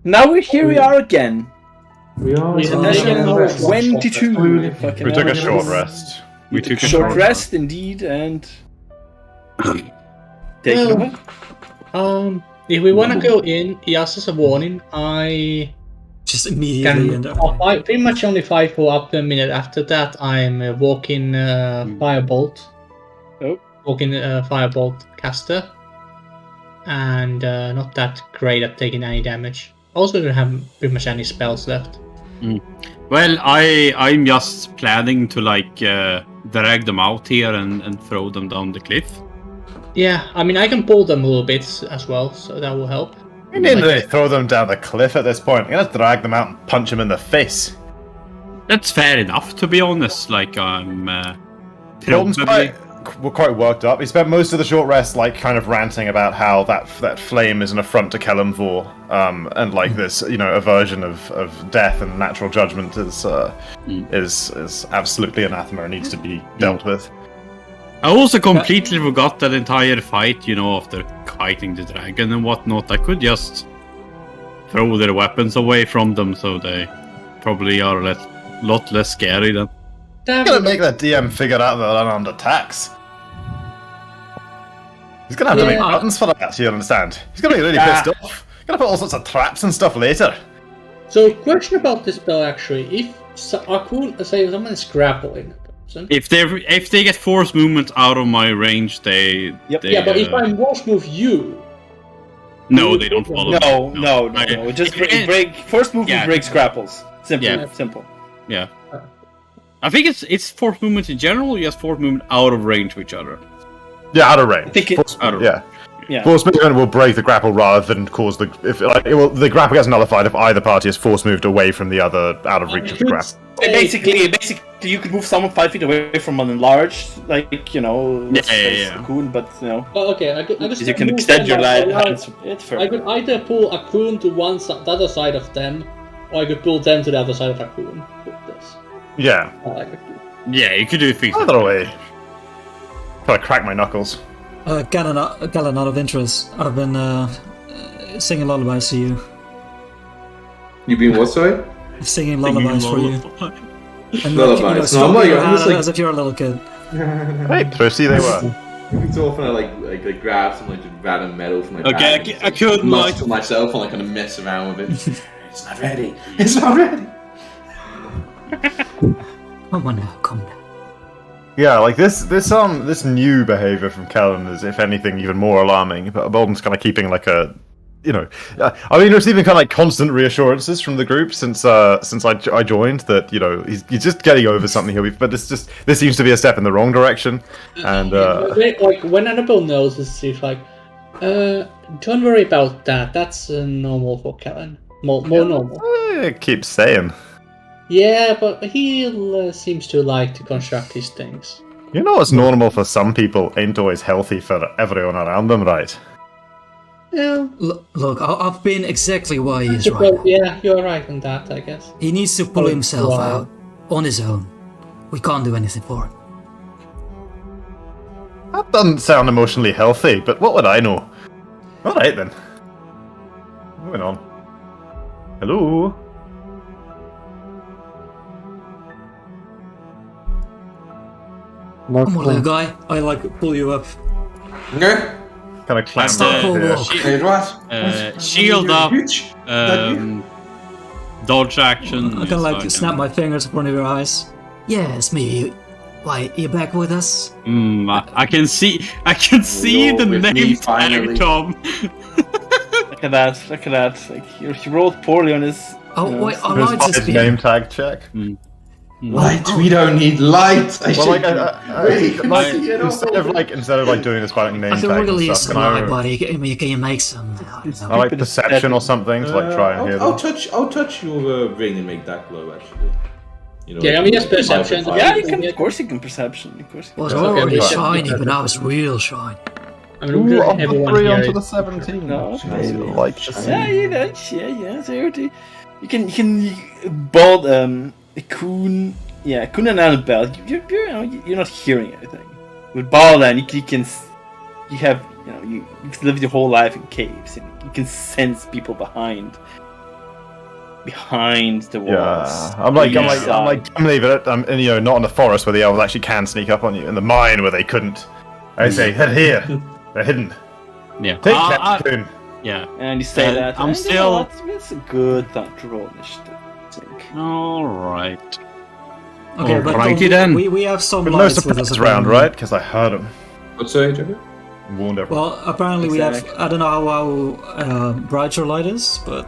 Now here we are again. We are. Yeah, Session yeah. 22. Fucking We took a hell. short rest. We took a short rest, indeed, and take it over. If we want to go in, just as a warning, I Just immediately end up. I pretty much only fight for up to a minute. After that, I'm walking firebolt. Oh. Walking firebolt caster, and not that great at taking any damage. Also, don't have pretty much any spells left. Well, I'm just planning to drag them out here and throw them down the cliff. Yeah, I mean I can pull them a little bit as well, so that will help. You didn't really throw them down the cliff at this point. You're gonna drag them out and punch them in the face. That's fair enough, to be honest. I'm Bolton's probably... quite worked up. He spent most of the short rest kind of ranting about how that flame is an affront to Kelemvor, and this aversion of death and natural judgment is absolutely anathema and needs to be dealt with. I also completely forgot that entire fight, after fighting the dragon and whatnot. I could just throw their weapons away from them, so they probably are a lot less scary then. He's gonna make that DM figure out that unarmed attacks. He's gonna have to make buttons for that, you understand? He's gonna be really pissed off. He's gonna put all sorts of traps and stuff later. So, question about this spell actually: if Akun, say someone is grappling. If they get force movement out of my range, they but if I force move you, no, they don't follow. No. It just break. First movement breaks grapples. Simple. Yeah. I think it's force movement in general. Yes, force movement out of range with each other. Yeah, out of range. I think Force movement will break the grapple rather than cause the the grapple gets nullified if either party is force moved away from the other out of reach of the grapple. Basically, you could move someone 5 feet away from an enlarged, Akun, but okay, I could you can extend your hands. I could either pull Akun to the other side of them, or I could pull them to the other side of Akun. With this. Yeah. Yeah, you could do things. Either way. Try to crack my knuckles. Galen, out of interest, I've been singing lullabies to you. You been what, sorry? Singing lullabies for you. And lullabies. No, I'm just as if you're a little kid. Hey, Percy, they were. Every so often I grab some random metal from my bag. Okay, I could to myself and kind of mess around with it. It's not ready. It's not ready. Come on now, come now. Yeah, this new behavior from Kellen is, if anything, even more alarming. But Bolden's kind of keeping receiving kind of constant reassurances from the group since I joined that he's just getting over something. But this seems to be a step in the wrong direction. And when Annabelle knows, it's like, don't worry about that. That's normal for Kellen. More normal. I keep saying. Yeah, but he seems to like to construct his things. What's normal for some people ain't always healthy for everyone around them, right? Yeah. Look, I've been exactly why he is right now. Yeah, you're right on that, I guess. He needs to pull himself out on his own. We can't do anything for him. That doesn't sound emotionally healthy, but what would I know? Alright then. Moving on. Hello? Come on, little guy. I pull you up. Okay. Kind of clamp shield up, dodge action. I can snap my fingers in front of your eyes. Yeah, it's me. Why, you back with us? I can see the name tag, Tom. Look at that. He rolled poorly on his. Oh wait, I might just be name tag check. Light. We don't need light. Instead of doing this by name tags really and stuff, buddy. Can you make some? I like perception or something to try and hear them. I'll touch your ring and make that glow actually. Just perception. Yeah, you can. Of course, you can perception. It was already shiny, but now it's real shiny. I mean, off the 3 onto the 17. No, yeah. So you can bold Akun, Akun and Annabelle. You're not hearing anything. With Baldan, you've lived your whole life in caves, and you can sense people behind behind the walls. Yeah, I'm like, leave it. I'm, and, not in the forest where the elves actually can sneak up on you. In the mine where they couldn't. I say, head here. They're hidden. Yeah. Take that, Coon. Yeah. And you say that. I'm and still. It's a good thought to roll initiative, I think. All right. Okay, but Alrighty then. we have some But no lights with us surprise round, apparently. right? Because I heard him. What's that, Joker? Warned everyone. Well, apparently we have. I don't know how bright your light is, but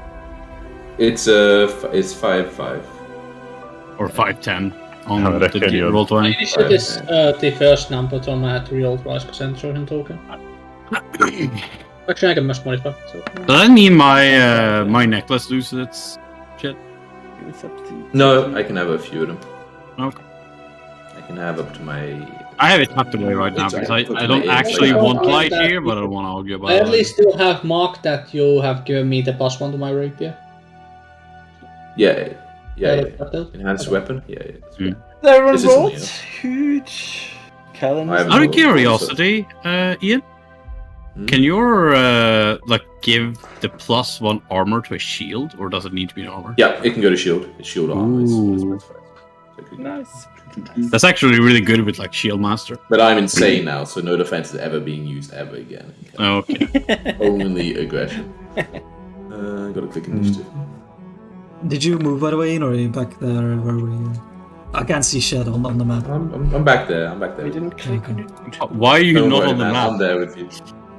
It's 5/5. Or 5/10 on How the did I kill you? roll 20. Initiative is the first number on my real rise concentration token. Actually, I can must modify. So. Does that mean my necklace loses its shit? It's up to you. No, I can have a few of them. Okay. I can have up to my. I have it tucked away right now because I don't actually want light here, but I don't want to argue about I it. at least still have marked that you have given me the +1 to my rapier. Yeah. That Enhanced weapon? Yeah. Hmm. Everyone This is rolled. something Huge. Callum. I have Out no- of curiosity, Ian, Hmm? can your give the +1 armor to a shield, or does it need to be an armor? Yeah, it can go to shield. It's shield armor. Ooh. Nice. That's actually really good with like shield master. But I'm insane now, so no defense is ever being used ever again. Okay. Only aggression. Gotta click initiative. did you move by the way, Ian, or are you back there where we? I can't see shed on the map. I'm back there. I'm back there. We didn't click on it. Why are you Don't not worry, on the man, map? I'm there with you.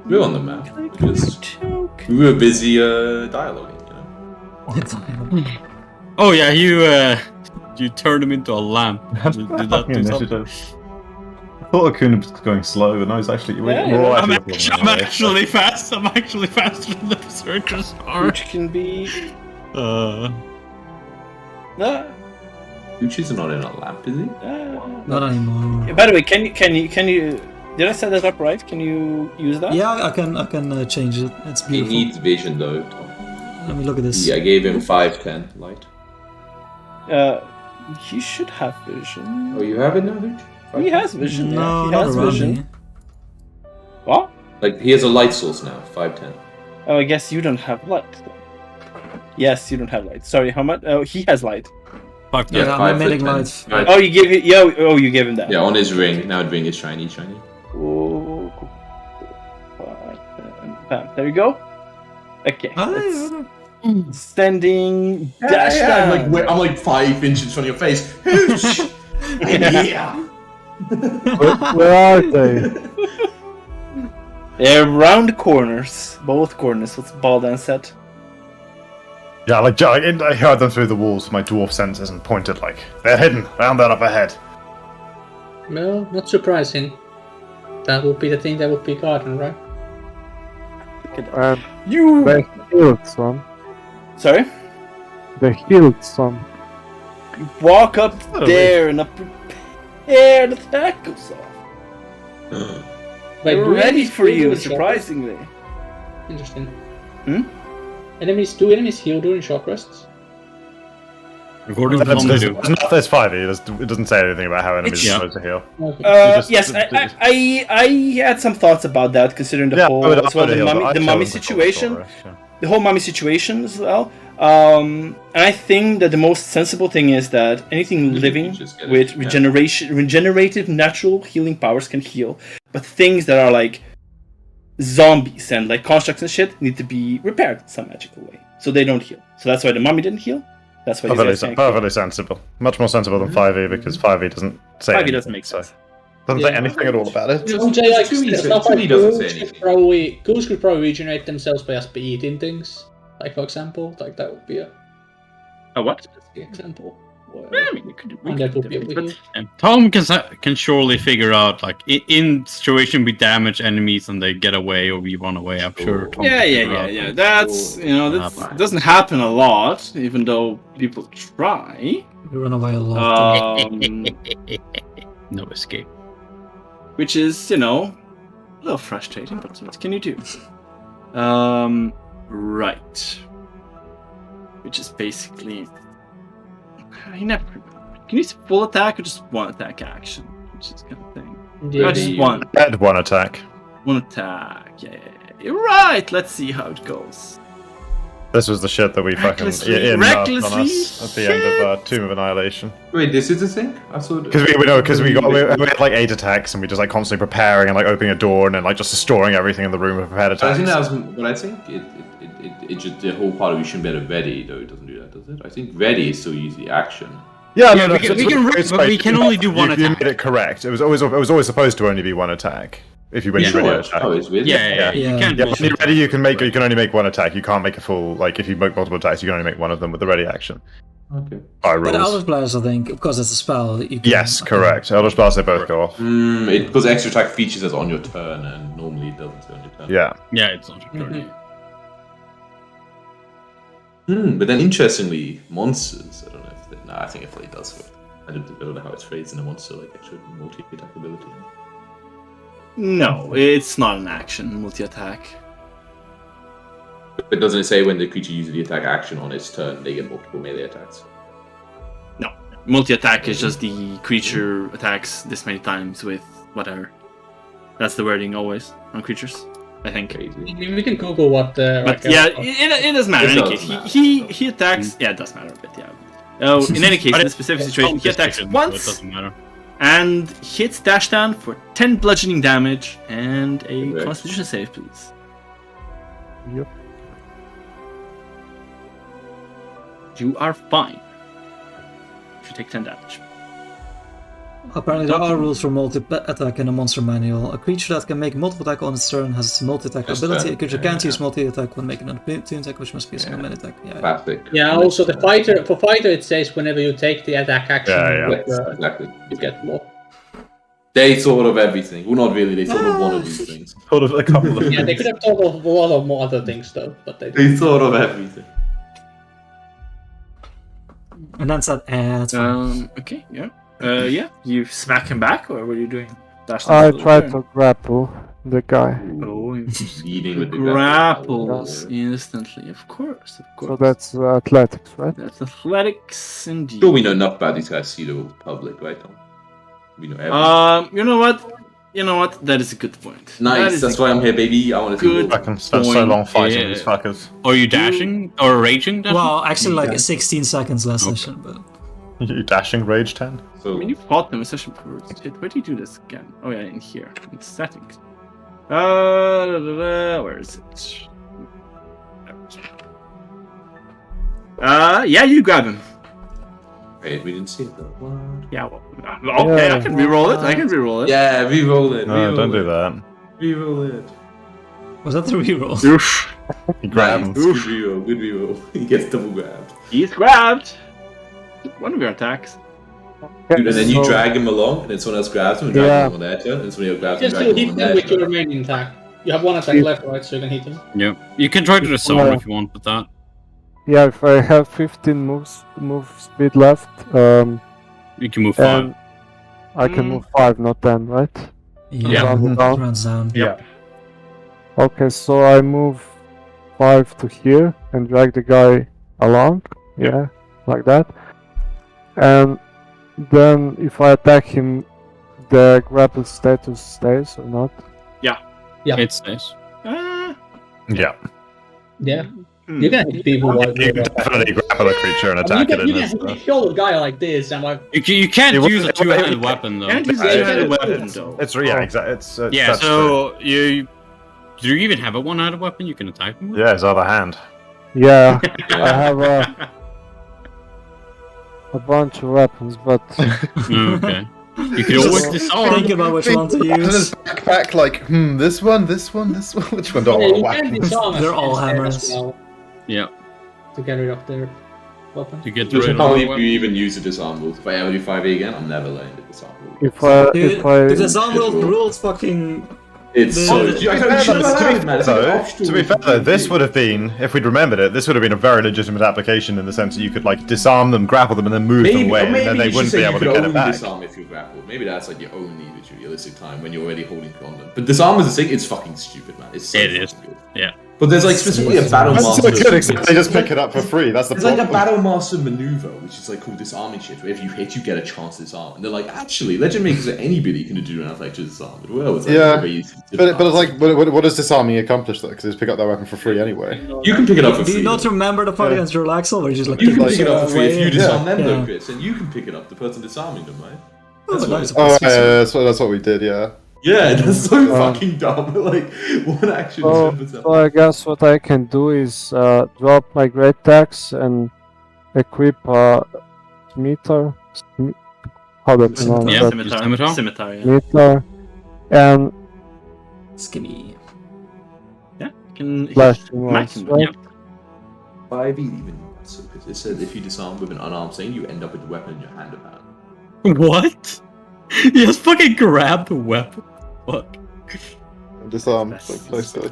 We're on the map. Click on Just, the token. we were busy dialoguing, Oh yeah, you turned him into a lamp. Did that do something? Initiative. I thought Akuna was going slow, but no, he's actually. Yeah, we're all I'm actually actually fast. I'm actually faster than the berserkers are. Which can be. Uh, No. Uchi's not in a lamp, is he? Not anymore. By the way, can you? Did I set that up right? Can you use that? Yeah, I can change it. It's He beautiful. needs vision though, Tom. Let me look at this. Yeah, I gave him 5/10 light. He should have vision. Oh, you have it now, Uchi? He has vision. No, yeah. He not has around vision. me. What? Like, he has a light source now, 5/10. Oh, I guess you don't have light. Yes, you don't have light. Sorry, how much? Oh, he has light. fuck Yeah, that. I'm 5 emitting foot 10. light. Right. Oh, you gave it. Oh, you gave him that. Yeah, on his ring. Now his ring is shiny. Oh, bam. There you go. Okay. let's- Standing dash down. I'm like 5 inches from your face. Yeah. Where are they? They're round corners. Both corners. What's Baldan said? Yeah, I heard them through the walls with my dwarf senses and pointed like, they're hidden, round that up ahead. Well, not surprising. That would be the thing that would be garden, right? And You. they healed some. Sorry. They healed some. You walk up Oh, there and a prepared attack goes off. Wait, They're do ready enemies for heal you, during short surprisingly. rests? Interesting. Hmm? Do enemies heal during short rests? According to some, they do. There's 5e, it doesn't say anything about how enemies Yeah. are supposed to heal. Okay. Yes, I had some thoughts about that, considering the whole as well the mummy situation, the whole mummy situation as well. And I think that the most sensible thing is that anything living just get it, with yeah. regenerative natural healing powers can heal, but things that are like zombies and like constructs and shit need to be repaired in some magical way, so they don't heal. So that's why the mummy didn't heal. That's why these guys can't heal. Perfectly sensible. Much more sensible than 5e because 5e doesn't say 5e anything. doesn't make sense. Doesn't Yeah. say anything at all about it. Jay, like, stuff like 2e doesn't say ghouls could anything. ghouls could probably regenerate themselves by just eating things. Like, for example, like that would be a what? specific example. Yeah, I mean, And that would be a weak. Tom can surely figure out like in situation we damage enemies and they get away or we run away. I'm sure. Tom can figure out. That's that doesn't happen a lot, even though people try. We run away a lot. No escape. Which is a little frustrating, but what can you do? Right. Which is basically. I never. Can you use full attack or just one attack action? Which is kind of thing. Yeah, Just one. Dead one attack. One attack. Yeah. You're right. Let's see how it goes. This was the shit that we fucking Ian nerfed on us at the end of Tomb of Annihilation. Wait, this is the thing? I thought because we had like 8 attacks and we just like constantly preparing and like opening a door and then like just storing everything in the room of prepared attacks. I think that was, but I think it just the whole part of you shouldn't be ready though. It doesn't do that, does it? I think ready is so easy action. Yeah, we can only do one attack. You made it correct. It was always supposed to only be 1 attack. If you win ready attack. Oh, it's weird. Yeah. You can't. When you're ready, you can only make 1 attack. You can't make a full like if you make multiple attacks, you can only make 1 of them with the ready action. Okay. By rules. But Eldritch Blast, I think, because it's a spell. You can, Yes, correct. Eldritch Blast, they both go off. Because extra attack features as on your turn, and normally it doesn't on your turn. Yeah, it's on your turn. But then interestingly, monsters. I don't know if they, I think it really does work. I don't know how it's phrased in a monster like actual multi-attack ability. No, it's not an action multi-attack. But doesn't it say when the creature uses the attack action on its turn, they get multiple melee attacks? No, multi-attack is just the creature attacks this many times with whatever. That's the wording always on creatures, I think. Crazy. We can Google what the. But yeah, it doesn't matter. In any case, he attacks. Yeah, it does matter a bit. Yeah. Oh, in any case, in a specific situation, he attacks once. It doesn't matter. And hits Dashdown for 10 bludgeoning damage and a Constitution save, please. Yep. You are fine. You take 10 damage. Apparently there are rules for multi-attack in the monster manual. A creature that can make multiple attack on its turn has its multi-attack ability. A creature can't use multi-attack when making an opportunity attack, which must be a single minute attack. Classic. Yeah, also the fighter, for fighter it says whenever you take the attack action, Exactly. you get more. They thought of everything. Well, not really. They thought of one of these things. Thought of a couple of Yeah, they could have thought of a lot of more other things though, but they They thought of everything. And then said, Okay, yeah. Yeah, you smack him back, or what are you doing? I tried to grapple the guy. Oh, Eating with the grapples instantly, of course. So that's athletics, right? That's athletics indeed. Sure, we know enough about these guys. See the public, right? We know everything. You know what? That is a good point. Nice. That's why I'm here, baby. I want to good. I can spend so long fighting these fuckers. Are you dashing or raging? well, actually, like 16 seconds less session, but. You dashing rage 10? So, I mean, you fought them a session before. Where do you do this again? Oh yeah, in here. In settings. Where is it? Yeah, you grab him. wait, we didn't see it though. What? Yeah, well, okay, I can reroll it. Yeah, re-roll it. No, don't do that. Re-roll it. Was that the reroll? Oof. You grab him. Good reroll. Good reroll. He gets double grabbed. He's grabbed. One of your attacks. Dude, and then you drag him along, and then someone else grabs him and drags him on their turn, and someone else grabs him and just drags hit him on them their with your turn. remaining attack. You have one attack left, right? So you can hit him. Yeah, you can try to disarm if you want with that. Yeah, if I have 15 move speed left, You can move 5. and I can move 5, not 10, right? Yeah, Round down. runs down. Yeah. Okay, so I move 5 to here and drag the guy along. Yeah, like that. And then if I attack him, the grapple status stays or not? Yeah. It stays. Yeah. Yeah. You can hit people You like can definitely grapple a creature and attack it in you this. can kill a guy like this and like You can't Yeah, use a what- two-handed weapon though. Can't use a two-handed weapon though. It's yeah, exactly. It's Yeah, that's true. so you do you even have a one-handed weapon you can attack them with? Yeah, his other hand. Yeah, I have a bunch of weapons, but Okay. You can always disarm. Think about which one to use. Backpack like, this one. Which one do I yeah, want you to can whack? disarm They're all as hammers. well Yeah. to get rid of their weapon. To get You rid should of probably the if you even use the disarm rules. If I ever do 5e again, I'm never learning the disarm rules. if I Dude, the disarm rules fucking. It's so. To To be fair though, this would have been, if we'd remembered it, this would have been a very legitimate application in the sense that you could like disarm them, grapple them, and then move them away, and then they wouldn't be able to get it back. Disarm if you grapple. Maybe that's like your only realistic time when you're already holding on them. But disarm as a thing, it's fucking stupid, man. It's so It is. fucking good. Yeah. But there's like specifically a battle That's master. so good, except they just pick it up for free. That's the There's problem. like a battle master maneuver, which is like called disarming shit, where if you hit, you get a chance to disarm. And they're like, actually, legend makes it anybody can do an attack to disarm it. Well, it's like Yeah, very easy to but it's disarm. like, what does disarming accomplish though? Because they just pick up that weapon for free anyway. You can pick it up for Do free. you not though. remember the part against your Axel where you just like You can like, pick it up for free if you disarm them, though, Yeah. Chris, and you can pick it up, the person disarming them, right? Oh, That's nice. what That's what we did. Yeah. Yeah, that's so fucking dumb. Like, one action is So I guess what I can do is drop my great axe and equip a scimitar. How do I pronounce Yeah, that? Scimitar. Scimitar, yeah. Scimitar. And Skimmy. Yeah, you can slashing smack ones, him. right? Yeah. 5 even. So it said if you disarm with an unarmed thing, you end up with the weapon in your hand of hand. What? He just fucking grabbed the weapon. Fuck. Disarm. That's- Place it.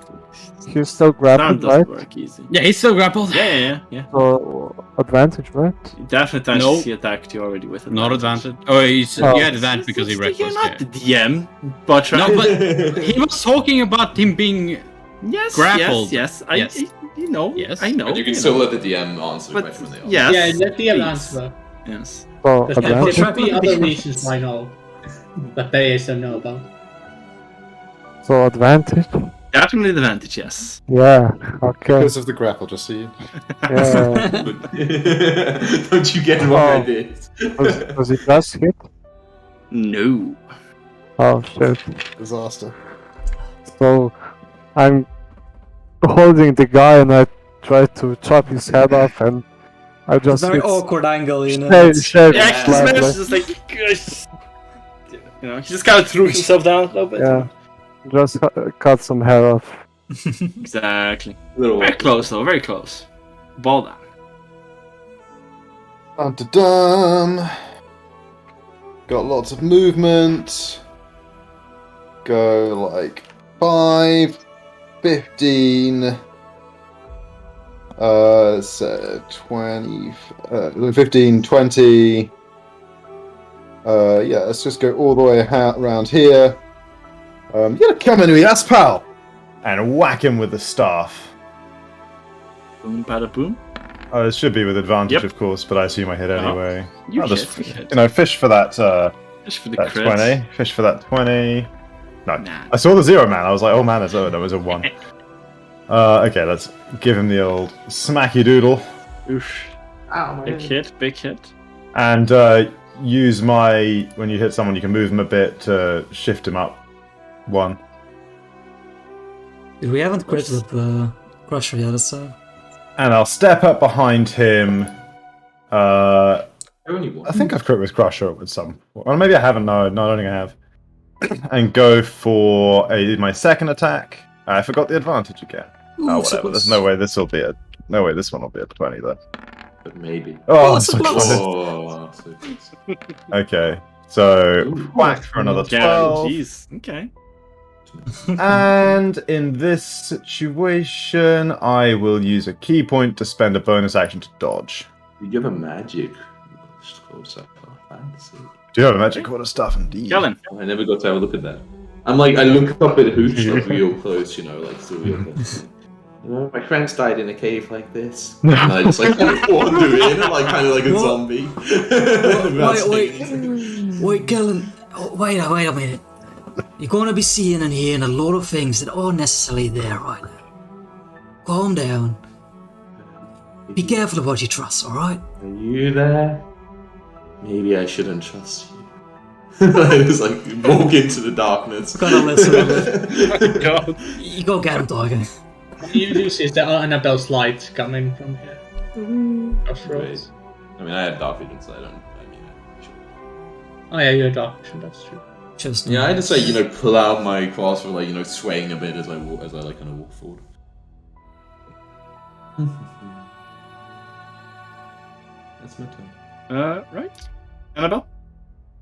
He's still That grappled, doesn't right? work easy. Yeah, he's still grappled. Yeah. So advantage, right? You definitely No. he attacked you already with Not advantage. Oh, he's Oh. you had advantage because he You're reckless. not the Yeah. DM, but No, but he was talking about him being. yes, grappled. Yes, Yes. you know, Yes. I know. But you can know. still let the DM answer the But question when they ask. yes, Yeah, let the please. answer. Yes. So There advantage. could be other reasons why no. That players don't know about. So advantage. Definitely the advantage, yes. Yeah. Okay. Because of the grapple, just so you. Yeah. Don't you get what I did? Does it just hit? No. Oh shit. Disaster. So I'm holding the guy and I try to chop his head off and I It's a just very hit awkward angle, you know. shape Yeah, this slightly. man is just like, you know, he just kind of threw himself down a little bit. Yeah. Just cut some hair off. Exactly. Little Very close though, very close. Ball down. Dum. Got lots of movement. Go like 5, 15. So 20, 15, 20. Yeah, let's just go all the way around here. You gotta come into me, ass pal! And whack him with the staff. Boom, bada boom. Oh, it should be with advantage, Yep. of course, but I assume I hit anyway. You I'll hit, just, you hit. you know, fish for that, Just for the that crit. 20. Fish for that 20. No, Nah. I saw the 0 man. I was like, oh man, that was a 1. Okay, let's give him the old smacky doodle. Oof. Big hit, big hit. And use my... When you hit someone, you can move them a bit to shift him up 1. Dude, we haven't crit with Crusher yet, so. And I'll step up behind him. Only one. I think I've crit with Crusher with some. Or maybe I haven't. No, I don't think I have. And go for my second attack. I forgot the advantage again. Ooh, Oh, so whatever. There's close. no way this will be a. No way this one will be a 20 though. But maybe. Oh, it's so so close. close. Oh, so close. Okay, so Ooh. whack for another Yeah, 12. jeez. Okay. And in this situation, I will use a key point to spend a bonus action to dodge. You have a magic. Close up. Fancy. Do you have a magic quarter staff indeed? Kellen. I never got to have a look at that. I'm like, I look up at Hooch like real close, you know, like still real close. You know, my friends died in a cave like this. And I just like kind of wander in, like kind of like a What? zombie. Wait, Kellen. Oh, wait a minute. You're gonna be seeing and hearing a lot of things that aren't necessarily there right now. Calm down. Be careful of what you trust, alright? Are you there? Maybe I shouldn't trust you. I just like walk into the darkness. Gotta listen a bit. God. You go get him, Tiger. You do see the Annabelle's light coming from here. Of Right. course. I mean, I have dark vision, so I don't. I mean, sure. Oh yeah, you're a dark vision, that's true. Just Yeah, I just like pull out my cross for like swaying a bit as I walk, as I like kind of walk forward. That's my turn. Right. Annabelle?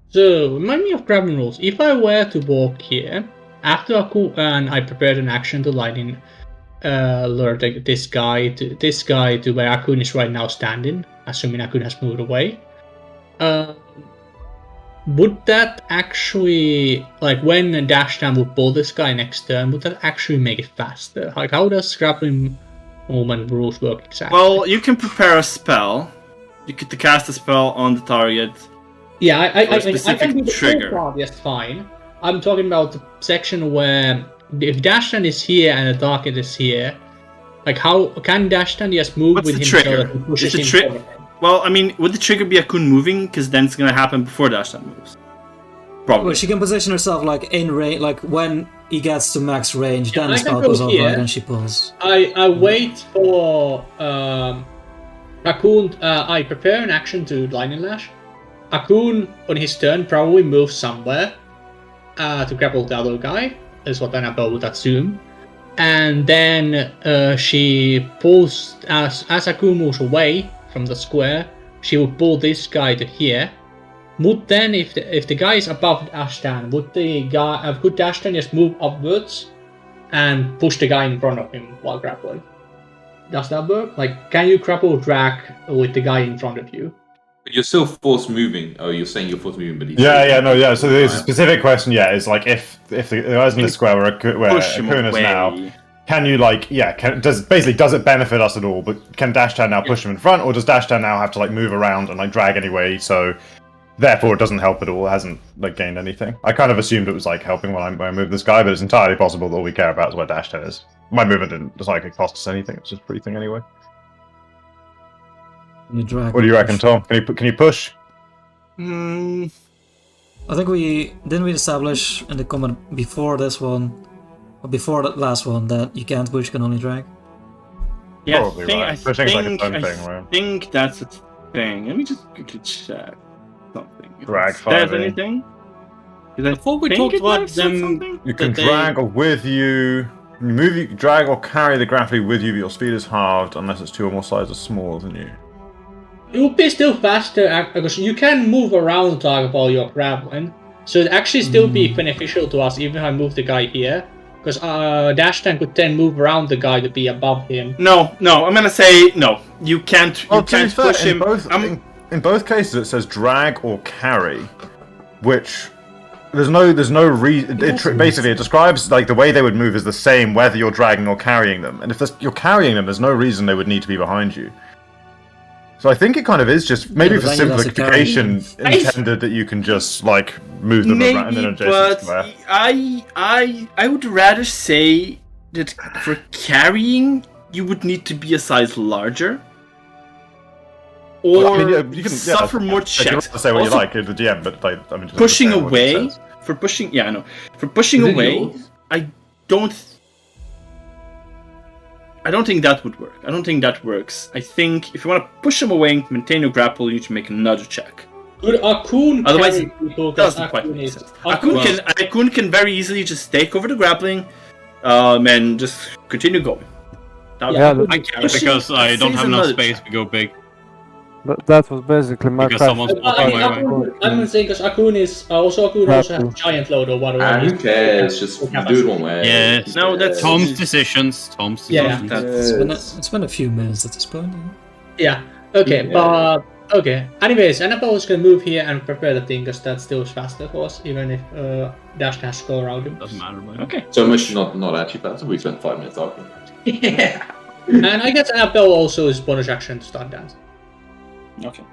So, remind me of grabbing rules. If I were to walk here, after and I prepared an action to light in lure this guy to where Akun is right now standing, assuming Akun has moved away. would that actually, like when dash down would pull this guy next turn, would that actually make it faster? Like how does grappling movement rules work exactly? Well, you can prepare a spell. You could cast a spell on the target. Yeah, I specific can do the trigger. full part, yes, fine. I'm talking about the section where if Dashtan is here and the target is here, like how can Dashtan just move What's with the himself trigger? and push It's it a in tri- front of him? Well, I mean, would the trigger be Akun moving? Because then it's gonna happen before Dashtan moves. Probably. Well, she can position herself like in range, like when he gets to max range, Yeah, then I the can spell go goes over here. and she pulls. I wait for Akun. I prepare an action to Lightning Lash. Akun on his turn probably moves somewhere to grapple the other guy. Is what Annabelle would assume. And then she pulls as Akun moves away from the square. She will pull this guy to here. Would then, if the guy is above Ashtan, would Ashtan just move upwards and push the guy in front of him while grappling? Does that work? Like, can you grapple drag with the guy in front of you? But you're still force moving. Oh, you're saying you're force moving, but he's So there's a specific question. Yeah, is like if the guy's in the square where Akun is now, can you does it benefit us at all? But can Dashtan now push him in front, or does Dashtan now have to like move around and like drag anyway? So therefore, it doesn't help at all. It hasn't like gained anything. I kind of assumed it was like helping when I moved this guy, but it's entirely possible that all we care about is where Dashtan is. My movement didn't like it cost us anything. It's just a free thing anyway. You drag. What do you reckon, Tom? Can you push? I think we establish in the comment before this one, or before the last one, that you can't push, can only drag. Yeah, Probably right. Pushing's like its own thing, right? I think that's a thing. Let me just quickly check something. Drag If there's 5. anything? Before we talked about them, You can that they- drag or with you. You drag or carry the grappling with you, but your speed is halved unless it's 2 or more sizes smaller than you. It would be still faster because you can move around the target while you're grappling. So it actually still be beneficial to us even if I move the guy here. Because Dashtan could then move around the guy to be above him. No, I'm gonna say no. You can't. Well, You can't push him. In both cases, it says drag or carry, which there's no reason. Basically, it describes like the way they would move is the same whether you're dragging or carrying them. And if you're carrying them, there's no reason they would need to be behind you. So I think it kind of is just maybe for simplification intended that you can just like move them around in an adjacent square. I would rather say that for carrying you would need to be a size larger. Or you can suffer more checks. You can say what you like, the GM, but like, I mean, just pushing understand what it away says. for pushing. Yeah, I know. For pushing away, I don't think that would work. I don't think that works. I think if you want to push them away and maintain your grapple, you need to make another check. Could Akun Otherwise, carry people? it doesn't quite make sense. Akun can very easily just take over the grappling, and just continue going. I can't because I don't have enough space to go big. That was basically my Because question. someone's blocking my way. I'm saying because Akun also has giant load or whatever. Who cares? Just do it one way. Yeah, no, that's Tom's decisions. Yeah. It's been a few minutes at this point. Yeah. Okay, but okay. Anyways, Annabelle is gonna move here and prepare the thing because that still is faster for us, even if Dash has to go around him. Doesn't matter. But... Okay. So much not actually faster. We spent 5 minutes talking. Yeah. And I guess Annabelle also is bonus action to start dance. Okay.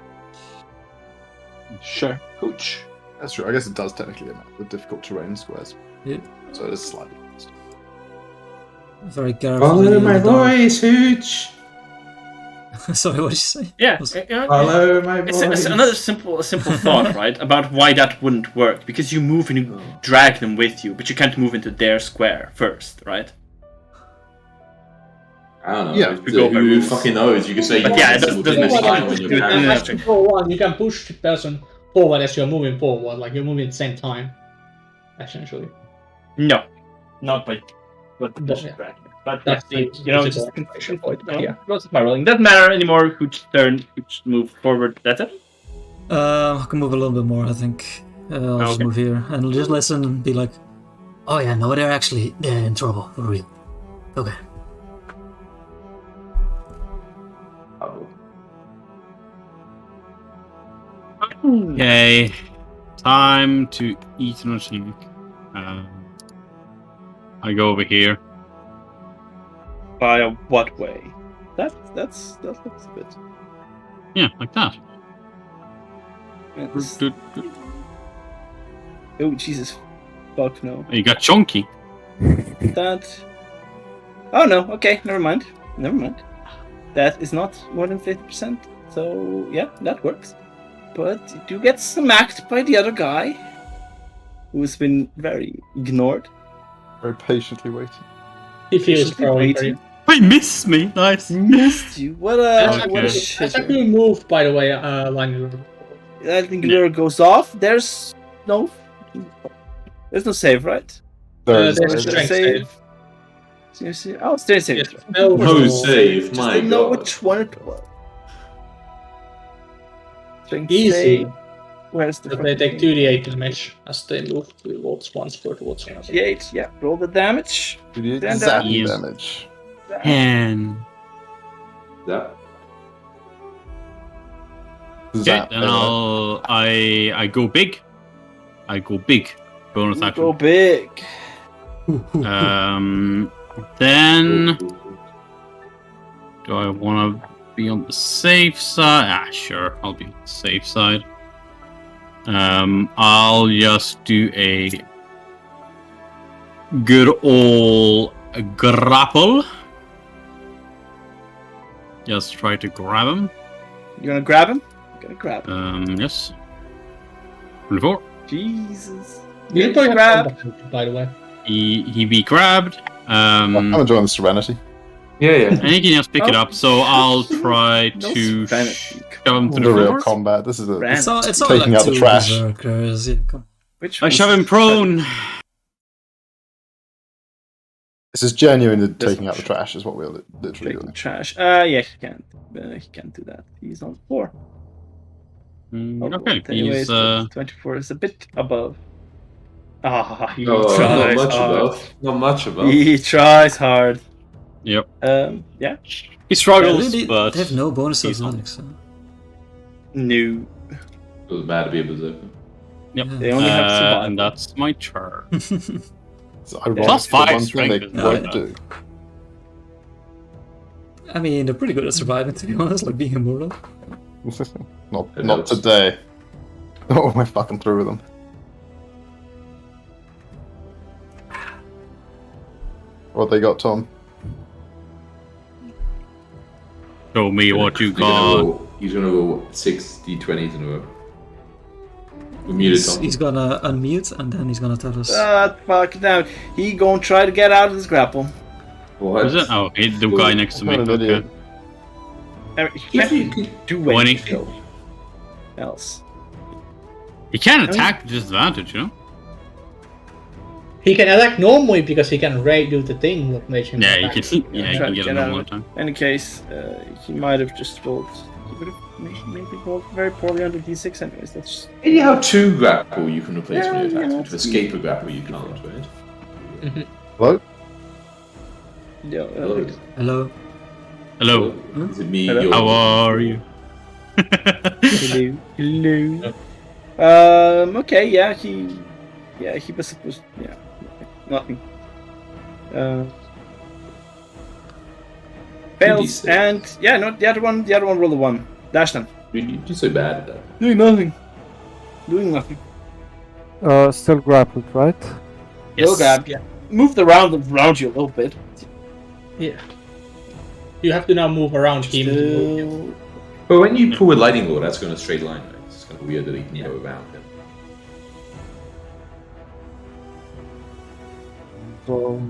Sure. Hooch. That's true. I guess it does technically amount the difficult terrain squares. Yeah. So it is slightly. Very careful. Follow my voice, Hooch. Sorry, what did you say? Yeah. Follow my voice. It's another simple thought, right? About why that wouldn't work. Because you move and you drag them with you, but you can't move into their square first, right? I don't know. Yeah, Who fucking knows? You can say. But yeah, it doesn't fine when you're carrying. You can push the person forward as you're moving forward, like you're moving at the same time. Essentially. No. Not by But that's just a confusion point. Yeah. What's my rolling? Doesn't matter anymore. Hooch turn, Hooch move forward. That's it? I can move a little bit more, I think. I'll just move here and just listen and be like, oh yeah, no, they're in trouble, for real. Okay. Okay. Time to eat and snack. I go over here. By what way? That looks a bit. Yeah, like that. Oh Jesus, fuck no. You got chunky. That. Oh no. Okay, never mind. That is not more than 50%. So yeah, that works. But you do get smacked by the other guy, who's been very ignored. Very patiently waiting. He feels probably waiting. He missed me. Nice. Missed you. What a That's a shit. good move, by the way, Line. I think lure goes off. There's no save, right? There's a There's strength save. Seriously? Oh, strength save. Yes, no save, Just my didn't know god. which one it was. Strength Easy. save. Where's the But they take 2d8 damage as they move towards one. Towards one. 8? Yeah, roll the damage. You Then zapping that- damage. And That. okay, Zap. then I go big. Bonus Go action. big. Then do I want to be on the safe side? Sure, I'll be on the safe side. I'll just do a good old grapple. Just try to grab him. You gonna grab him? I'm gonna grab him. Yes. 24. Jesus. You can probably grab, by the way. He be grabbed. I'm enjoying the serenity. Yeah. And he can just pick it up, so I'll try No to serenity. shove him to The the real floor. combat. This is a. Ran. It's not Taking like out the two trash. berserkers. Yeah, come. Which I was- shove him prone. This is genuinely This taking out the much. trash. Is what we're literally Taking doing. trash. Yeah, he can't. He can't do that. He's on 4. Okay, Anyways, he's 24 is a bit above. Ah, he Oh, not tries much hard. above. Not much above. He tries hard. Yep. Yeah. He struggles, Really, but they have no bonuses he's on. on it, so. No. It was bad to be a berserker. yep. They only have survival. And that's my turn. So ironic, Plus the 5 ones when they strength is won't not do. I mean, they're pretty good at surviving, to be honest, like being immortal. Not today. Oh, we're fucking through with them. What they got, Tom? Show me what you He's gonna got. go- He's gonna go 6 d20s in a row. We're muted, Tom. He's gonna unmute and then he's gonna tell us. Fuck down. He gonna try to get out of this grapple. What? Is it? Oh, the guy next to me. What an idiot. Okay. He can't do 20. anything else. He can attack with disadvantage, you know? He can attack normally because he can do the thing that makes him Yeah, you attack. can. Yeah, you try can to get get him out one of more it. time. In any case, he might have just rolled. He would have maybe rolled very poorly on the d6 anyways. That's You have 2 grapple you can replace Yeah, when you attack. yeah. To escape a grapple you can't, right? Hello? yeah. Hello? Hello. Is it me? Hello? You're- How are you? Hello. Hello. Okay. Yeah. He was supposed. Yeah. Nothing. Fails 2d6. and yeah. No. The other one rolled a 1. Dash them. You're so bad at that. Doing nothing. Doing nothing. Still grappled, right? Little grab. Yeah. Moved around you a little bit. Yeah. You have to now move around him. Still. But when you pull a lightning bolt, that's going a straight line. Right? It's kind of weird that you can go around it. So,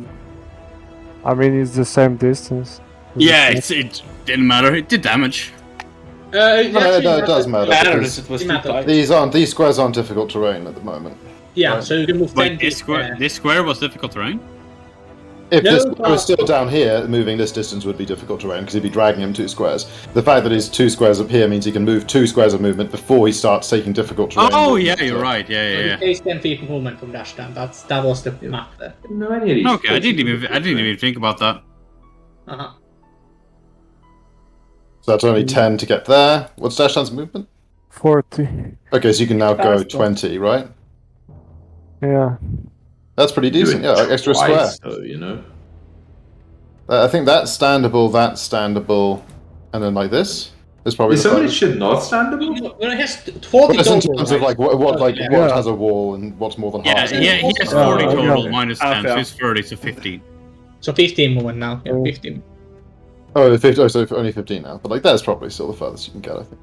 I mean, it's the same distance. Yeah, it didn't matter. It did damage. No, it does matter. Matters. Because It was too Matters. tight. these squares aren't difficult terrain at the moment. Yeah, so you can move 10 But this square was difficult terrain. If No, this but- was still down here, moving this distance would be difficult terrain because he'd be dragging him 2 squares. The fact that he's 2 squares up here means he can move 2 squares of movement before he starts taking difficult terrain. Oh movements. yeah, you're right. Yeah, So yeah, it takes 10 feet movement from dash down. That was the map there. No, any of these yeah. Okay, I didn't places- even think about that. Uh-huh. So that's only 10 to get there. What's Dashtan's movement? 40. Okay, so you can now go 20, right? Yeah. That's pretty decent. Yeah, like extra twice, square. though, you know. I think that's standable, and then like this is probably. Is the somebody furthest. should not standable? Well, it has 40 Well, in total, terms right? of like what Yeah. has a wall and what's more than Yeah, half. he has Oh, 40 total yeah. minus 10, so it's 30, so 15. So 15 movement now. Yeah, Oh. 15. Oh, 50, so only 15 now. But like that's probably still the furthest you can get, I think.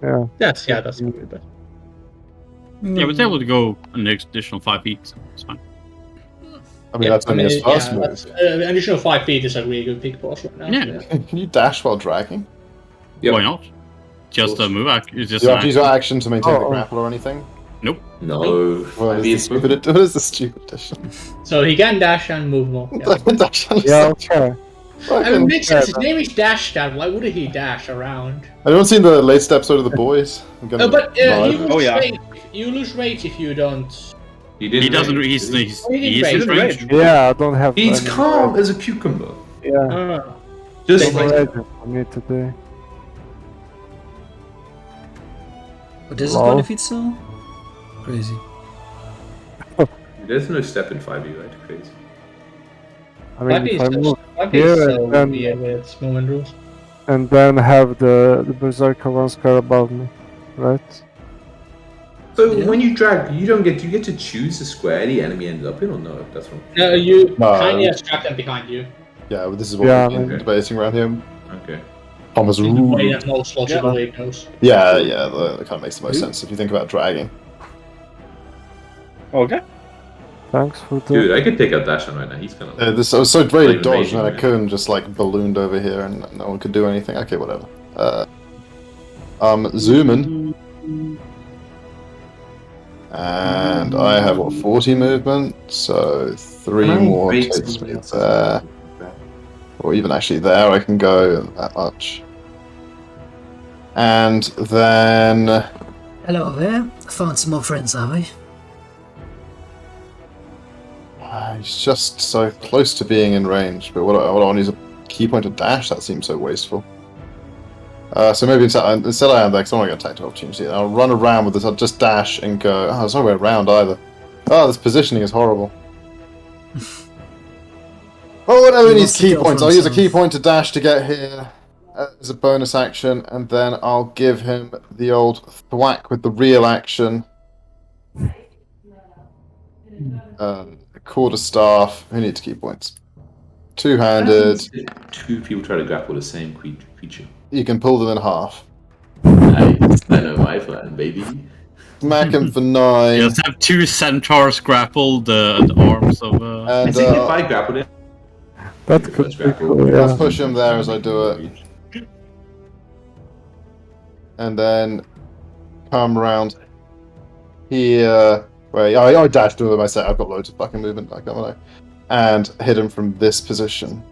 Yeah. That's probably better. Yeah, but that would go an additional 5 feet, so it's fine. I mean, that's only his first move. That's, additional 5 feet is a really good pick for us right now. Yeah. Can you dash while dragging? Yep. Why not? Just a move act. It's just Do you an have to use your action. action to maintain the Oh. grapple or anything? No. What I mean, is the stupid addition? So he can dash and move more. Yeah. Dash on Yeah, I'll try. I mean, makes sense. His Yeah. name is Dash Dad. Why would he dash around? Anyone seen the latest episode of The Boys? I'm gonna But lie. you lose Oh, yeah. rage. You lose rage if you don't. He didn't. He doesn't. rage, He's did he? he is in rage. range. Yeah, I don't have. He's any- calm as a cucumber. Yeah. Just No like rage for me today. But this is Wow. 20 feet still? Crazy. there's no step in 5e, right? Crazy. I mean, if I move Here here so and then, weird with movement rules. and then have the berserker one square above me, right? So when you drag, you get to choose the square the enemy ends up in, or no? That's wrong. No, you No. kind of strap them behind you. Yeah, well, this is what Yeah, we've been man. debating around here. Okay. Thomas In the way Rule. that most logically goes. Yeah, that kind of makes the most sense if you think about dragging. Okay. Thanks for the. Dude, I could take out Dashan right now. He's kind of. I was so ready to Like dodge, amazing, and man. a coon just like ballooned over here, and no one could do anything. Okay, whatever. Zooming. And I have what 40 movement, so 3 more takes me there. Or even actually there, I can go that much. And then Hello there. Found some more friends, have we? he's just so close to being in range. But what I want to use a key point to dash. That seems so wasteful. So maybe instead I am there because I'm not going to attack the opportunity. I'll run around with this. I'll just dash and go. Oh, there's no way around either. Oh, this positioning is horrible. Oh, whatever He needs wants to key go points. for I'll use a himself. key point to dash to get here as a bonus action, and then I'll give him the old thwack with the real action. Quarterstaff. Who needs key points? Two-handed. Two people try to grapple the same creature. You can pull them in half. Nice. I know my plan, baby. Smack him for 9. You just have 2 centaurs grappled the arms of. I And think if I grappled it, That Let's could be grapple. cool, I'll yeah. push him there as I do it. And then come around here. Wait, I dashed with my set. I've got loads of fucking movement. I can't lie. And hit him from this position.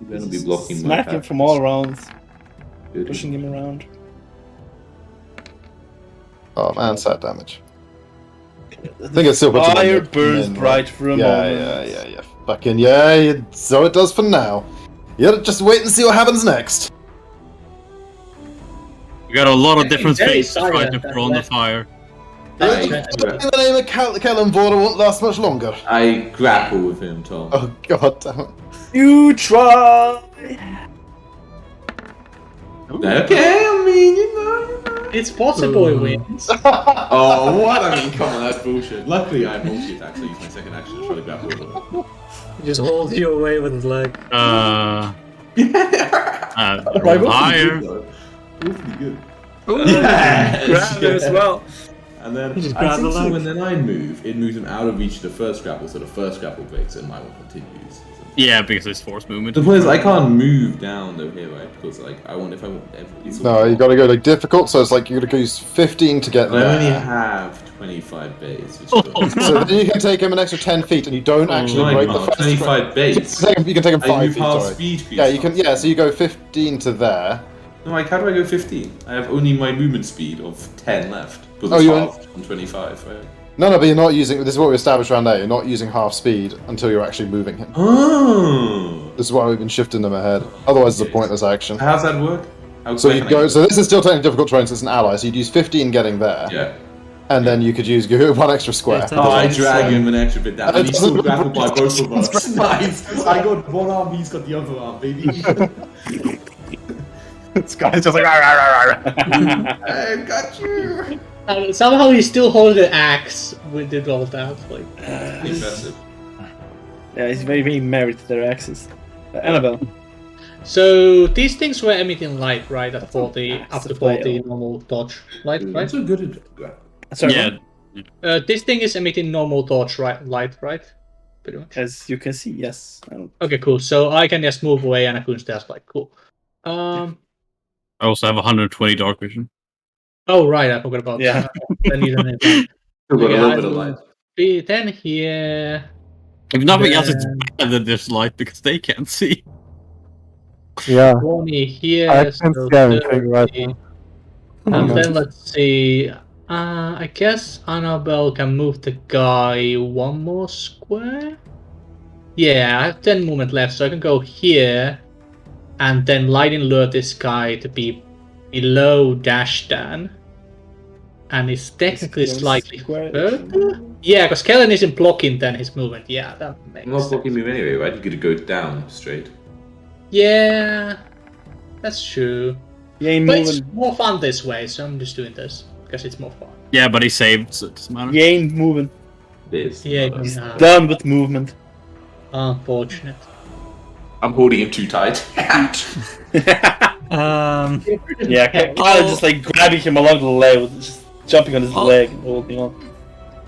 you're going to be blocking my Smack him path. from all around, Good. pushing him around. Oh man, set damage. I think it still puts him on Fire the burns min, bright right? for a Yeah, moment. yeah. Fucking yeah. So it does for now. Yeah, just wait and see what happens next. You got a lot of different Very things to try silent, to that throw on the left. fire. I, In the name of Kellenborder won't last much longer. I grapple with him, Tom. Oh god damn it. You try. Okay, I mean, you know. It's possible he wins. Oh, what? I mean, come on, that's bullshit. Luckily, I multi-attack, so I use my second action to try to grapple with him. Just hold you away with his leg. Roll Awfully higher. good, though. Awfully good. Grab him as well. And then You just I grab think the so leg. when then I move, it moves him out of reach of the first grapple, so the first grapple breaks and my one continues. Yeah, because it's force movement. The point is, I can't move down though here, right? Because like I want, if I want, it's No, you gotta go like difficult, so it's like you gotta use 15 to get But I only there. have 25 base. Which So then you can take him an extra 10 feet and you don't actually break the first 25 base. You can take him I 5 move feet, half sorry. speed. Yeah, you can. Yeah, so you go 15 to there. No, like how do I go 15? I have only my movement speed of 10 left. Because Oh, it's you halved on 25, right? No, but you're not using. This is what we established around there. You're not using half speed until you're actually moving him. Oh. This is why we've been shifting them ahead. Otherwise, it's a Okay. pointless action. How's that work? So you go. So this is still technically difficult terrain, so it's an ally. So you'd use 15 getting there. Yeah. And then you could use one extra square. I drag him an extra bit down, and he's still grappled by both of us. Nice. I got one arm, he's got the other arm, baby. This guy's just like, rah, rah, rah, rah. I got you. Somehow he's still holding the axe with it rolled out. Like, impressive. Yeah, he's very, very married to their axes. Annabelle. So these things were emitting light, right? At 40, up to 40 normal dodge light, right? So good at Sorry, Yeah. This thing is emitting normal dodge light, right? Pretty much. as you can see, yes. Okay, cool. So I can just move away and I couldn't just like cool. I also have 120 dark vision. Oh right, I forgot about Yeah. that. I need an event. Still got a little bit of light. Be 10 here. If nothing else, it's better than this light because they can't see. Yeah. 20 here. I can't so see anything right 30. now. And then let's see. I guess Annabelle can move the guy one more square. Yeah, I have 10 movement left, so I can go here and then lightning lure this guy to be below Dashdan. And it's technically slightly further. Yeah, because Kellen isn't blocking then his movement. Yeah, that makes I'm not sense. blocking me anyway, right? You could go down straight. Yeah, that's true. You ain't But it's moving. more fun this way, so I'm just doing this because it's more fun. Yeah, but he saved, so it doesn't matter. You ain't moving. This. Yeah, Done with movement. unfortunate. I'm holding him too tight. Yeah, Kyle just like grabbing him along the leg, just jumping on his leg and holding on.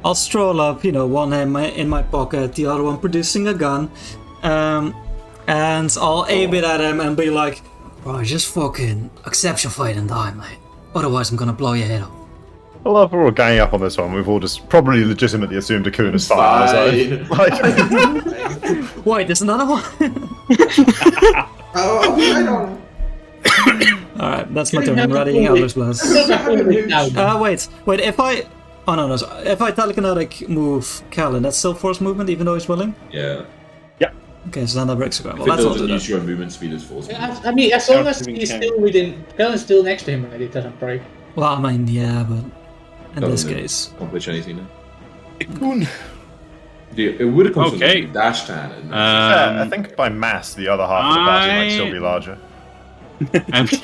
I'll stroll up, one hand in my pocket, the other one producing a gun, and I'll aim it at him and be like, "Bro, just fucking accept your fate and die, mate. Otherwise, I'm gonna blow your head off." I love we're all ganging up on this one. We've all just probably legitimately assumed Akuna's fine. Like, Wait, there's another one. Alright, that's my turn. I'm readying Elder's Blast. Wait, if I... Oh no, if I telekinetic move Callan, that's still force movement even though he's willing? Yeah. Okay, so then that breaks again. Well, Well, that's all doesn't good. use your movement speed as force. I mean, as long as he's still within, Kellen's still next to him, right? It doesn't break. Well, I mean, yeah, but in this Doesn't case... accomplish anything now. Cocoon. It would have come Okay. from Dash Tan. And I think by mass, the other half of the party might still be larger. And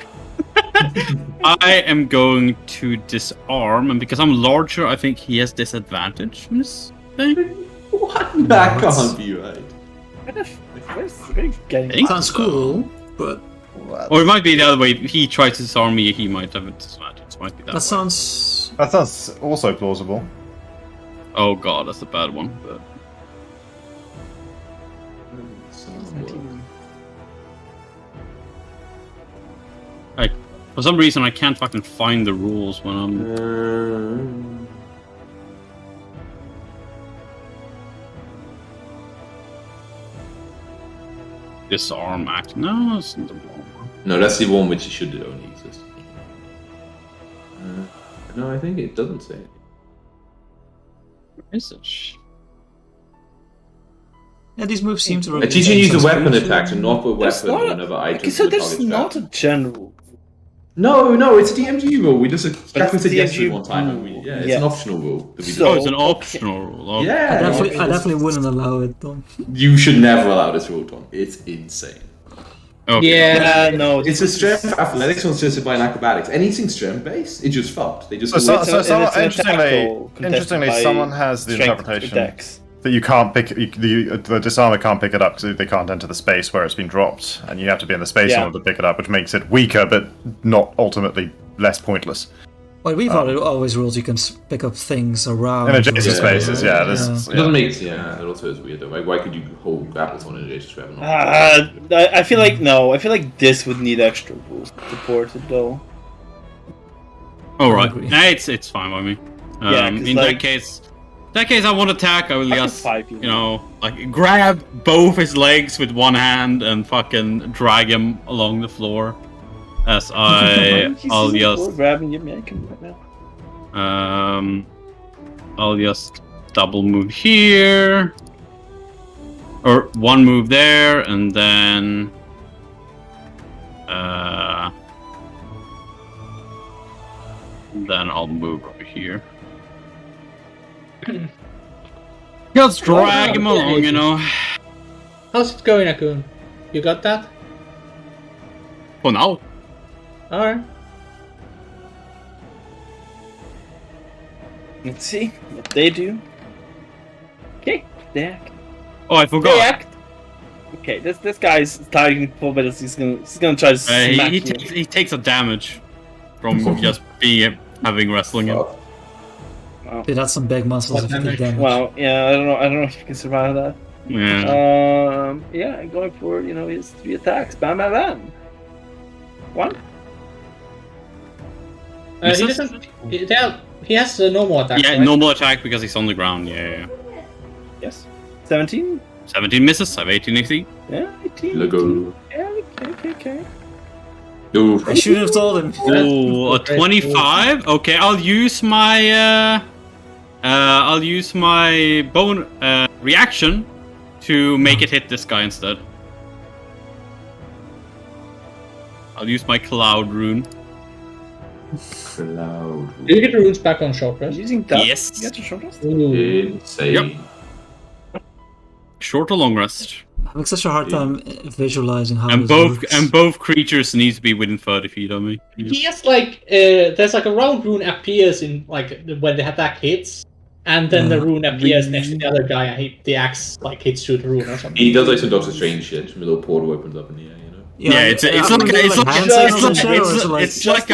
I am going to disarm, and because I'm larger, I think he has disadvantage from this thing. what? That can't be right. Sounds cool, but... Or it might be the other way. If he tries to disarm me, he might have a disadvantage. It might be that way. sounds... That sounds also plausible. Oh god, that's a bad one. But for some reason, I can't fucking find the rules when I'm. Disarm act. No, that's not the wrong one. No, that's the one which should only exist. No, I think it doesn't say it. Is it? Yeah, these moves seem to... A teacher uses a weapon attack to knock a There's weapon or not another a, item. okay, so to the there's target's not back. a general. No, it's a DMG rule. We just Catherine said DMG yes to one time. And rule. it's Yes. an optional rule. That we So- Oh, don't- it's an optional rule. Okay. yeah, I definitely wouldn't allow it, Tom. You should never allow this rule, Tom. It's insane. Okay. Yeah. No, It's a strength athletics or assisted by an acrobatics. Anything strength based, it just fucked. They just Interestingly, someone has the interpretation that you can't pick the disarmer can't pick it up because they can't enter the space where it's been dropped, and you have to be in the space in order to pick it up, which makes it weaker, but not ultimately less pointless. Well, we've always ruled you can pick up things around... In adjacent spaces, It doesn't make it also is weird though. Like, why could you hold grapples on an adjacent square? I feel like no. I feel like this would need extra rules to support it though. All right. agree. Nah, it's fine by me. Yeah, 'cause in like- that case, I won't attack. I will Fucking just, five, you like grab both his legs with one hand and fucking drag him along the floor. As I'll just grabbing you, man. Come on now. I'll just double move here, or one move there, and then Then I'll move over here. Just drag him along, you know. How's it going, Akun? You got that? For now. Alright. Let's see what they do. Okay, they act. Oh, I forgot. They act. Okay, this guy's targeting full, but he's gonna try to smack you. He takes a damage from just having wrestling him. Wow. Dude, that's some big muscles if you take damage. Wow, yeah, I don't know if you can survive that. Yeah. Yeah, going for his 3 attacks. Bam, bam, bam. 1. He doesn't. He has a normal attack. Yeah, right? normal attack because he's on the ground. Yeah. Yes. 17. 17 misses. I have 18 AC. Yeah, 18. Lego. Yeah, okay. Oof. I should have told him. Oh, a 25. Okay, I'll use my bone reaction to make it hit this guy instead. I'll use my cloud rune. Cloud. Did you get the runes back on short rest? Using that. Yes. You get your short rest? Ooh. Insane. Short or long rest. I'm having such a hard time visualizing how And this works. both creatures need to be within 30 feet of me. He has like there's like a round rune appears in like when the attack hits, and then the rune appears next to the other guy, and the axe like hits through the rune or something. He does like some Doctor Strange shit. Some little portal opens up in the air, you know. Yeah, it's like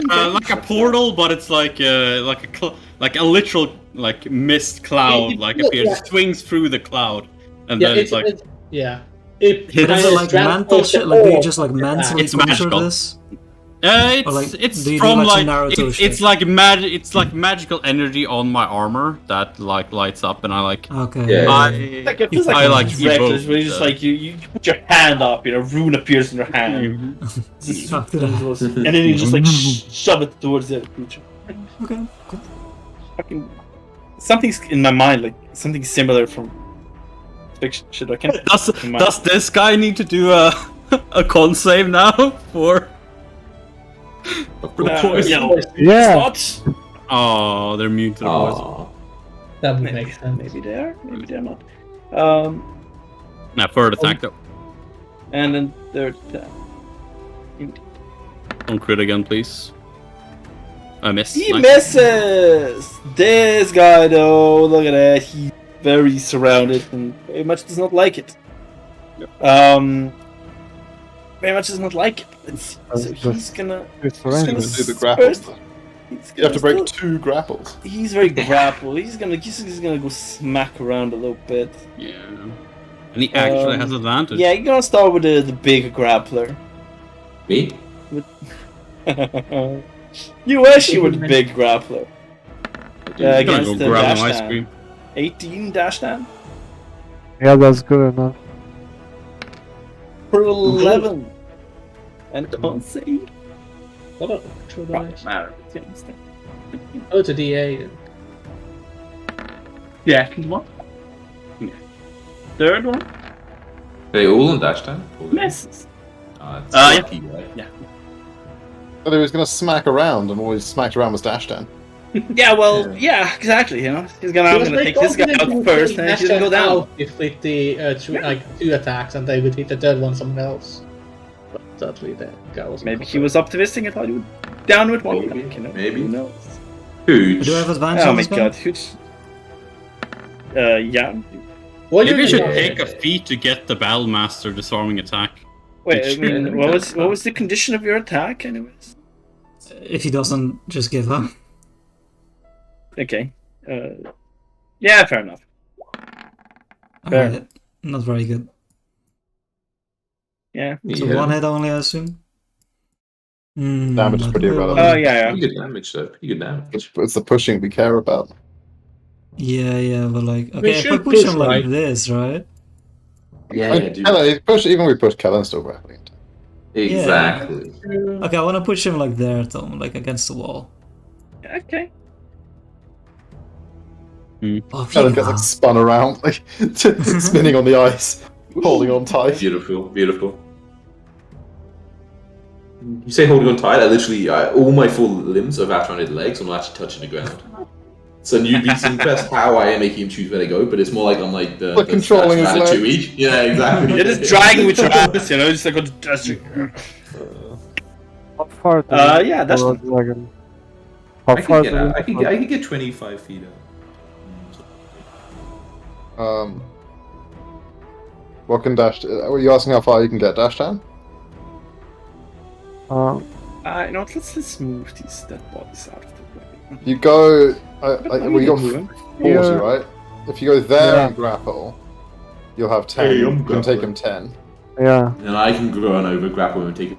a portal, but it's like a literal like mist cloud appears, swings through the cloud, and then it's like It But is it like mental shit? Like, do you just like mentally It's conjure magical. this? It's do you do from like some like Naruto shit? it's like magical energy on my armor that like lights up, and I like Okay. Yeah. It feels like I like reckless, evoke where you just the- like you put your hand up, rune appears in your hand, Fuck did I- and then you just like shove it towards the other creature. Okay. Cool. Fucking something's in my mind, like something similar from fiction shit. I can't. Does this guy need to do a con save now for? Yeah. Spots? Oh, they're immune to the poison. Aww. That would make sense. Maybe they are, maybe they're not. Now third attack though. And then third attack. Don't crit again, please. I missed. He Nice. misses! This guy though, look at that, he's very surrounded and very much does not like it. Very much does not like it. So he's gonna... It's he's gonna horrendous. do the grapples. first- he's You have to gonna break still- 2 grapples. He's very grapple. He's gonna go smack around a little bit. Yeah. And he actually has advantage. Yeah, you're gonna start with the big grappler. Me? You wish you were the big grappler. I'm gonna Against go the grab dash an ice down. cream. 18 dash down Yeah, that's good enough. for 11. And don't say What a true dice. matter. You understand? Oh, it's a DA. Yeah, one. Yeah. Third one They all on dash time? misses. It's Yeah. lucky, right? But he was going to smack around, and all he smacked around was dash down. Yeah, well, yeah, exactly. I'm gonna take this guy out first, and he's gonna go down. If with the two attacks, and they would hit the third one someone else. But sadly, the guy was Maybe he was optimistic and thought he would down with one. Maybe. attack, Maybe. Who knows? Huge. Do I have advantage Oh on my this guy? god, huge. Yeah. Well, Maybe you should yeah. take a feat to get the Battlemaster disarming attack. Wait, I mean, what was the condition of your attack, anyways? If he doesn't just give up. Okay. Yeah, fair enough. Fair. Alright. Not very good. Yeah. So one hit only, I assume? Damage is not pretty really. irrelevant. Oh yeah, Pretty good damage, though. Pretty good damage. It's the pushing we care about. Yeah, but like, okay, if I should push push, him like right? this, right? Yeah, dude. Even we push Kellen still grappling. Exactly. Okay, I want to push him like there, Tom, like against the wall. yeah. Okay. Oh, Kellen gets like spun around, like spinning on the ice, holding on tight. Beautiful, beautiful. You say holding on tight, I literally, all my full limbs are wrapped around his legs, I'm not actually touching the ground. So you'd be impressed how I am making him choose where to go, but it's more like I'm like the controlling his legs. Ratatouille. Yeah, exactly. You're just dragging with your ass, you know, just like How far? Yeah, that's dragon. I could get 25 feet out. What can dash? Were you asking how far you can get dash down? no, let's move these dead bodies out of the way. You go. Well, you got 40, right? If you go there and grapple, you'll have 10. Hey, you can take him 10. Yeah. And I can run over, grapple him, and take it.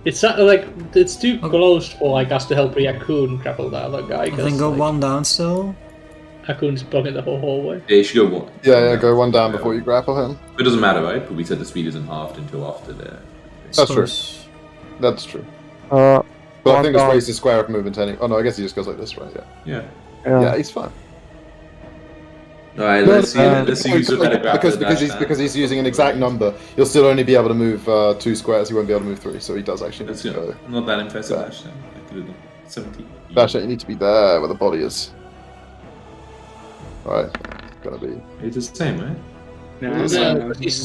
It's like it's too close for like us to help Raccoon grapple the other guy. I think go like, one down still. Raccoon's blocking the whole hallway. Yeah, you should go one. Yeah, go one down before you grapple him. It doesn't matter, right? But we said the speed isn't halved until after there. That's true. That's true. But I think this raise the square of movement any. Oh no, I guess he just goes like this, right? Yeah. Yeah, he's fine. Alright, let's see who's the better grappler. Because he's using an exact number, you'll still only be able to move 2 squares, he won't be able to move 3, so he does actually need to go. Not that impressive, actually. I could have done 17. Dash, you need to be there where the body is. Alright, gotta be. It's the same, right? No,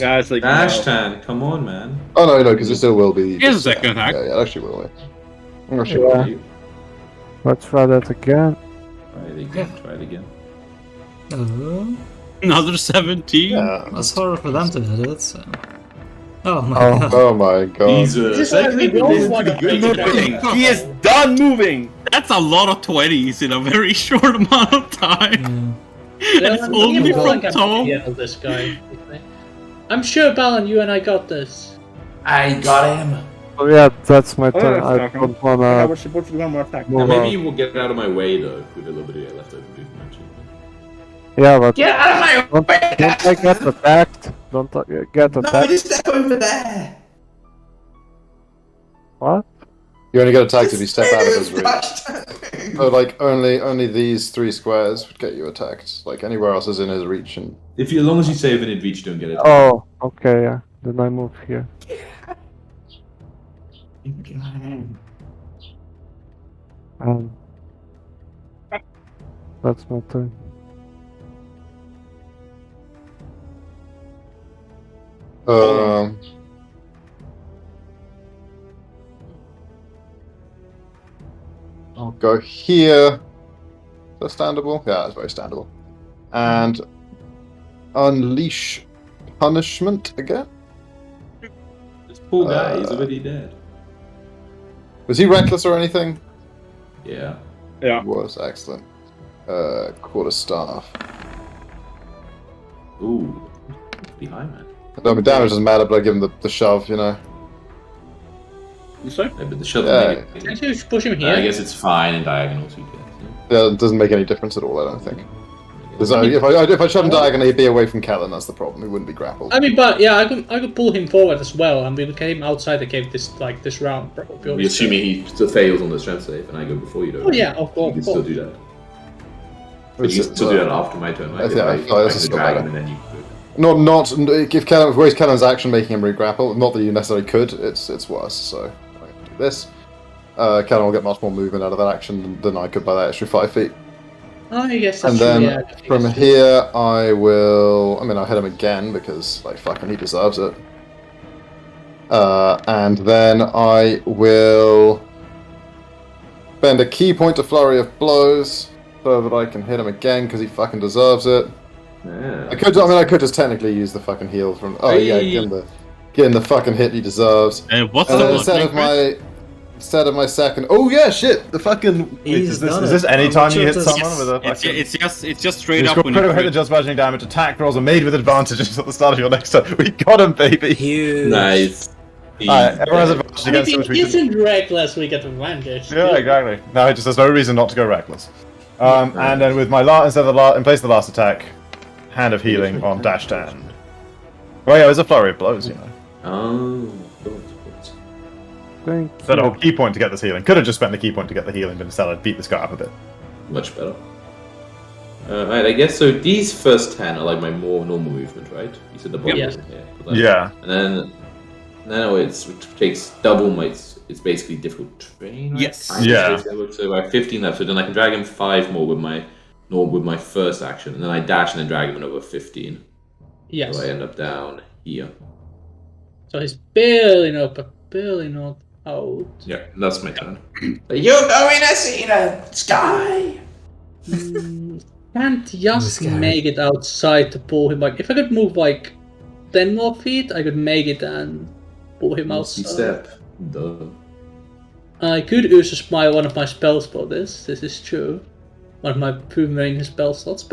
guys, like Dash tan, come on, man. Oh no, because it still will be. Here's a second attack. Yeah, it actually will. Let's try that again. Try it again. Another 17. Yeah. That's harder for them to hit it. So. Oh my god. Oh my god. Jesus. He is done moving. That's a lot of 20s in a very short amount of time. It's only from Tom. This guy. I'm sure, Balan, you and I got this. I got him. Oh yeah, that's my turn. I don't wanna. We're supposed to do one more attack. Now, maybe you will get out of my way though, with a little bit of left over. Yeah, but Get out of my way! don't I get attacked? Don't I get attacked? No, just step over there. What? You only get attacked if you step out of his reach. So like only these 3 squares would get you attacked. Like anywhere else is in his reach and. If you, as long as you save it in reach, you don't get it. Oh, okay, yeah. Then I move here. That's my turn. I'll go here. Is that standable? Yeah, that's very standable. And unleash punishment again? This poor guy, he's already dead. Was he reckless or anything? Yeah. Yeah. He was, excellent. Quarterstaff. Ooh. Behind, man. No, but damage doesn't matter, but I give him the shove, you know. You say? Yeah, but the shove Can't you push him here? I guess it's fine in diagonal, so you can. Yeah, it doesn't make any difference at all, I don't think. If I shove him diagonally, he'd be away from Kellen, that's the problem. He wouldn't be grappled. I mean, but yeah, I could pull him forward as well, and we get him outside the cave this round, probably. You're assuming he still fails on the strength save, and I go before you, don't. Oh yeah, of course. You can still do that. But you can still do that after my turn, right? I feel like this is still better. And then you. Not if Kellen waste Kellen's action making him re-grapple. Not that you necessarily could. It's worse. So I can do this. Kellen will get much more movement out of that action than I could by that extra 5 feet. Oh, I guess that's and then true, yeah, from here, I will. I mean, I'll hit him again because, like, fucking, he deserves it. And then I will spend a key point to flurry of blows so that I can hit him again because he fucking deserves it. Yeah. I could just technically use the fucking heal from. Oh yeah, getting the fucking hit he deserves. And what's the instead of my second? Oh yeah, shit! The fucking. Is this any time you hit someone with a? It's just straight up. When you hit the just bludgeoning damage. Attack rolls are made with advantages at the start of your next turn. We got him, baby. Huge. Nice. Alright, everyone has advantage against him. If he isn't reckless, we get advantage. Yeah, exactly. No, there's no reason not to go reckless. And then with my in place of the last attack. Hand of Healing on Dashtan. Well, yeah, it was a flurry of blows, you know. Oh. Thank you. So a key point to get this healing. Could have just spent the key point to get the healing, but instead I beat this guy up a bit. Much better. Right, I guess so. These first 10 are like my more normal movement, right? You said the bottom Yeah. isn't here. Yeah. And then now it takes double my. It's basically difficult terrain. Right? Yes. Yeah. So I have 15 left. So then I can drag him 5 more with my first action, and then I dash and then drag him another 15. Yes. So I end up down here. So he's barely up, but barely not out. Yeah, that's my turn. You're going to see the sky. Can't just make it outside to pull him back. If I could move like 10 more feet, I could make it and pull him outside. Step. Duh. I could use one of my spells for this. This is true. One of my proven spell slots.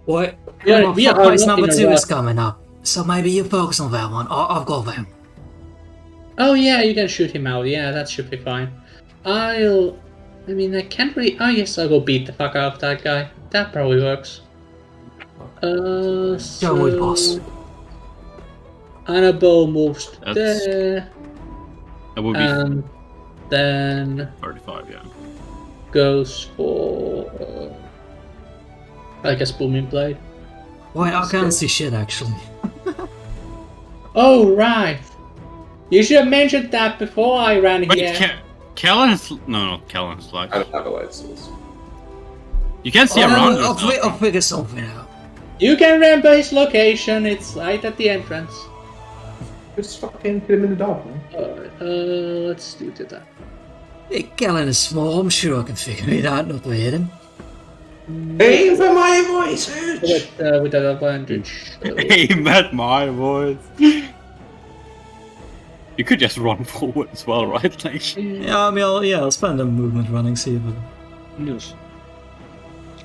What? Yeah, we are Fight not number in a 2 is rush. coming up. So maybe you focus on that one. I've got them. Oh yeah, you can shoot him out. Yeah, that should be fine. I can't really. Oh yes, I'll go beat the fuck out of that guy. That probably works. Go with boss. Annabelle moves That's- there, That would be and then 35, yeah. goes for I guess booming blade. Wait, I can't see shit actually. Oh right, you should have mentioned that before I ran Wait, here. Kellen is... No, not Kellen is like... I don't have a light source. You can't see around I'll yourself. figure something out. You can remember his location. It's right at the entrance. Just fucking hit him in the dark, man. Alright, let's do that. Hey, Kellen is small. I'm sure I can figure it out not to hit him. Aim for my voice! With that advantage. Aim at my voice. You could just run forward as well, right? Like... Yeah, I mean, I'll spend a movement running, see if it... Yes.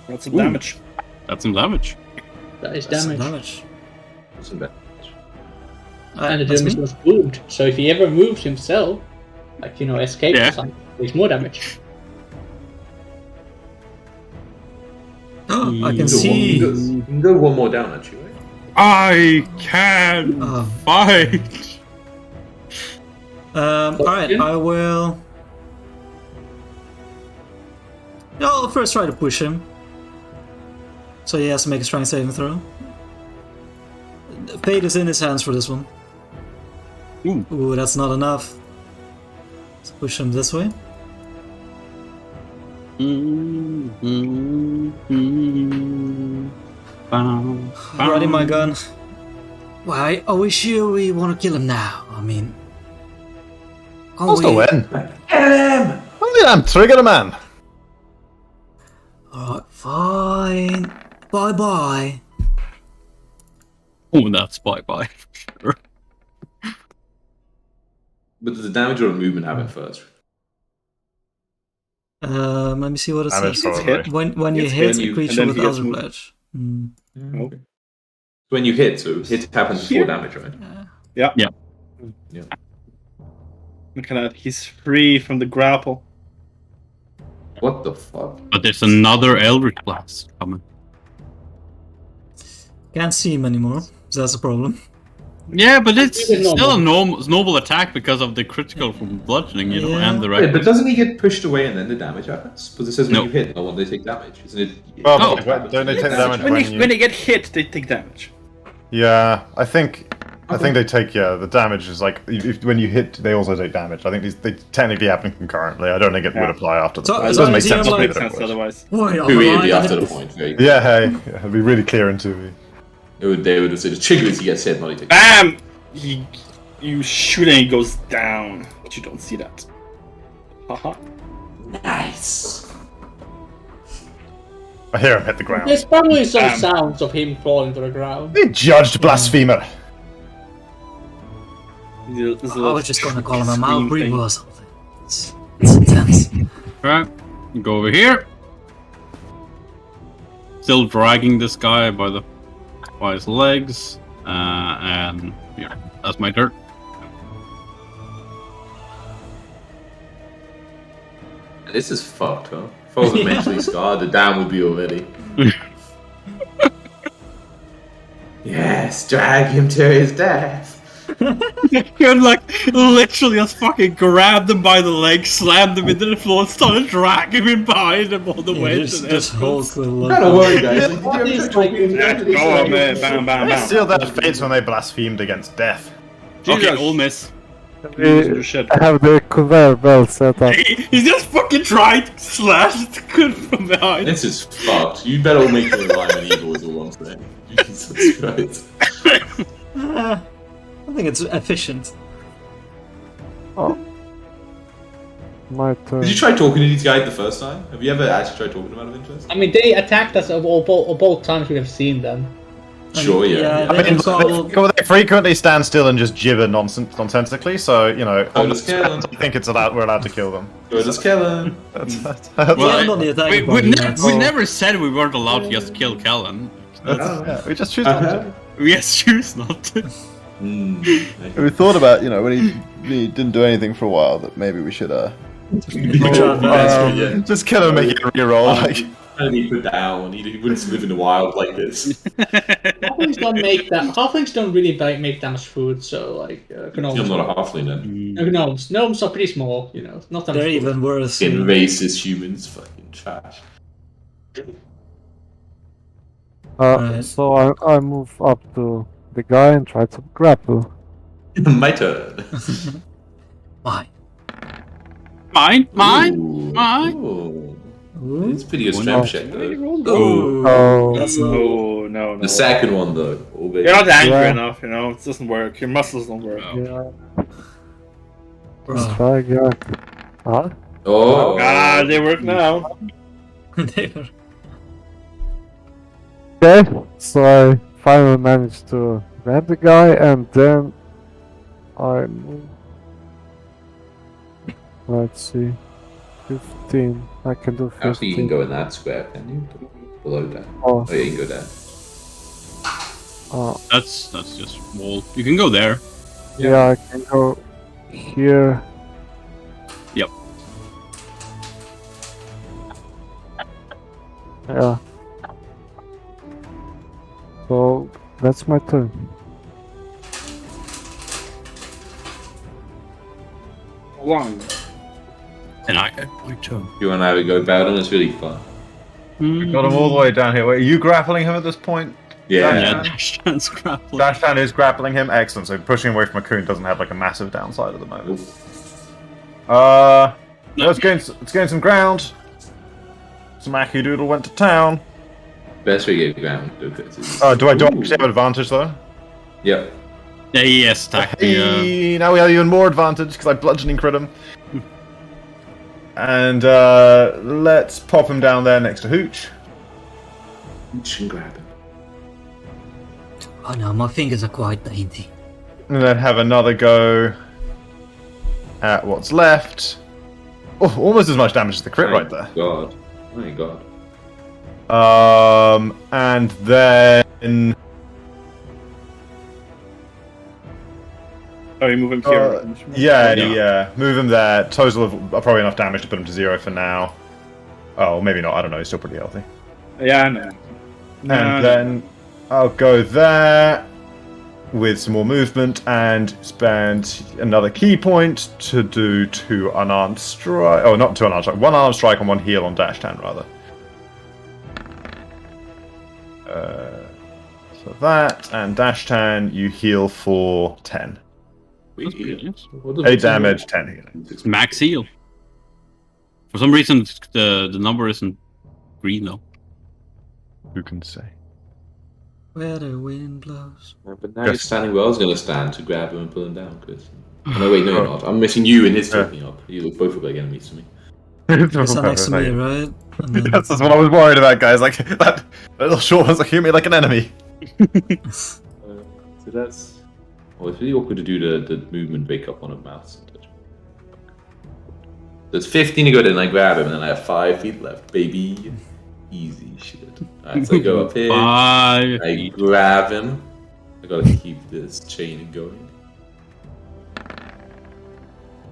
That's some damage. That's some damage. That is That's some damage. Some damage. And the that's damage me. was moved. So if he ever moves himself, like escape Yeah. or something, there's more damage. Oh, I You can see... You can go one more down, actually, right? I can fight. Alright, I will... Yeah, I'll first try to push him. So he has to make a strength saving throw. Fate is in his hands for this one. Ooh, that's not enough. Let's push him this way. Ready my gun. Why? Are we sure we want to kill him now? I mean... What's the win? Kill him! Oh, yeah, I'm trigger man. Alright, fine. Bye-bye. Oh, that's bye-bye. Sure. But does the damage or the movement happen first? Let me see what it Damage says. probably. When you It's hit when a you- creature and then with he gets other moved. pledge. Okay. When you hit, so hit happens before damage, right? Yeah. Yeah. Yeah. Look at that. He's free from the grapple. What the fuck? But there's another Eldritch Blast coming. Can't see him anymore, so that's a problem. Yeah, but it's Even still a normal. noble attack because of the critical from bludgeoning, you know, Yeah. and the Wait, but reckless. doesn't he get pushed away and then the damage happens? Because it says when No. you hit, no one they take damage, isn't it? Well, No. but don't they take damage When when they get hit, they take damage. Yeah, I think they take the damage is like when you hit, they also take damage. I think they technically happen concurrently. I don't think it would apply after the So- point. It so doesn't make is he sense to like- me Makes that it sense would. otherwise. Wait, Who would be alright, after the point? Very Yeah, hey, it'd be really clear in 2v. They would say the trigger is he gets hit, not he takes. Bam! You shoot and he goes down, but you don't see that. Haha. Nice. I hear him hit the ground. There's probably some sounds of him falling to the ground. He judged blasphemer. There's a I lot was of just gonna call him a mouth scream breather thing. or something. It's intense. Right, go over here. Still dragging this guy by his legs, and yeah, that's my turn. This is fucked, huh? If I was mentally scarred, the down would be already. Yes, drag him to his death. Coon like literally just fucking grabbed him by the leg, slammed him into the floor, and started dragging him behind him all the way to the Hulk will Kind of worried, guys. What is like? Go on, man. Bam, bam, They bam. sealed their fates when they blasphemed against death. Okay, all miss. We Shit. have the conveyor belt set up. He just fucking tried to slash the Coon from behind. This is fucked. You better all make your alignment evil is all I'm saying. Jesus Christ. I think it's efficient. Oh. My turn. Did you try talking to these guys the first time? Have you ever actually tried talking to them out of interest? I mean, they attacked us of both times we have seen them. Sure, yeah. I mean, they frequently stand still and just gibber nonsensically, so, you know, Oh, let's kill them. I think we're allowed to kill them. Go, let's kill them. We never said we weren't allowed to just kill Kellen. We just choose not to. We just choose not to. We thought about, you know, when he didn't do anything for a while, that maybe we should just kill him and make it a reroll. Like. And he put down. He wouldn't live in the wild like this. Halflings don't really make that much food, so like gnomes. I'm not a halfling then. Gnomes are pretty small, you know. Not that They're much food. even worse. In racist humans, fucking trash. So I move up to the guy and try to grapple. My turn. Mine. It's pretty good strength check though. Oh. No. The second one though. You're not angry enough, you know. It doesn't work. Your muscles don't work. Yeah. Let's try again. Huh? Oh. Ah, they work now. Okay, so I finally managed to grab the guy, and then I move. Let's see, 15. I can do 15. Actually, you can go in that square, can you? Below that. Oh, Oh yeah, you can go there. That's just wall. You can go there. yeah, I can go here. Yep. Yeah. So that's my turn. One. And I get my turn. You want to have a go about him? It's really fun. We got him all the way down here. Wait, are you grappling him at this point? Yeah. Dashtan's grappling. Dashtan is grappling him. Excellent. So pushing away from a coon doesn't have like a massive downside at the moment. Let's gain some ground. Smacky Doodle went to town. Best way to get ground. Do I actually have advantage though? Yep. Yeah, he has attacked me. Hey, now we have even more advantage because I bludgeoning crit him. And let's pop him down there next to Hooch. Hooch and grab him. Oh no, my fingers are quite dainty. And then have another go at what's left. Oh, almost as much damage as the crit right there. God. Oh my god. And then... Oh, you move him here. Yeah. Move him there. Total of probably enough damage to put him to 0 for now. Oh, maybe not. I don't know. He's still pretty healthy. Yeah, I know. And then I'll go there with some more movement and spend another key point to do 2 unarmed strike. Oh, not 2 unarmed strike. 1 unarmed strike and 1 heal on Dashtan, rather. So that, and Dashtan, you heal for 10. 8 damage, 10 healing. Max heal. For some reason, the number isn't green though. Who can say? Where the wind blows. Yeah, but now you're standing where I was going to stand to grab him and pull him down, Chris. Oh, no, wait, no, you're not. I'm missing you and his taking up. You look both look like enemies to me. It's not next to me, right? That's what I was worried about, guys. Like, that little short one's like, hit me like an enemy. So that's... Oh, it's really awkward to do the movement wake up on a mouse. So it's 15 to go in, and I grab him, and then I have 5 feet left, baby. Easy shit. Alright, so I go up here, 5. I grab him. I gotta keep this chain going.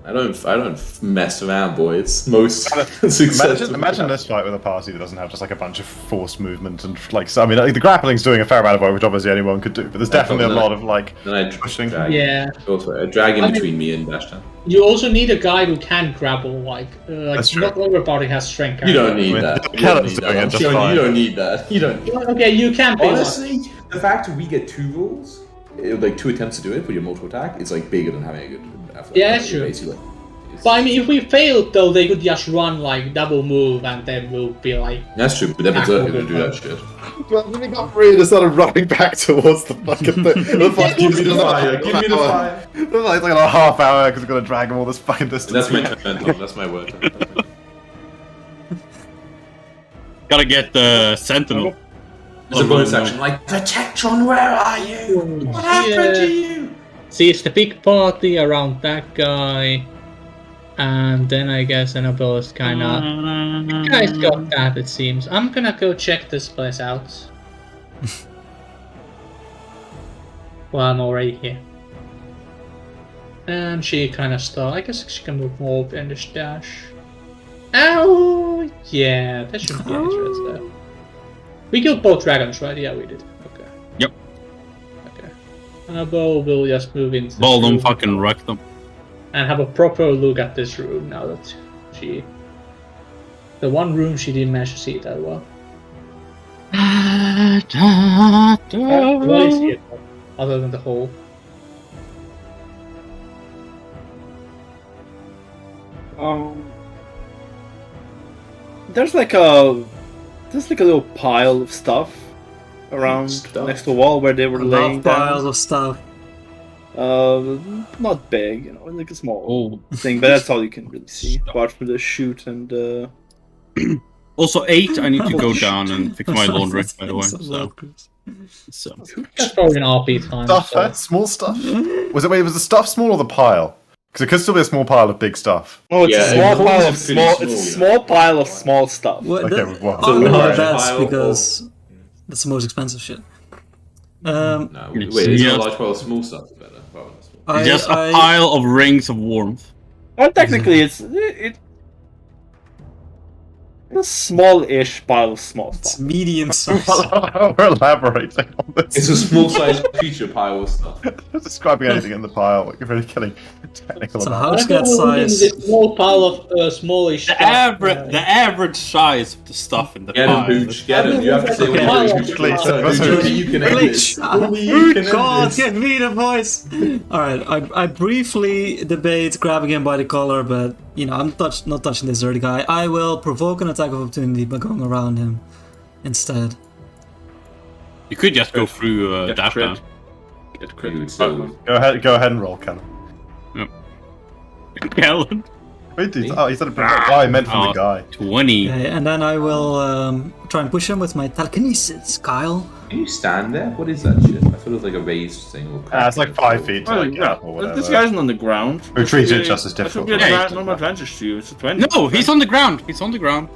I don't mess around, boy. It's most successful. Imagine this fight with a party that doesn't have just like a bunch of forced movement and like. So, I mean, like, the grappling's doing a fair amount of work, which obviously anyone could do. But there's definitely a lot of like pushing. Yeah. Also, a drag between me and Dashtown. You also need a guy who can grapple. Like not everybody has strength. You don't need that. You don't need that. I'm sure you don't need that. You don't. Okay, you can. Honestly, the fact that we get 2 rolls, like 2 attempts to do it with your multiple attack, is like bigger than having a good. Yeah, that's true. Basically. But I mean, if we failed though, they could just run like double move, and then we'll be like. That's true, but they're berserker gonna do that shit. Well, then we got free and started running back towards the fucking thing. Give me the fire! Give me the fire! It's like a half hour because we're gonna drag them all this fucking distance. That's my turn, Tom. That's my word. Gotta get the sentinel. There's a bonus action like Protection. Where are you? What happened to you? See, it's the big party around that guy. And then I guess Annabelle is kinda... You guys got that, it seems. I'm gonna go check this place out. Well, I'm already here. And she kinda I guess she can move more in the stash. Oh, yeah, that shouldn't be any threats there. We killed both dragons, right? Yeah, we did. Okay. Yep. Okay. Annabelle will just move into Ball them, fucking wreck them. And have a proper look at this room now that she... The one room she didn't manage to see that well. What is here, other than the hole? There's like a little pile of stuff around next to the wall where they were laying down. Piles of stuff. Not big, you know, like a small thing, but that's all you can really see, apart from the chute and Also 8, I need to go down and fix my laundry, by the way. So. That's probably an RP time. Stuff, small stuff? Was it the stuff small or the pile? Because it could still be a small pile of big stuff. Oh, it's a small pile of small. It's a small pile of small stuff. Well, that's because that's the most expensive shit. No, wait, it's not a large pile of small stuff. Just a pile of rings of warmth. Well, technically, it's a small-ish pile of small stuff. It's medium size. We're elaborating on this. It's a small-sized creature pile of stuff. Describing anything in the pile, like, you're really getting technical. So how does that size? A small pile of smallish stuff. The average size of the stuff in the pile. Get him. You have to say what you can end this. God, get me the voice. All right, I briefly debate grabbing him by the collar, but you know I'm not touching this dirty guy. I will provoke an attack of opportunity by going around him instead. You could just go through dash down. Get credit. Go ahead and roll, Callum. Yep. Callum. Wait, he said it. I meant from the guy. 20. Okay, and then I will try and push him with my telekinesis, Kyle. Can you stand there? What is that shit? I thought it was like a raised thing. It's like 5 feet. Oh, yeah. This guy's on the ground. Retreat is just as difficult. That should be normal advantage to you. It's a 20. No, he's on the ground. He's on the ground.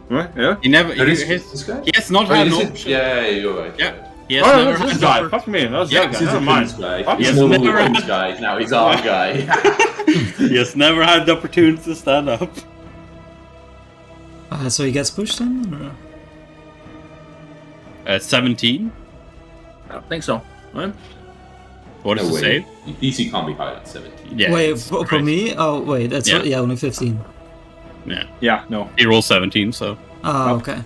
Right? Yeah. He never. This guy? He has not had no. Yeah, you're right. Yeah. He has never this had guy. Fuck me. That was that guy. Never mind. He has never had this guy. Now he's our guy. He has never had the opportunity to stand up. So he gets pushed in? Or? 17. I don't think so. Right? What is the save? DC can't be higher than 17. Yeah. Wait, for me? Oh, wait, that's only 15. Yeah. Yeah, no. He rolled 17, so. Oh, okay.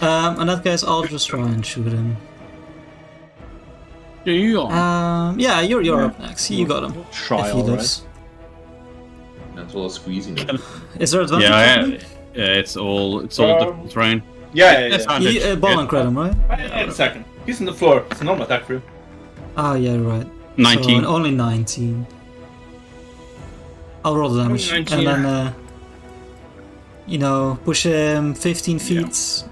In that case, I'll just try and shoot him. Yeah, you're up next. You got him. Trial, if he lives. That's all squeezing. Is there advantage? Yeah, it's all different terrain. Yeah. Ball and credit, right? Wait a second. He's on the floor. It's a normal attack for you. Ah, yeah, right. 19. So, only 19. I'll roll the damage. 19. And then, push him 15 feet.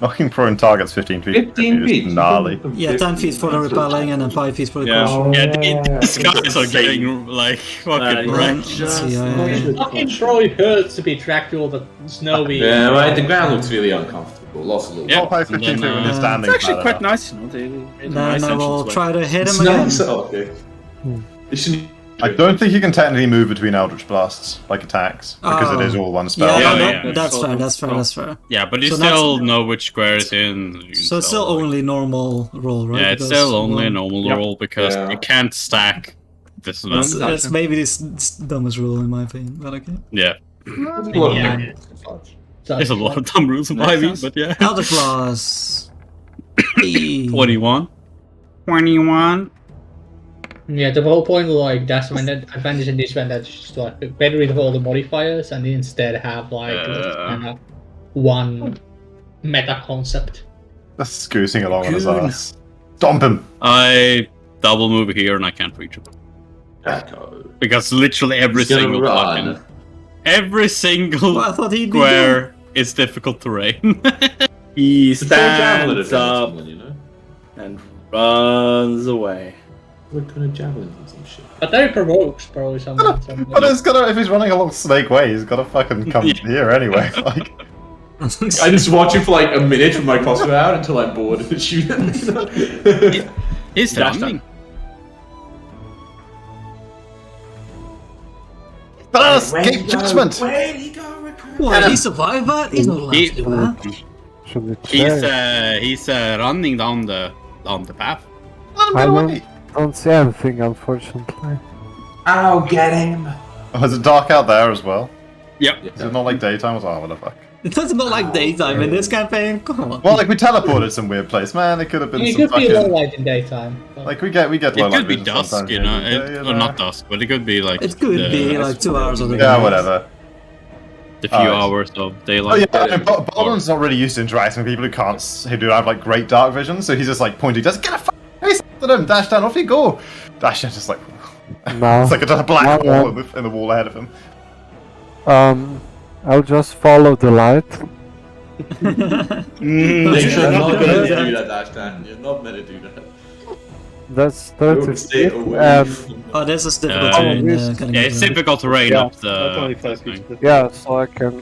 Knocking prone targets 15 feet. 15 feet? Gnarly. Yeah, 10 feet for the repelling and then 5 feet for the crush. These guys are getting, like, fucking wrecked. Fucking probably hurts to be tracked through all the snowy... Yeah, right, the ground looks really uncomfortable. Lost a little bit. It's actually quite nice, Then I will try to hit him again. Okay. You shouldn't I don't think you can technically move between Eldritch Blasts, like attacks, because it is all one spell. That's fair. Yeah, but you still know which square it's in. So it's still only normal roll, right? Yeah, it's still only a normal roll because you can't stack this one. That's maybe this dumbest rule in my opinion, but okay. Yeah. Yeah. There's a lot of dumb rules in my view, but yeah. Elder Blast. 21. 21. Yeah, the whole point of like that's when that advantage and disadvantage is just like get rid of all the modifiers and instead have like kind of one meta concept. That's scoosing along on his ass. Stomp him! I double move here and I can't reach him. Because literally every single square is difficult terrain. He stands up and runs away. We're gonna javelin or some shit. But that provokes probably someone. But it's gotta, if he's running along Snake Way, he's gotta fucking come here anyway. Like, I just watch him for like a minute with my crossbow out until I'm bored and shoot him. He's running. Escape judgment! Where'd he go? What? He survived that? He's not allowed to do that. He's running down the path. I don't see anything, unfortunately. I'll get him. oh, is it dark out there as well? Yep. Is it not like daytime? Oh, what the fuck? It's not like daytime in this campaign. Come on. Well, like we teleported some weird place, man. It could have been It some could be fucking... low light in daytime. But... Like we get low It light could be vision dusk, sometimes, you know. maybe, Or not dusk, but it could be like. It could be like 2 hours of the Yeah, whatever. The few hours of Oh daylight. yeah, I mean, Baldwin's not really used to interacting with people who can't, who do have like great dark vision, so he's just like pointing, just get a face at him, dash down, off you go. Dash down, just like No. it's like a black wall in the wall ahead of him. I'll just follow the light. You're not gonna do that, Ashton. You're not meant to do that. That's Don't 30 stay feet, away. and Oh, this is difficult terrain. Yeah, it's difficult terrain up the. Only 5 feet. yeah, so I can.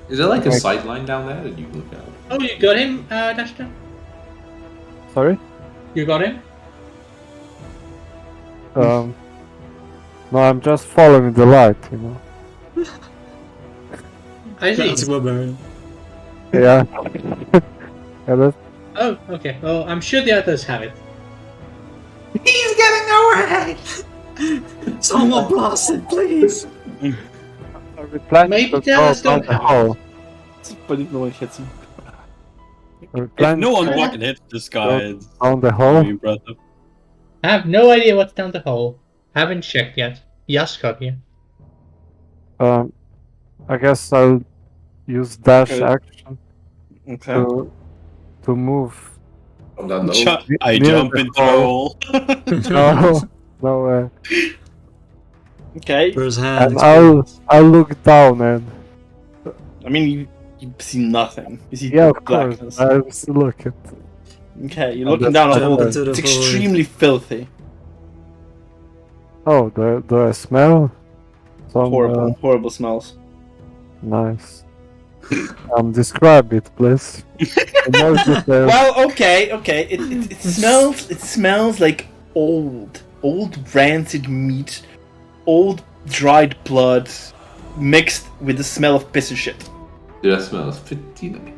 Is there like a sight line down there that you can look at? Oh, you got him, Dashton? Sorry. You got him? No, I'm just following the light, you know. I see. That's barbarian. Yeah. Yeah, that's... Oh, okay. Well, I'm sure the others have it. He's getting away! Someone blast it, please. Maybe the others don't have it. But no one hits him. If no one fucking hits this guy, it's on the hole. pretty impressive. I have no idea what's down the hole. Haven't checked yet. Just got here. I guess I'll use dash action Okay. to move. I near jump the into the hole. No, Okay. First hand. and I'll look down and I mean, you see nothing. You see yeah, of course. blackness. I'll look at. Okay, you're looking down on a hole Jump that's into the void. extremely filthy. Oh, do I smell? Some Horrible, horrible smells. nice. Describe it, please. Well, okay. It smells like old rancid meat, old dried blood, mixed with the smell of piss and shit. Dude, that smells pretty nice.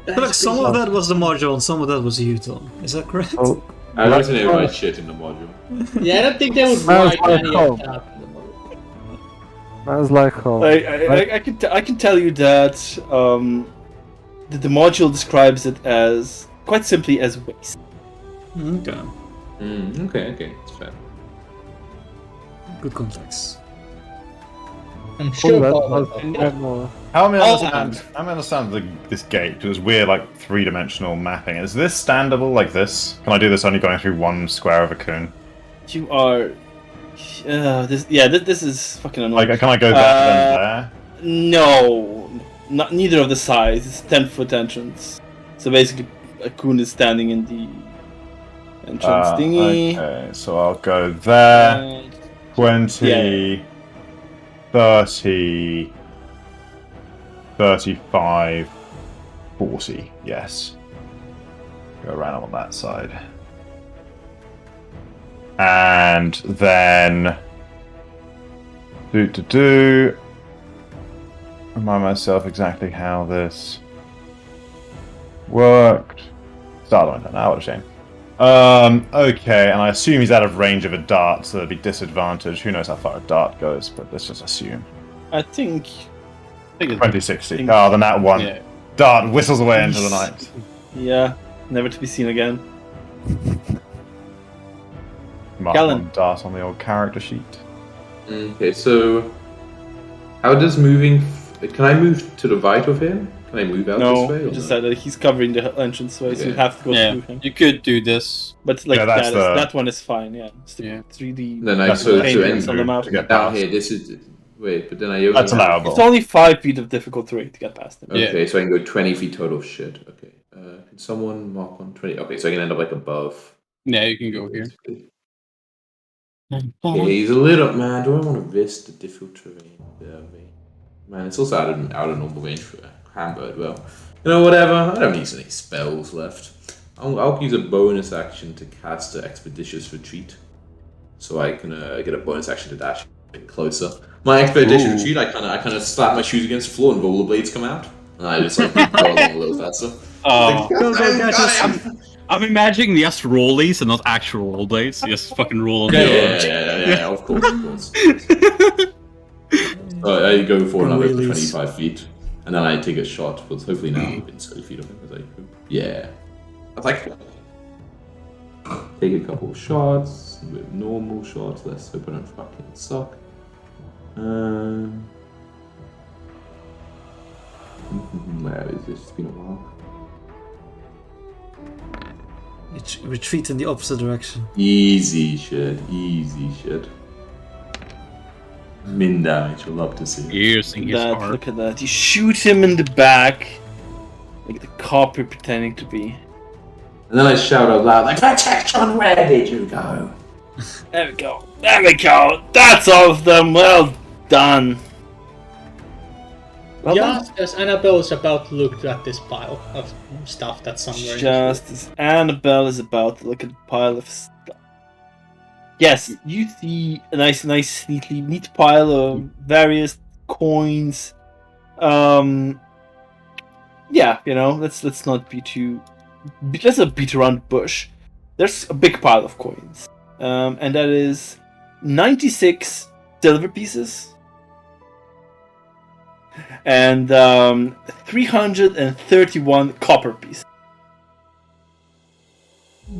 But like, some of that was the module and some of that was you, Tom. Is that correct? Oh, I don't think they write shit in the module. Yeah, I don't think they would Smells write like any home. of that in the module. smells like home. I can tell you that that the module describes it as quite simply as waste. Okay. Okay, it's fair. Good context. I'm sure that Paul was will. one more. How am I Oh, understand this gate? This weird like 3-dimensional mapping. Is this standable like this? Can I do this only going through one square of a coon? You are. This is fucking annoying. Like, can I go there and there? No, neither of the sides. It's 10-foot entrance. So basically, a coon is standing in the entrance thingy. Okay, so I'll go there. And 20, yeah. 30, 35, 40. Yes. Go around on that side. And then remind myself exactly how this worked. Start on now, what a shame. Okay, and I assume he's out of range of a dart, so there'd be disadvantage. Who knows how far a dart goes, but let's just assume. I think 2060. Oh, then that one. Yeah. Dart whistles away into the night. Yeah, never to be seen again. Mark Galen. one dart on the old character sheet. Okay, so how does moving? Can I move to the right of him? Can I move out No, this way? you just said that he's covering the entrance way, so you have to go through him. You could do this. But like Yeah, that's that one is fine. Yeah, it's the Yeah. 3D. Then I That's so what to I paintings on the enter map. to get down past. here. This is wait, but then I only That's have- allowable. It's only 5 feet of difficult terrain to get past him. Okay, so I can go 20 feet total. Shit. Okay. Can someone mark on 20? Okay, so I can end up like above. Yeah, you can go here. Yeah, he's a little man. Do I want to risk the difficult terrain? Yeah, man, it's also out of normal range for a Hamburg. Well, you know, whatever. I don't need any spells left. I'll use a bonus action to cast an Expeditious Retreat, so I can get a bonus action to dash a bit closer. My Expeditious Retreat, I kind of slap my shoes against the floor and rollerblades come out, and I just like go along a little faster. Oh. Like, I'm imagining just rollies and not actual rollerblades. Just fucking roll on the yeah, of course. I go for another 25 feet, and then I take a shot, but hopefully now within 30 feet of him. Yeah. I was like, take a couple of shots, with normal shots, let's hope I don't fucking suck. Where is this? It's been a while. Retreat in the opposite direction. Easy shit. Minda, you'll love to see. Using his heart. Look at that. You shoot him in the back, like the cop you're pretending to be. And then I shout out loud, like, Protectron, where did you go? There we go. That's all of them. Well done. Well done. Just as Annabelle is about to look at this pile of stuff that's somewhere. Just as Annabelle is about to look at the pile of stuff. Yes, you see a nice, neat pile of various coins. Yeah, you know, let's not beat around the bush. There's a big pile of coins, and that is 96 silver pieces. And 331 copper pieces.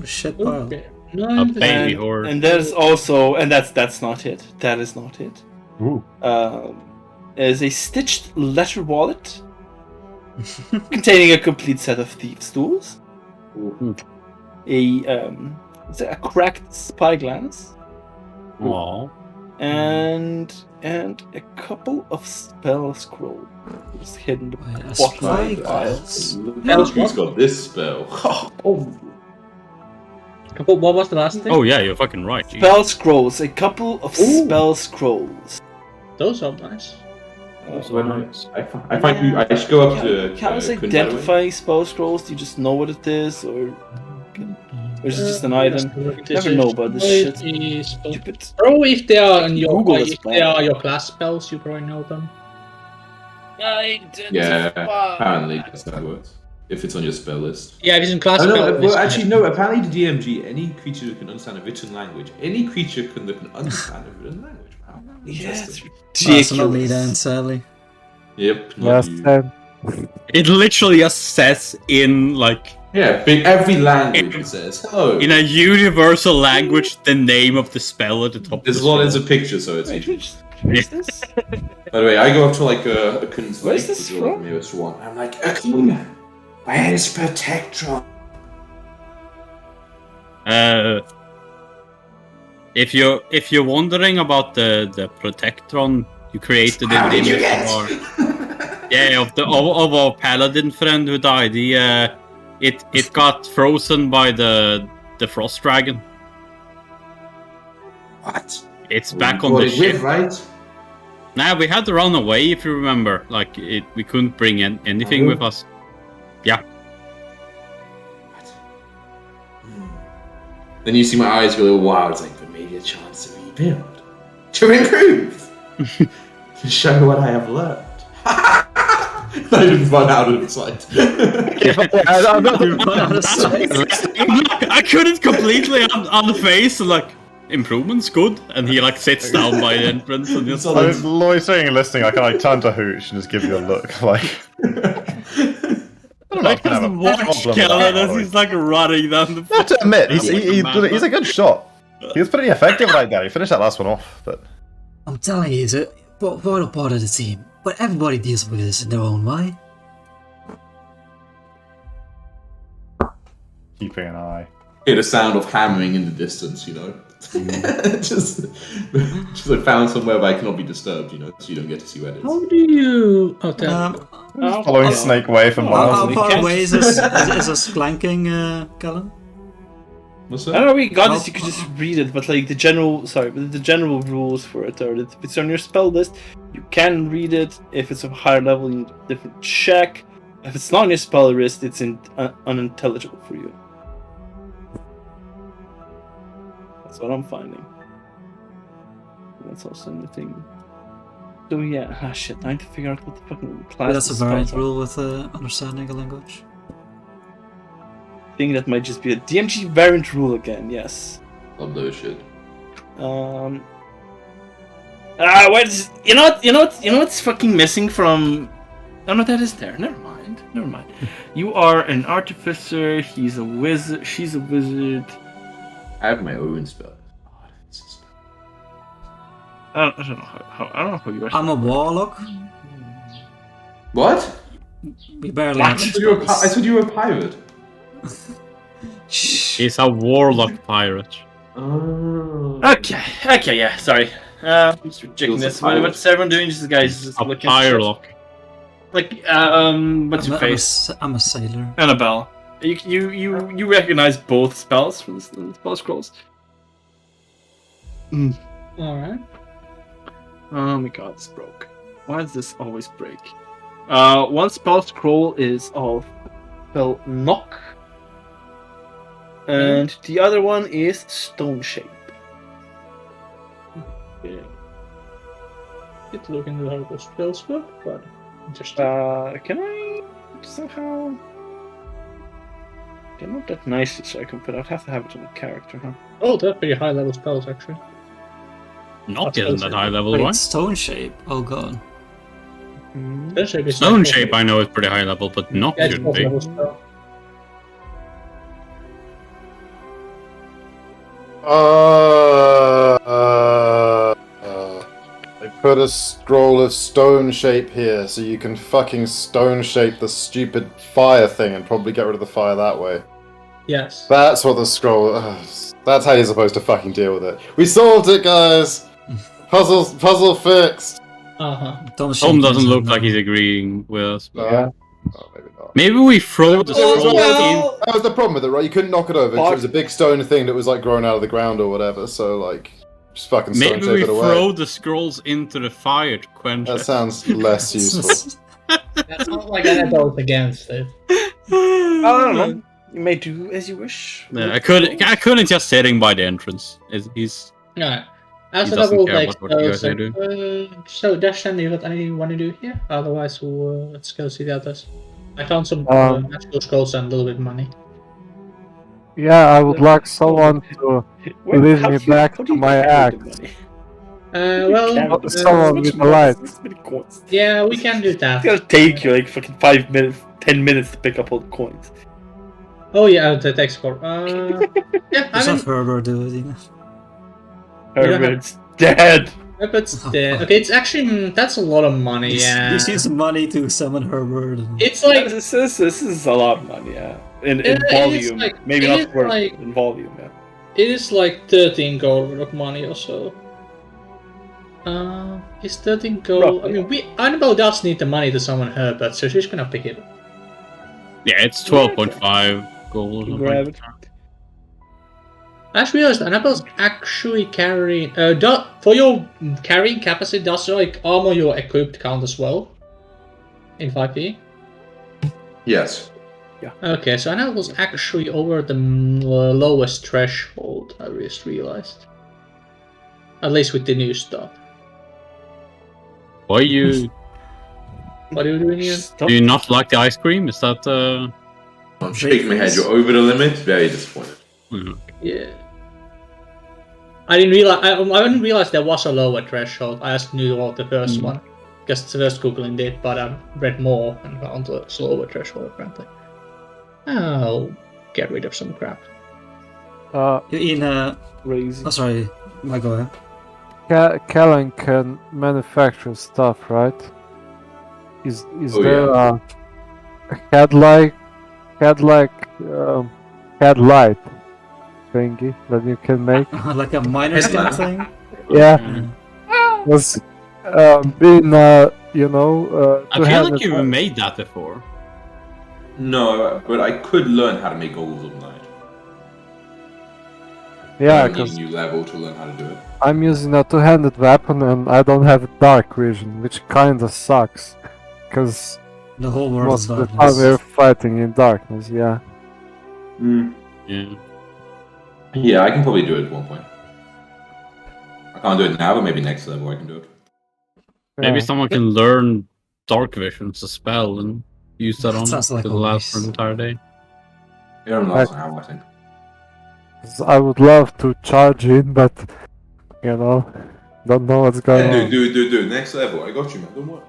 Shit pile. Okay. A baby horde. And there's also, and that's not it. That is not it. Ooh. There's a stitched letter wallet containing a complete set of thieves' tools. A cracked spyglass. Aww. And a couple of spell scrolls hidden at Wait, the a bottom of the spyglass? pile. Who's got this spell? What was the last thing? Oh yeah, you're fucking right. Geez. Spell scrolls, a couple of spell scrolls. Those are nice. I find you. I should go up to. Can I Kun, by the way. identify spell scrolls? Do you just know what it is, or is it just an item? Never know about this shit. Stupid. Probably if they are on your Google if is they are your class spells, you probably know them. Yeah, apparently that's how it works. If it's on your spell list. Yeah, if it's in class Oh, no, spell well, list. actually, no. Apparently, the DMG, any creature who can understand a written language, any creature can understand a written language. Wow. Yes, That's not me then, sadly. Yep. Not Yes, you. same. It literally just says in like Yeah, every language it says hello. in a universal language the name of the spell at the top. As of the long as scroll. a picture, so it's easy. Where's this? By the way, I go up to like a Kun's Where's Lake, this which is like from? the nearest one. I'm like, Akuna, where's Protectron? If you're wondering about the Protectron you created How in did you image get? of our paladin friend who died, it got frozen by the frost dragon. What? It's back on Got the it ship. with, right? Nah, we had to run away if you remember. Like we couldn't bring anything with us. Yeah. Then you see my eyes go a little wild. It's like, chance to rebuild, to improve, to show what I have learned. I didn't run out of sight. I couldn't completely on the face, like, improvements good, and he like sits down by the entrance and just I was loitering and listening. I can like turn to Hooch and just give you a look, like. I just watch Kellen as he's like running down the. I have to admit, he's a good shot. He was pretty effective right there. He finished that last one off, but. I'm telling you, it's a vital part of the team. But everybody deals with this in their own way. Keeping an eye. Hear the sound of hammering in the distance, you know. just like found somewhere where I cannot be disturbed, you know, so you don't get to see where it is. How do you... Following Snake Way for miles. How far away is this flanking, Callum? What's I that? don't know, we got this, you could just read it, but like the general rules for it are that if it's on your spell list, you can read it. If it's of a higher level, you need a different check. If it's not on your spell list, it's unintelligible for you. That's what I'm finding. That's also anything. So yeah, shit, I need to figure out what the fucking class That's a variant rule with understanding a language. I think that might just be a DMG variant rule again, yes. Love those shit. What is, you know what's fucking missing from... Oh no, that is there. Never mind. You are an artificer, he's a wizard, she's a wizard. I have my own spell. I don't know how you are. I'm a warlock. What? We barely I have thought you were a pirate. He's a warlock pirate. Oh. Okay, yeah, sorry. I'm just rejecting this. What's everyone doing? Just guys just A looking at pyrelock. like, what's your face? I'm a sailor. Annabelle. You recognize both spells from the spell scrolls. Alright. Oh my god, this broke. Why does this always break? One spell scroll is of spell knock. And the other one is stone shape. Okay. Did look into how those spells work, but interesting. Can I somehow... Okay, not that nicely, so I can put... I'd have to have it on the character, huh? Oh, they're pretty high level spells actually. Not yet that high level, Wait, right? stone shape. Oh god. Stone shape I know is pretty high level, but knock Yeah, it's shouldn't be. level spell. I put a scroll of stone shape here, so you can fucking stone shape the stupid fire thing and probably get rid of the fire that way. Yes. That's what the scroll... that's how you're supposed to fucking deal with it. We solved it, guys! Puzzle fixed! Uh-huh. Tom doesn't look like he's agreeing with us. But... Yeah. Oh, maybe not. Maybe we throw the scroll in. That was the problem with it, right? You couldn't knock it over because it was a big stone thing that was like growing out of the ground or whatever, so like... Just fucking stone Maybe shape we it away. throw the scrolls into the fire to quench That it. sounds less useful. That's not like Annabelle's against it. I don't know. You may do as you wish. Yeah, I couldn't just sitting by the entrance. He's Alright. As He for doesn't double care like what you guys are so Dashan, you got anything you want to do here? Otherwise let's go see the others. I found some magical scrolls and a little bit of money. Yeah, I would like someone to lead me back to my act. Someone with the light. Yeah, we can do that. It's gonna take you like fucking 5 minutes, 10 minutes to pick up all the coins. Oh yeah, the text score. Yeah, I mean, Herbert do it, you know. Herbert's dead. Herbert's dead. Okay, it's actually that's a lot of money. Yeah, You use money to summon Herbert. it's like This is a lot of money, yeah. In It is volume, like- maybe it not is worth like- in volume, yeah. it is like 13 gold worth of money or so. Is 13 gold? Roughly. I mean, Annabelle does need the money to summon Herbert, so she's gonna pick it up. yeah, it's 12.5 gold. or Grab something. it. I just realized Annabelle's actually carrying. For your carrying capacity, does like armor you're equipped count as well? In 5e? Yes. Okay, so Annabelle's actually over the lowest threshold, I just realized. At least with the new stuff. Why you? What are you doing here? Do you not like the ice cream? Is that I'm shaking my head. You're over the limit. Very disappointed. Yeah. I didn't realize there was a lower threshold. I just knew about the first one. Because the first Googling did, but I read more and found a slower threshold apparently. I'll get rid of some crap. In Crazy. Oh, sorry. Go ahead. Kellen can manufacture stuff, right? Is there a headlight thingy that you can make? Like a minor stuff thing? Yeah. Was being I feel like you made that before. No, but I could learn how to make goggles of night. Yeah, I need because a new level to learn how to do it. I'm using a two-handed weapon and I don't have dark vision, which kinda sucks. Because the whole world most is of the darkness. time we're fighting in darkness, yeah. Yeah. Yeah, I can probably do it at one point. I can't do it now, but maybe next level I can do it. Maybe someone can learn dark vision as a spell and use that on Sounds it like to last for an entire day. Yeah, I'm last now, I think. I would love to charge in, but don't know what's going on. Dude, next level. I got you, man. Don't worry.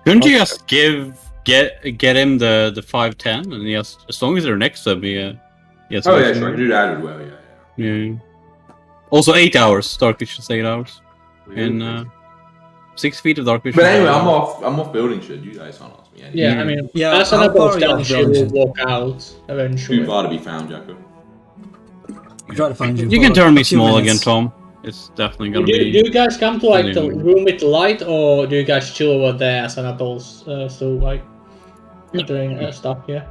Couldn't you just get him the 510 and as long as they're next to him, he has Oh yeah, vision. sure. I can do that as well. Yeah. Also 8 hours. Dark vision's 8 hours. And 6 feet of dark vision. But anyway, I'm off building shit. You guys can't ask me anything. Yeah, I mean, Yeah, as how an far are you done, off she building will shit? walk out eventually. Too far to be found, Jacko. Try to find you. You for can turn me a few small minutes. again, Tom. It's definitely gonna Do be. you guys come to like the Anyway. room with the light, or do you guys chill over there as an adults still like doing stuff? Yeah.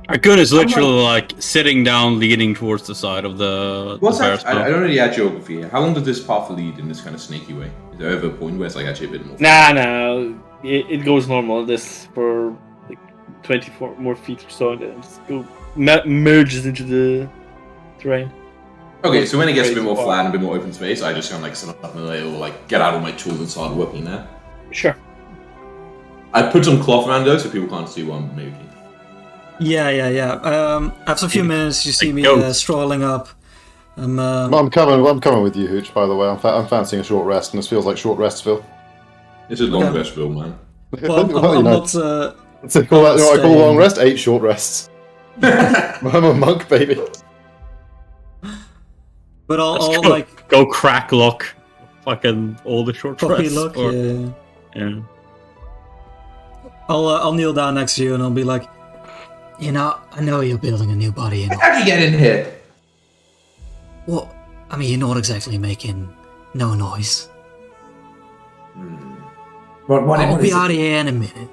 Raccoon is literally like sitting down, leaning towards the side of the. What's the that? I don't really have geography here. How long does this path lead in this kind of snaky way? Is there ever a point where it's like actually a bit more? Nah. It goes normal. This for like 24 more feet or so, and then just merges into the terrain. Okay, so when it gets a bit more flat and a bit more open space, I just kind of like set up my little like get out all my tools and start working there. Sure. I put some cloth around though, so people can't see what I'm making. Yeah. After a few minutes, you see me strolling up. I'm coming with you, Hooch. By the way, I'm fancying a short rest, and this feels like short restsville. It's a long rest, Bill, man. Well, I'm not. So call that what I call a long rest? 8 short rests. I'm a monk, baby. But I'll go, like go crack lock, fucking all the short puppy rests. look. Or- Yeah. I'll kneel down next to you and I'll be like, I know you're building a new body. And How'd you get in here? well, I mean, you're not exactly making no noise. I'll be out of here in a minute.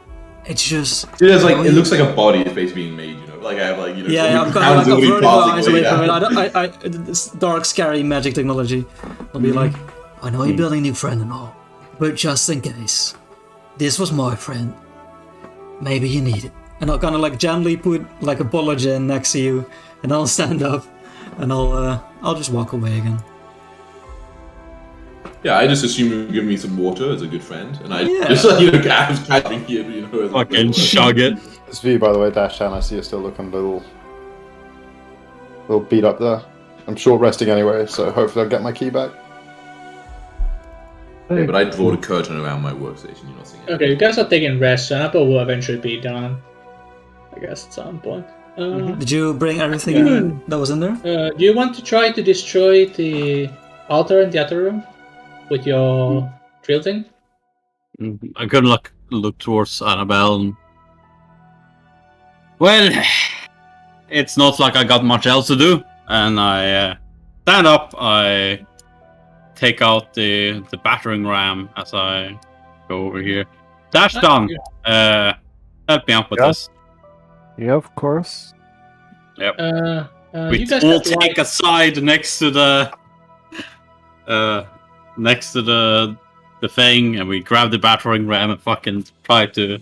It's just. Dude, it's like it looks like a body is basically being made. Like I have like Yeah, I've got vertical eyes away from it. I this dark, scary magic technology. I'll be like, I know you're building a new friend and all, but just in case, this was my friend. Maybe you need it. And I'll kind of like gently put like a Polygen next to you, and I'll stand up, and I'll just walk away again. Yeah, I just assumed you would give me some water as a good friend, and I Yeah. just I was catching you, as a Fucking good shug it. This view, by the way, Dash-chan, I see you're still looking a little beat up there. I'm short resting anyway, so hopefully I'll get my key back. Yeah, but I draw the curtain around my workstation. You're not seeing it. Okay, you guys are taking rest, so Apple will eventually be done. I guess at some point. Did you bring everything that was in there? Do you want to try to destroy the altar in the other room with your drill thing? I couldn't look towards Annabelle. And... Well, it's not like I got much else to do, and I stand up. I take out the battering ram as I go over here. Dash down. Help me out with this. Yeah, of course. Yep. You We guys all have take light. a side next to the thing, and we grab the battering ram and fucking try to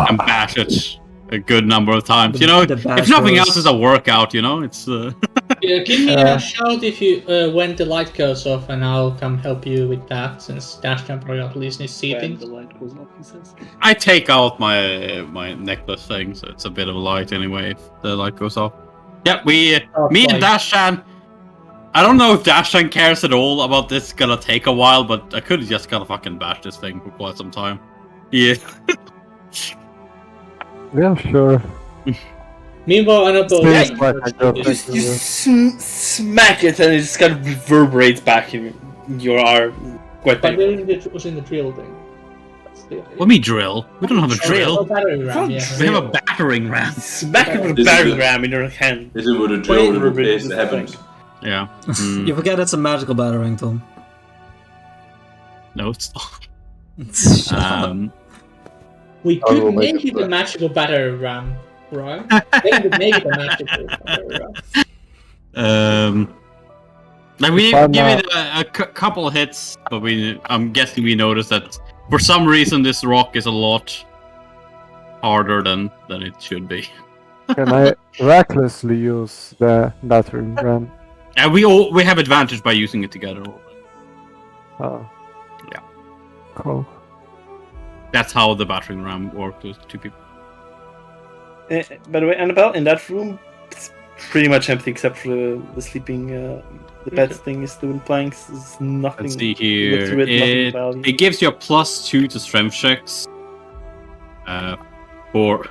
and bash it a good number of times. The bash if nothing bros. else, it's a workout. It's Yeah, Give me a shout if you when the light goes off, and I'll come help you with that. Since Dash can probably at least needs seating. The light goes off, he says. I take out my necklace thing, so it's a bit of light anyway if the light goes off. Yeah, me and Dashan. I don't know if Dashan cares at all about this. It's gonna take a while, but I could have just gonna fucking bash this thing for quite some time. Yeah. Yeah, sure. Meanwhile, Annabelle, You smack it and it just kind of reverberates back in your arm. But then it was in the drill thing. Let me drill. We don't have a drill. We have a battering ram. Smack it with a battering ram in your hand. This is what a drill would replace the heavens. Yeah. You forget it's a magical battering, Tom. No, it's not. We could make it a magical battering ram, right? They could make it a magical battering ram. Like we give it a couple hits, but I'm guessing we noticed that for some reason this rock is a lot harder than it should be. Can I recklessly use the battering ram? We have advantage by using it together. Oh. Yeah. Cool. That's how the battering ram works with two people. By the way, Annabelle, in that room, it's pretty much empty except for the sleeping, the bed thing is doing planks. There's nothing. Let's see here. It gives you a +2 to strength checks. For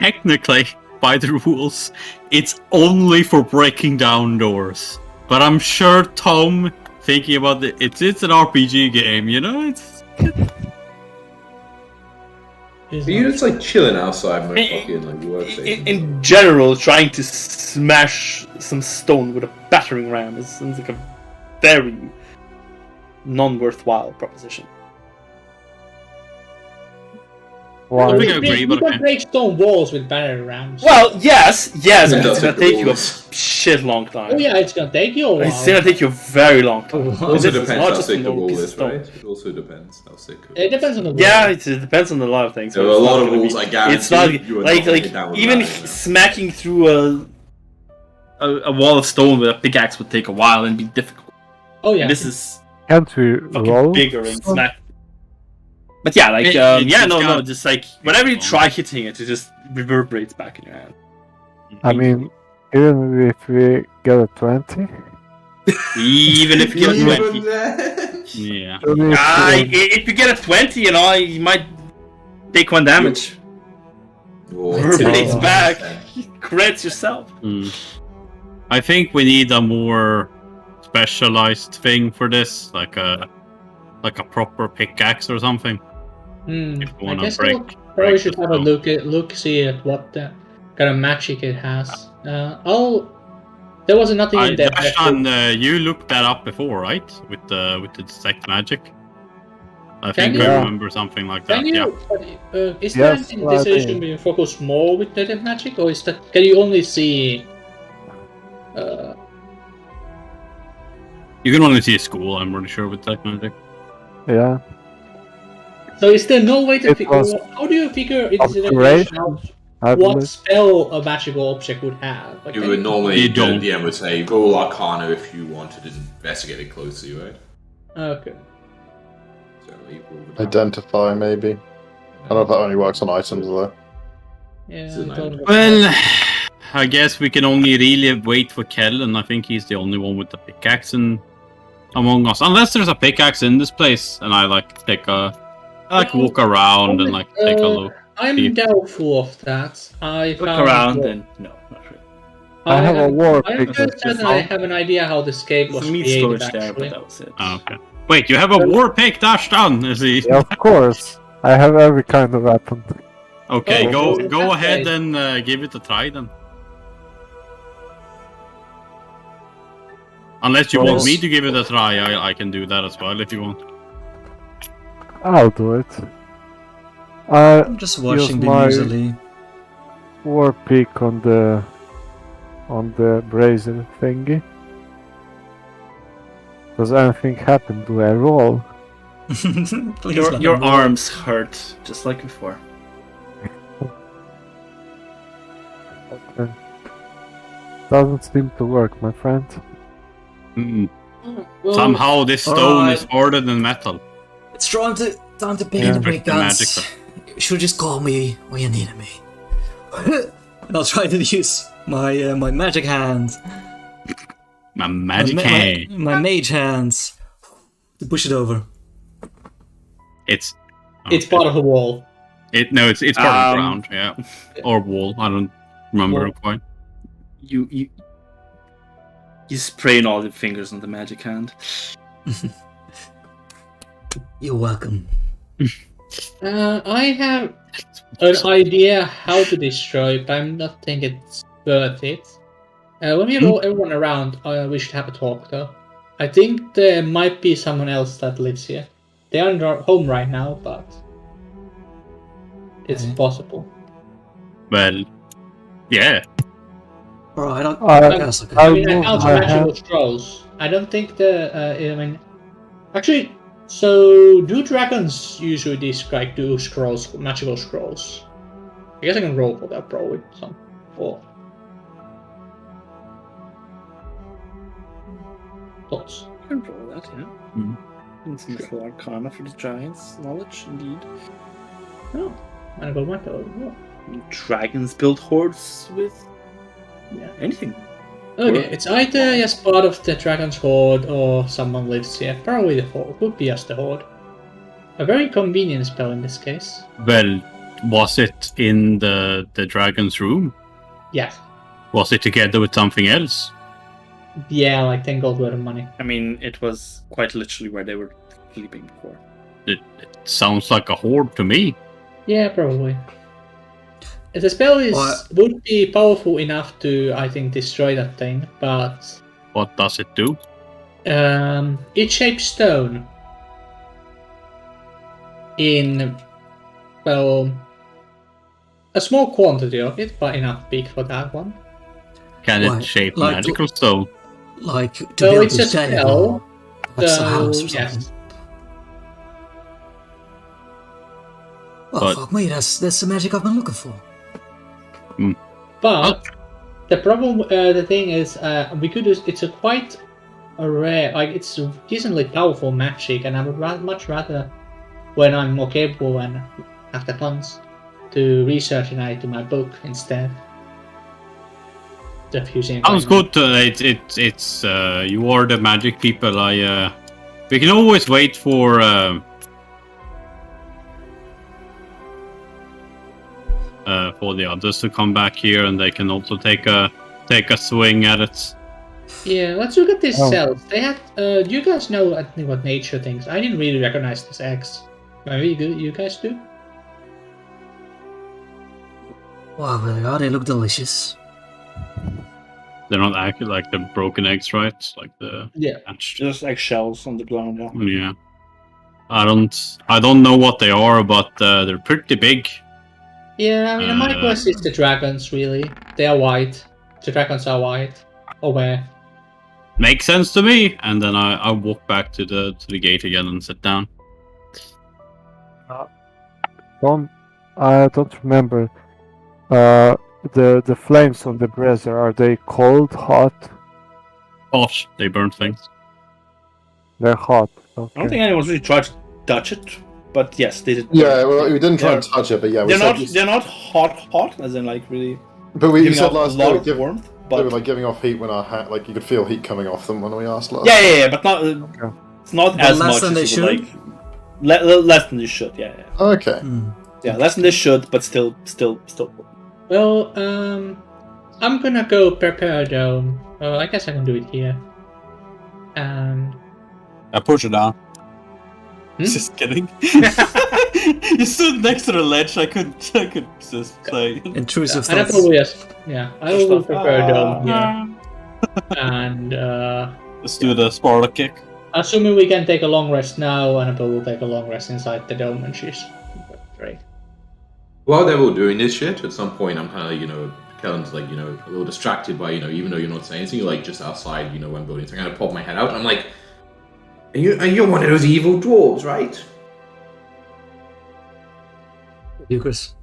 technically, by the rules, it's only for breaking down doors. But I'm sure Tom, thinking about it's an RPG game, you know. You're just like chilling outside my fucking like workstation. In general, trying to smash some stone with a battering ram sounds like a very non-worthwhile proposition. Wow. You can break stone walls with battering rams. Well, yes, but it's gonna take you a shit long time. Oh yeah, it's gonna take you a while. It's gonna take you a very long time. It also depends how thick the wall is, right? It also depends how thick. It depends on the wall. Yeah, it depends on a lot of things. There are a lot of walls, I guarantee. It's not like even smacking through a wall of stone with a pickaxe would take a while and be difficult. Oh yeah. And this is can't we roll bigger and smack. But yeah, like just like whenever you try hitting it, it just reverberates back in your hand. I mean, even if we get a 20? Even if you get a 20. Yeah. If you get a 20, you might take 1 damage. Reverberates back. Crits yourself. I think we need a more specialized thing for this, like a proper pickaxe or something. If we want to break. Probably should have a look, see at what kind of magic it has. There was nothing in there. Dashan, you looked that up before, right? With the detect magic. I think I remember something like that. Is there anything decision being focused more with detect magic, or is that can you only see? You can only see a school. I'm pretty sure with detect magic. Yeah. So is there no way to figure out how do you figure it is what spell a magical object would have? Like, you would normally the DM would say roll Arcana if you wanted to investigate it closely, right? Okay. So identify maybe. I don't know if that only works on items though. Yeah. Well, I guess we can only really wait for Kellen. I think he's the only one with the pickaxe among us, unless there's a pickaxe in this place, and I walk around and take a look. I'm doubtful of that. Look around and no, not really. I have a war pickaxe. I have an idea how the scape was created. There, but that was it. Okay. Wait, you have a war pick dashed on? Yeah, of course. I have every kind of weapon. Okay, go ahead and give it a try then. Unless you want me to give it a try, I can do that as well if you want. I'll do it. I'm just watching the usually. War pick on the brazier thingy. Does anything happen? Do I roll? Your arms hurt just like before. Okay. doesn't seem to work, my friend. Well, Somehow this stone is harder than metal. It's time to pay the break guns. Magical. You should just call me when you needed me. And I'll try to use my my magic hand. My magic hand. My mage hands to push it over. It's part of the wall. it's part of the ground, yeah, or wall. I don't remember quite. You spraying all the fingers on the magic hand. You're welcome. I have an idea how to destroy, but I'm not thinking it's worth it. When we have everyone around, we should have a talk, though. I think there might be someone else that lives here. They are in their home right now, but it's possible. Well, yeah. Alright, I mean, out of magical scrolls. I don't think actually, so do dragons usually do scrolls, magical scrolls? I guess I can roll for that, probably. Some 4 thoughts. You can roll that, yeah. Mm-hmm. And some full arcana for the giants' knowledge, indeed. Oh, I got my code. Oh. Dragons build hordes with anything. Okay, it's either just part of the dragon's horde or someone lives here. Probably the horde. Would be just the horde. A very convenient spell in this case. Well, was it in the dragon's room? Yeah. Was it together with something else? Yeah, like 10 gold worth of money. I mean, it was quite literally where they were sleeping before. It sounds like a horde to me. Yeah, probably. The spell would be powerful enough to, I think, destroy that thing, but... What does it do? It shapes stone in, well, a small quantity of it, but enough big for that one. Can it shape magical stone? Like, to so build it's a spell. That's the house or something. Yes. Well, fuck me, that's the magic I've been looking for. But the problem, the thing is, we could use. It's a quite a rare, like it's a decently powerful magic, and I would much rather, when I'm more capable and have the funds, to research and add to my book instead. Sounds good. It's you are the magic people. We can always wait for the others to come back here, and they can also take a swing at it. Yeah, let's look at these cells. They had. Do you guys know anything about nature things? I didn't really recognize this eggs. Maybe you guys do. Wow, there they are. They look delicious. They're not actually like the broken eggs, right? Like the just eggshells on the ground. Yeah. I don't know what they are, but they're pretty big. Yeah, I mean, my guess is the dragons. Really, they are white. The dragons are white. Or where? Makes sense to me. And then I walk back to the gate again and sit down. I don't remember. The flames on the brazier, are they cold, hot? Hot. They burn things. They're hot. Okay. I don't think anyone's really tried to touch it, but yes, they did. Yeah, well, we didn't try to touch it, but yeah, they're not hot, as in like really. But we said last a lot of warmth. But they were like giving off heat when our hat, like you could feel heat coming off them when we asked last. Yeah, but not. It's not as less much than they as should. like. Less than they should. Yeah. Okay. Yeah, less than they should, but still. Well, I'm gonna go prepare a dome. Well, I guess I can do it here. I push it down. Just kidding. You stood next to the ledge. I could just say intrusive and thoughts. I will prepare a dome here. And let's do the Sparta kick. Assuming we can take a long rest now, Annabelle will take a long rest inside the dome when she's great. While they're all doing this shit, at some point I'm kind of, Kellen's like, a little distracted by, even though you're not saying anything, you're like just outside, when building. So I kind of pop my head out and I'm like, and you're one of those evil dwarves, right? You, Chris.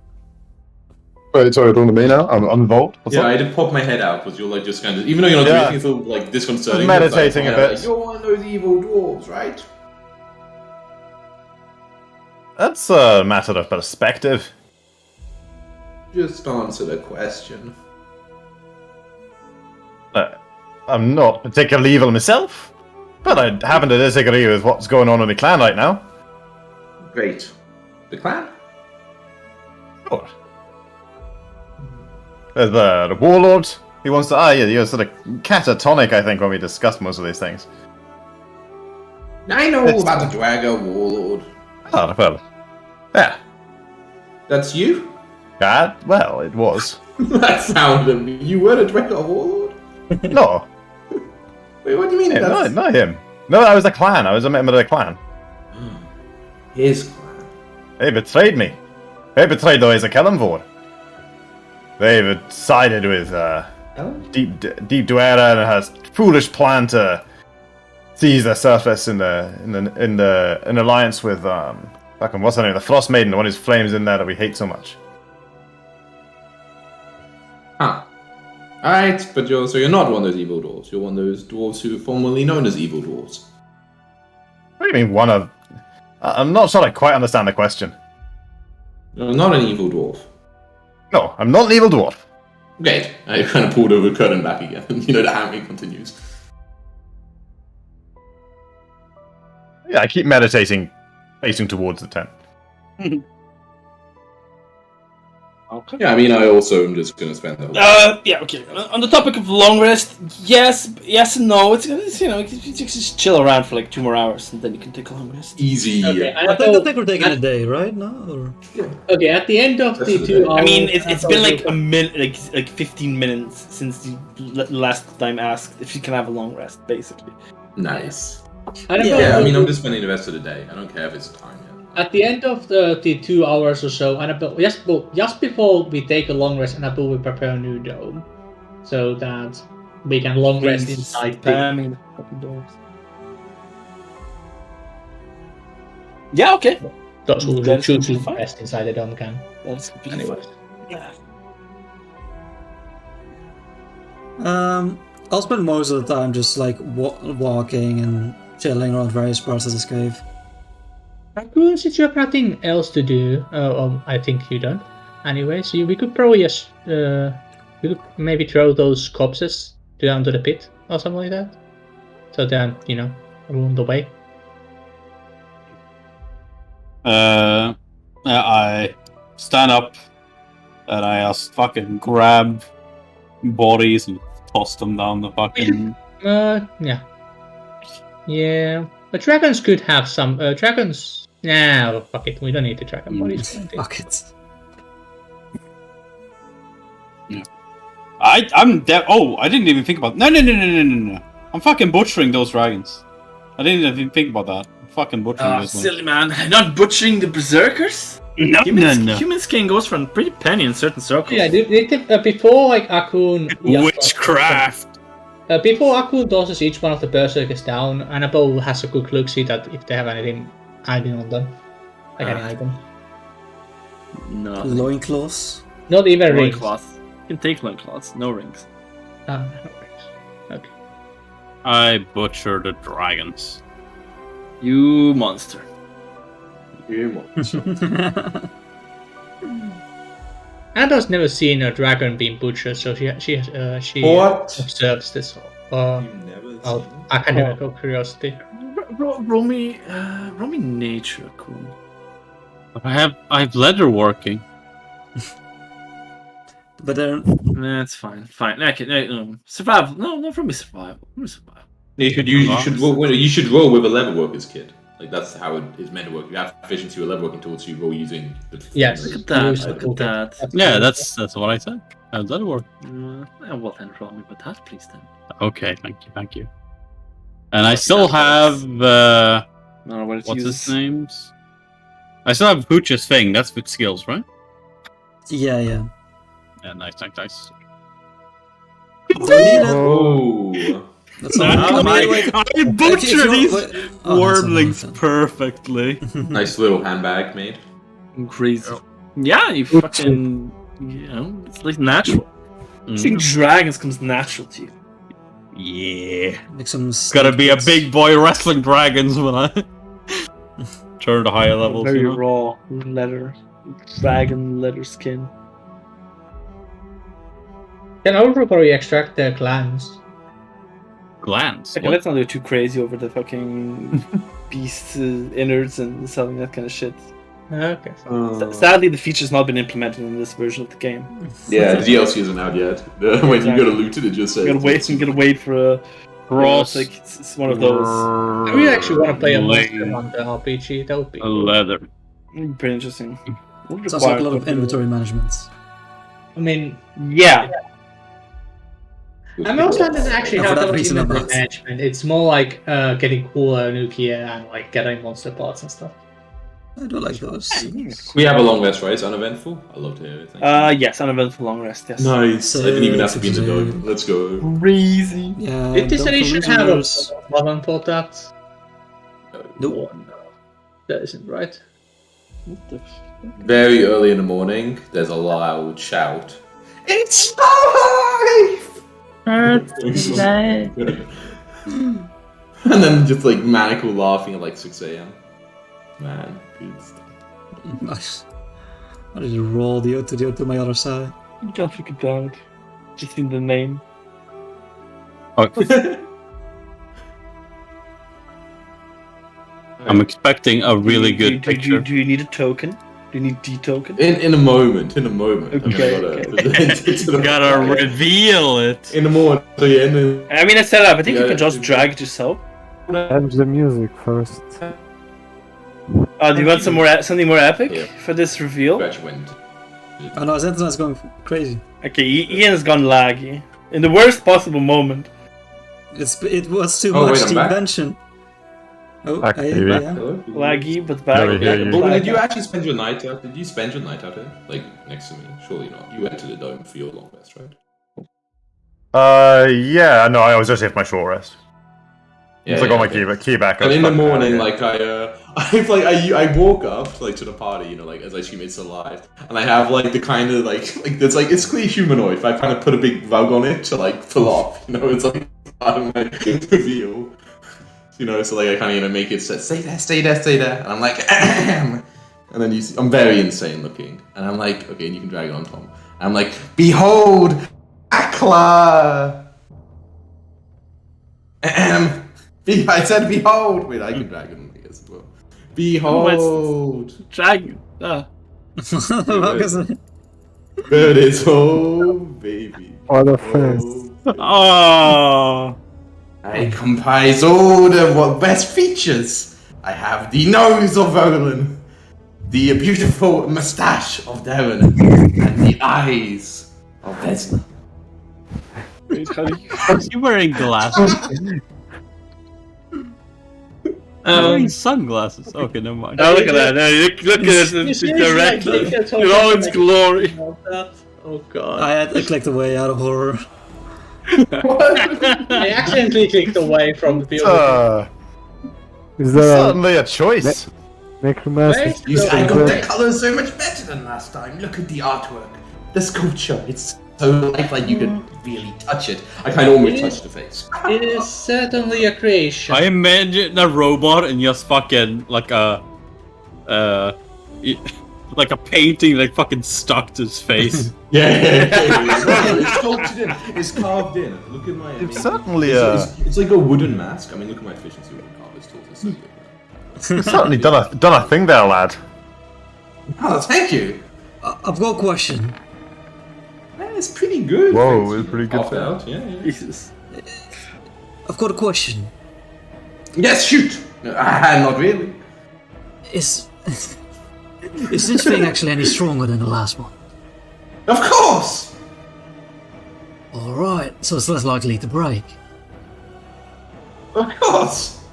Wait, sorry, talking to me now? I'm involved? What's yeah, up? I did pop my head out because you're like just kind of, even though you're not doing anything, it's still like disconcerting. Meditating a bit. Like, you're one of those evil dwarves, right? That's a matter of perspective. Just answer the question. I'm not particularly evil myself, but I happen to disagree with what's going on in the clan right now. Great. The clan? Sure. There's the warlord. He wants to. He was sort of catatonic, I think, when we discussed most of these things. I know all about the Drago warlord. Oh, well. Yeah. That's you? Well, it was. That sounded. You were the Drago warlord? No. Wait, what do you mean? Yeah, not him. No, I was the clan. I was a member of the clan. His clan. They betrayed me. They betrayed the ways of Kellenvor. They've sided with Deep Duera and has foolish plan to seize the surface in an alliance with fucking what's her name? The Frostmaiden, the one whose flames in there that we hate so much. Huh. Alright, but you're not one of those evil dwarves. You're one of those dwarves who were formerly known as evil dwarves. What do you mean one of? I'm not sure I quite understand the question. You're not an evil dwarf. No, I'm not an evil dwarf. Great. I kind of pulled over the curtain back again. The hammering continues. Yeah, I keep meditating, facing towards the tent. Okay. Yeah, I mean, I also am just going to spend the whole yeah, okay. On the topic of long rest, yes and no. It's you just chill around for like 2 more hours and then you can take a long rest. easy. Okay, I think we're taking a day, right? No. Or... Okay, at the end of the 2 hours. I mean, it's been like a minute, like 15 minutes since you last time asked if you can have a long rest, basically. Nice. I don't know. Yeah, I mean, I'm just spending the rest of the day. I don't care if it's time yet. At the end of the 2 hours or so, Annabelle, just before we take a long rest, Annabelle will prepare a new dome, so that we can long rest inside the fucking doors. Yeah, okay. Those who choose to rest inside the dome can. That's Anyways. Yeah. I'll spend most of the time just like walking and chilling around various parts of this cave. Raccoon, since you have nothing else to do, I think you don't. Anyway, so we could probably just we could maybe throw those corpses down to the pit or something like that. So then, along the way. I stand up and I just fucking grab bodies and toss them down the fucking. Yeah. But dragons could have some dragons. Nah, fuck it. We don't need the dragon bodies. Fuck it. Yeah. I'm dead. Oh, I didn't even think about. No. I'm fucking butchering those dragons. I didn't even think about that. I'm fucking butchering those silly man. Not butchering the berserkers? No. Human skin goes for a pretty penny in certain circles. Yeah, before like Akun. Witchcraft. Before Akun tosses each one of the berserkers down, Annabelle has a quick look, see that if they have anything hiding on them, like any item. No. Loincloths? Not even rings. Loincloths. You can take loincloths, no rings. No rings. Okay. I butcher the dragons. You monster. Anna's never seen a dragon being butchered, so she observes this. I can do it out of curiosity. Roll me nature, cool. I have leather working. But then... Nah, it's fine. Okay, survival. No, for me survival. You should roll with a leatherworker's kit. Like that's how it is meant to work. You have efficiency with leatherworking tools. You roll using the. Yes. Look at that. Yeah, that's what I said. How does that work? Well then, roll me with that, please then. Okay, thank you. And I still have what's his names? I still have Pooch's thing. That's with skills, right? Yeah. Yeah, nice. Oh. That's all. I butcher these wormlings perfectly. Nice little handbag made. Crazy. Yeah, you fucking You know, it's like natural. I think dragons comes natural to you. Yeah. Make some. Gotta be a big boy wrestling dragons when I turn to higher levels. Very You know? raw leather, dragon leather skin. Can also probably extract their glands. Glands. Okay, let's not do too crazy over the fucking beast innards and selling that kind of shit. Okay. Sadly, the feature's not been implemented in this version of the game. Yeah, DLC isn't out yet. When you go to loot it, it just says. You gotta wait for a. Ross. It's like it's one of those. I really actually want to play a Monster Hunter RPG. That would be cool. Leather. Pretty interesting. Sounds like a lot of inventory management. I mean, yeah. I most doesn't actually And for have that that much reason, I'm inventory not. management. It's more like getting cooler new gear and like getting monster parts and stuff. I do like those. We have a long rest, right? It's uneventful. I love to hear it. Thank you. Yes, uneventful long rest. Yes. Nice. I didn't even have to be in the Today. dome. Let's go. Crazy. Yeah. Did this don't edition for have a losers. button for that? Nope. That isn't right. What the f- Very early in the morning, there's a loud shout. It's alive! And then just like maniacal laughing at like 6 a.m. Man, good stuff. Nice. I just roll to my other side. You can't look it down. Just in the name. I'm expecting a really good do, picture. Do you need a token? Do you need D-token? In a moment. Okay, Gotta reveal it. In the morning. So yeah, in the, I mean, I set it up. I think you Yeah, can just drag it yourself. And the music first. Do you want something more epic Yeah. for this reveal? scratch wind. Oh no, his internet's going crazy. Okay, Ian's gone laggy. In the worst possible moment. It was too Oh, much wait, I'm to back. mention. Oh, Back, yeah, baby. yeah. Hello? Laggy, but back. we hear you. Well, did you actually spend your night out? Did you spend your night out here? Like, next to me? Surely not. You went to the dome for your long rest, right? Yeah, no, I was just here for my short rest. It's like on my key back. And in the morning, like I woke up like to the party, you know, like as I assume it's alive, and I have like the kind of like it's like it's clearly humanoid. If I kind of put a big rug on it to like pull off, you know, it's like part of my reveal, you know. So like I kind of make it say stay there, and I'm like, and then you see, I'm very insane looking, and I'm like, okay, and you can drag it on, Tom. And I'm like, behold, Akla. I said, behold! Wait, I can drag him, I guess, as well. Behold! Drag. What was it? There it is, oh, baby. What a face. Oh. I comprise all the best features. I have the nose of Erlen, the beautiful mustache of Darren, and the eyes of Vesna. Wait, how do you... Is he wearing glasses? Wearing sunglasses. Okay, never mind. Oh, look at that. No, look at it directly. In all its glory. Oh god. I clicked away out of horror. I accidentally clicked away from the building. Is there Certainly a choice. necromancer? You see, I got the colours so much better than last time. Look at the artwork. The sculpture. It's so lifelike you can really touch it. I kind of almost touched the face. It is certainly a creation. I imagine a robot and just fucking like a like a painting like fucking stuck to his face. Yeah. It's sculpted in. It's carved in. Look at my. It's certainly It's like a wooden mask. I mean, look at my efficiency with carvers tools. It's so good. You've certainly done a thing there, lad. Oh, thank you. I've got a question. Man, it's pretty good. Whoa, Thanks. it's pretty good. Carved out. Yeah. Jesus. I've got a question. Yes, shoot. Not really. Is this thing actually any stronger than the last one? Of course. Alright, so it's less likely to break. Of course.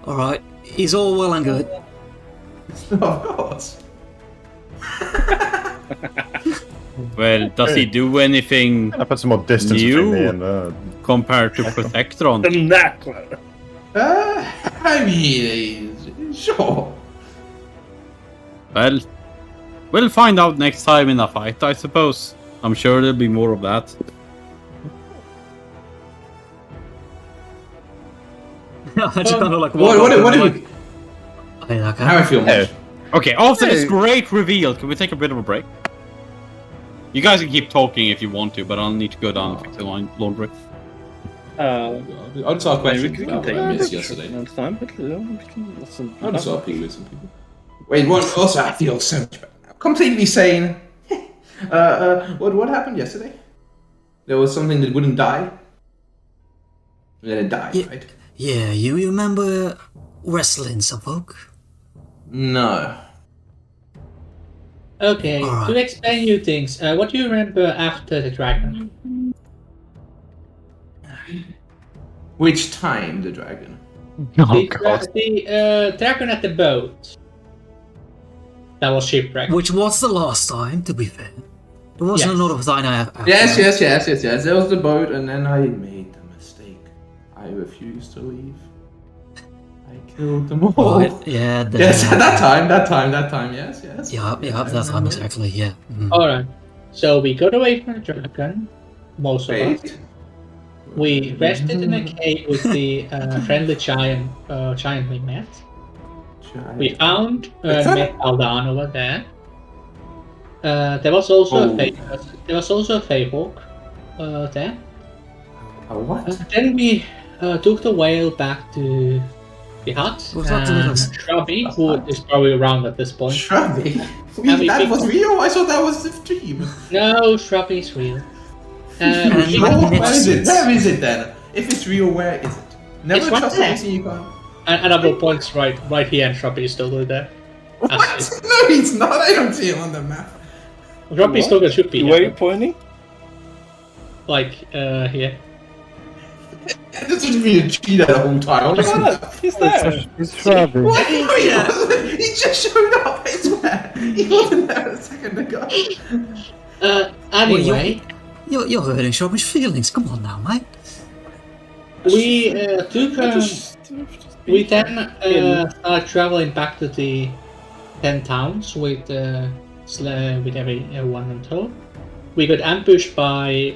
Alright, it's all well and good. Of course. Well, does he do anything I put some more distance between me and compared to Protectron? The knackler. I mean, sure. Well, We'll find out next time in a fight, I suppose. I'm sure there'll be more of that. I just kind of like What do you? Okay. How I feel much. Okay, after this great reveal, can we take a bit of a break? You guys can keep talking if you want to, but I'll need to go down and fix the laundry. I'll just ask questions. We can about take what I a missed bit yesterday. of time, but we can listen. I'll just start picking with some people. Wait, what? Also, I feel so much better now. Completely sane. What happened yesterday? There was something that wouldn't die. And then it died, right? Yeah, you remember wrestling some folk? No. Okay, Alright. to explain you things, what do you remember after the dragon? Which time, the dragon? The dragon at the boat. That was shipwrecked. Which was the last time, to be fair. There wasn't Yes. a lot of time after. Yes. There was the boat, and then I made the mistake. I refused to leave. I killed them all. Right, yeah. Yes, at that time. Yes. Yeah, that time exactly. Yeah. Mm. Alright, so we got away from the dragon, most of us. Wait. We rested in a cave with the friendly giant we met. We found met Aldan over there. There was also a Feyhawk there. What? Then we took the whale back to the hut. Was that the little- Shrubby, who is probably around at this point. Shrubby? we That picked- was real? I thought that was the dream. No, Shrubby's real. And We- Where is it? Where is it then? If it's real, where is it? Never It's right trust there. anything you can't. and Apple points right here, and Shrubby is still there. What? No, he's not. I don't see him on the map. Shrubby still should be Where are you here. pointing? Like, here. This would be a cheater the whole time. He's there. It's Shrubby. What? No, he wasn't. He just showed up. I swear. He wasn't there a second ago. Anyway, You're hurting Shrubby's feelings. Come on now, mate. we we then started traveling back to the 10 towns with everyone on tow. We got ambushed by,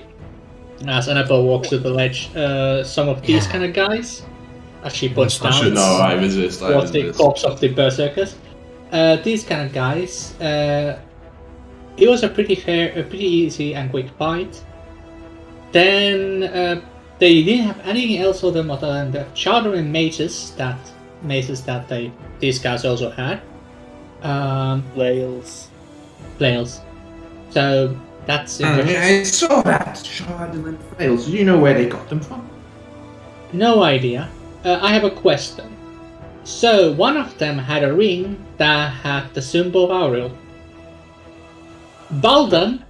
as Annabelle walks to the ledge, some of these kind of guys. As she puts down. I should know. I resist. Towards the corpse of the berserkers. These kind of guys. It was a pretty easy and quick fight. Then they didn't have anything else for them other than the chartering maces that these guys also had. Flails. So that's interesting. I saw that sharding and flails. Do you know where they got them from? No idea. I have a question. So one of them had a ring that had the symbol of Auriel. Baldan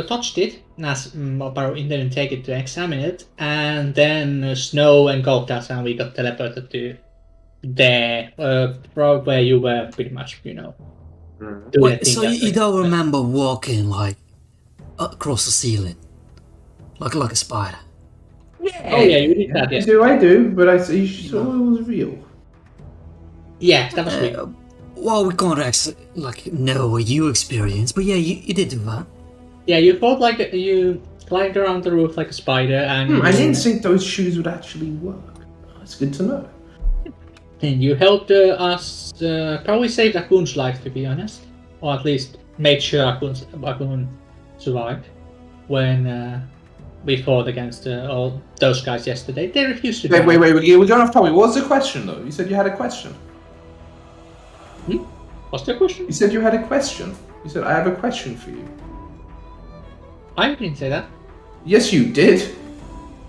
touched it, as Barrow didn't take it to examine it, and then Snow and Goltas and we got teleported to there, where you were pretty much, doing Wait, a thing so that you way. don't remember walking like across the ceiling, like a spider? Oh yeah, you did that, yeah. I do, but I see you saw it was real. Yeah, that was weird. Well, we can't actually know what you experienced, but yeah, you did do that. Yeah, you felt like you climbed around the roof like a spider, and I didn't think those shoes would actually work. That's good to know. and you helped us probably saved Akun's life, to be honest, or at least made sure Akun survived when we fought against all those guys yesterday. They refused to. Wait, we're going off topic. What was the question though? You said you had a question. What's the question? You said you had a question. You said I have a question for you. I didn't say that. Yes, you did.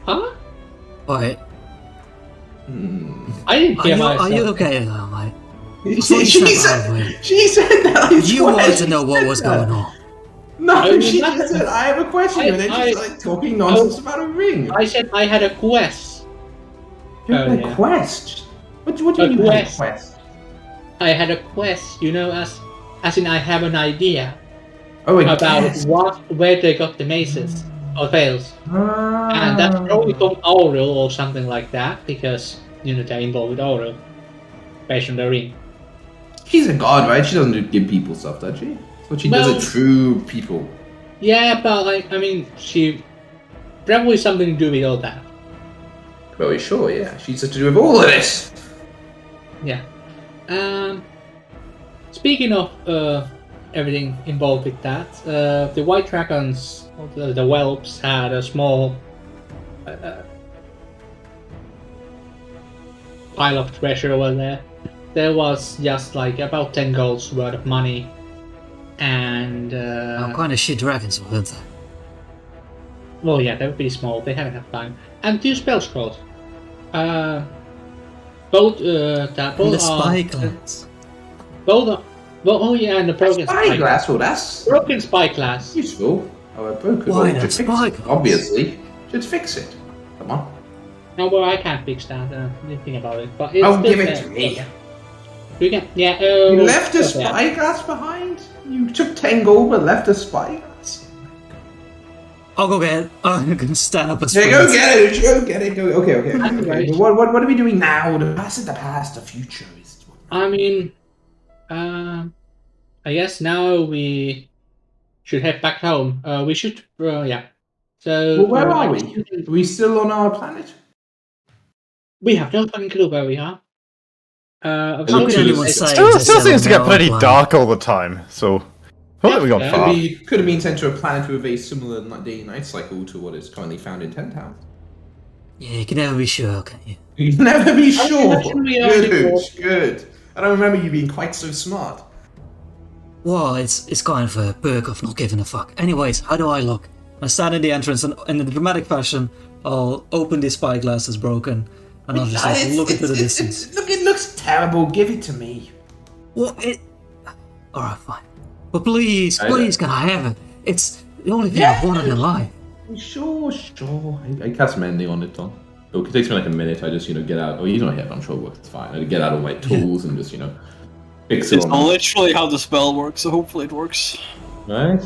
Huh? Wait, I didn't hear myself. are you okay now, mate? She said that. You wanted to know what was going on. No, she just said I have a question, and then she's like talking nonsense about a ring. I said I had a quest. You had a quest. What do you mean you had a quest? I had a quest, as in I have an idea about where they got the maces or veils, and that's probably from Auriel or something like that, because they're involved with Auriel, based on the ring. She's a god, right? She doesn't give people stuff, does she? But she does it through people. Yeah, but she probably something to do with all that. Very sure, yeah. She's to do with all of this. Yeah. Speaking of everything involved with that, the White Dragons, the whelps, had a small pile of treasure over there. There was just like about 10 golds worth of money, and What kind of shit dragons weren't they? well, yeah, they were pretty small. They hadn't enough time, and 2 spell scrolls. Both that both the spyglass. Both are, well, oh yeah, and the broken Spyglass, well, that's broken spyglass. useful. Oh, a broken Why one. not spyglass? Obviously. Should fix it. Come on. No, well, I can't fix that. Anything about it, but it's Oh, still give it there. to me. You can, yeah. You left a it's there. spyglass behind? You took 10 gold but left a spyglass? I'll go get it. I'm gonna stand up and Yeah, sprint. go get it. Go get it. Go. Okay. What are we doing now? The past is the past. The future is. I mean, I guess now we should head back home. We should, yeah. So. Well, where are we? Are we still on our planet? We have no fucking clue where we are. How could anyone say Still this seems to get on pretty our dark all the time, so hopefully we got Yeah, far. Could have been sent to a planet with a similar day-night cycle to what is currently found in 10 Town. Yeah, you can never be sure, can you? You can never be sure. actually, Good, we are Hooch, good. I don't remember you being quite so smart. Well, it's kind of a perk of not giving a fuck. Anyways, how do I look? I stand in the entrance and in a dramatic fashion, I'll open this spyglass that's broken and I'll just look into the distance. Look, it looks terrible. Give it to me. What? Alright, fine. But please, can I have it? It's the only thing I've wanted in life. Sure. I cast mending on it, Tom. It takes me like a minute. I just, get out. Oh, he's not here, but I'm sure it works. It's fine. I get out all my tools and just, fix it. It's not literally how the spell works, so hopefully it works. Right?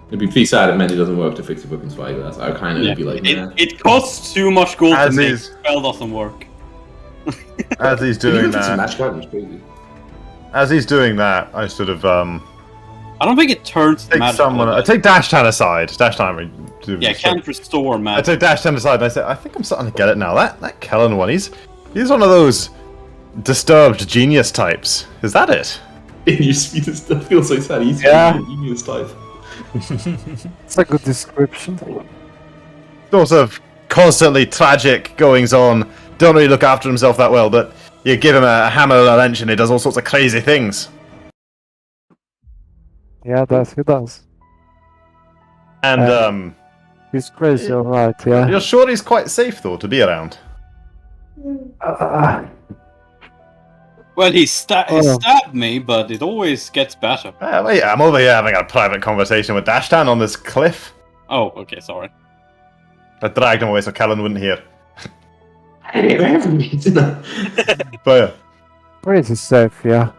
It'd be pretty sad if mending doesn't work to fix the broken spyglass. I would kind of be like, nah. It costs too much gold As to make the is. spell doesn't work. As he's Even doing if it's a that, match card, it's crazy. as he's doing that, I sort of I don't think it turns take magical. someone. I take Dashtan aside. Dashtan. Yeah, can't restore I magic. take Dashtan aside and I say, I think I'm starting to get it now. That Kellen one, he's one of those disturbed genius types. Is that it? You that feels so sad. He's Yeah. genius type. It's a good description. Sort of constantly tragic goings on. Don't really look after himself that well, but you give him a hammer and a wrench and he does all sorts of crazy things. Yeah, he does. And He's crazy, alright, yeah. you're sure he's quite safe though to be around. Well, he stabbed me, but it always gets better. Wait, I'm over here having a private conversation with Dashtan on this cliff. Oh, okay, sorry. I dragged him away so Kellen wouldn't hear. But yeah. Pretty safe, yeah.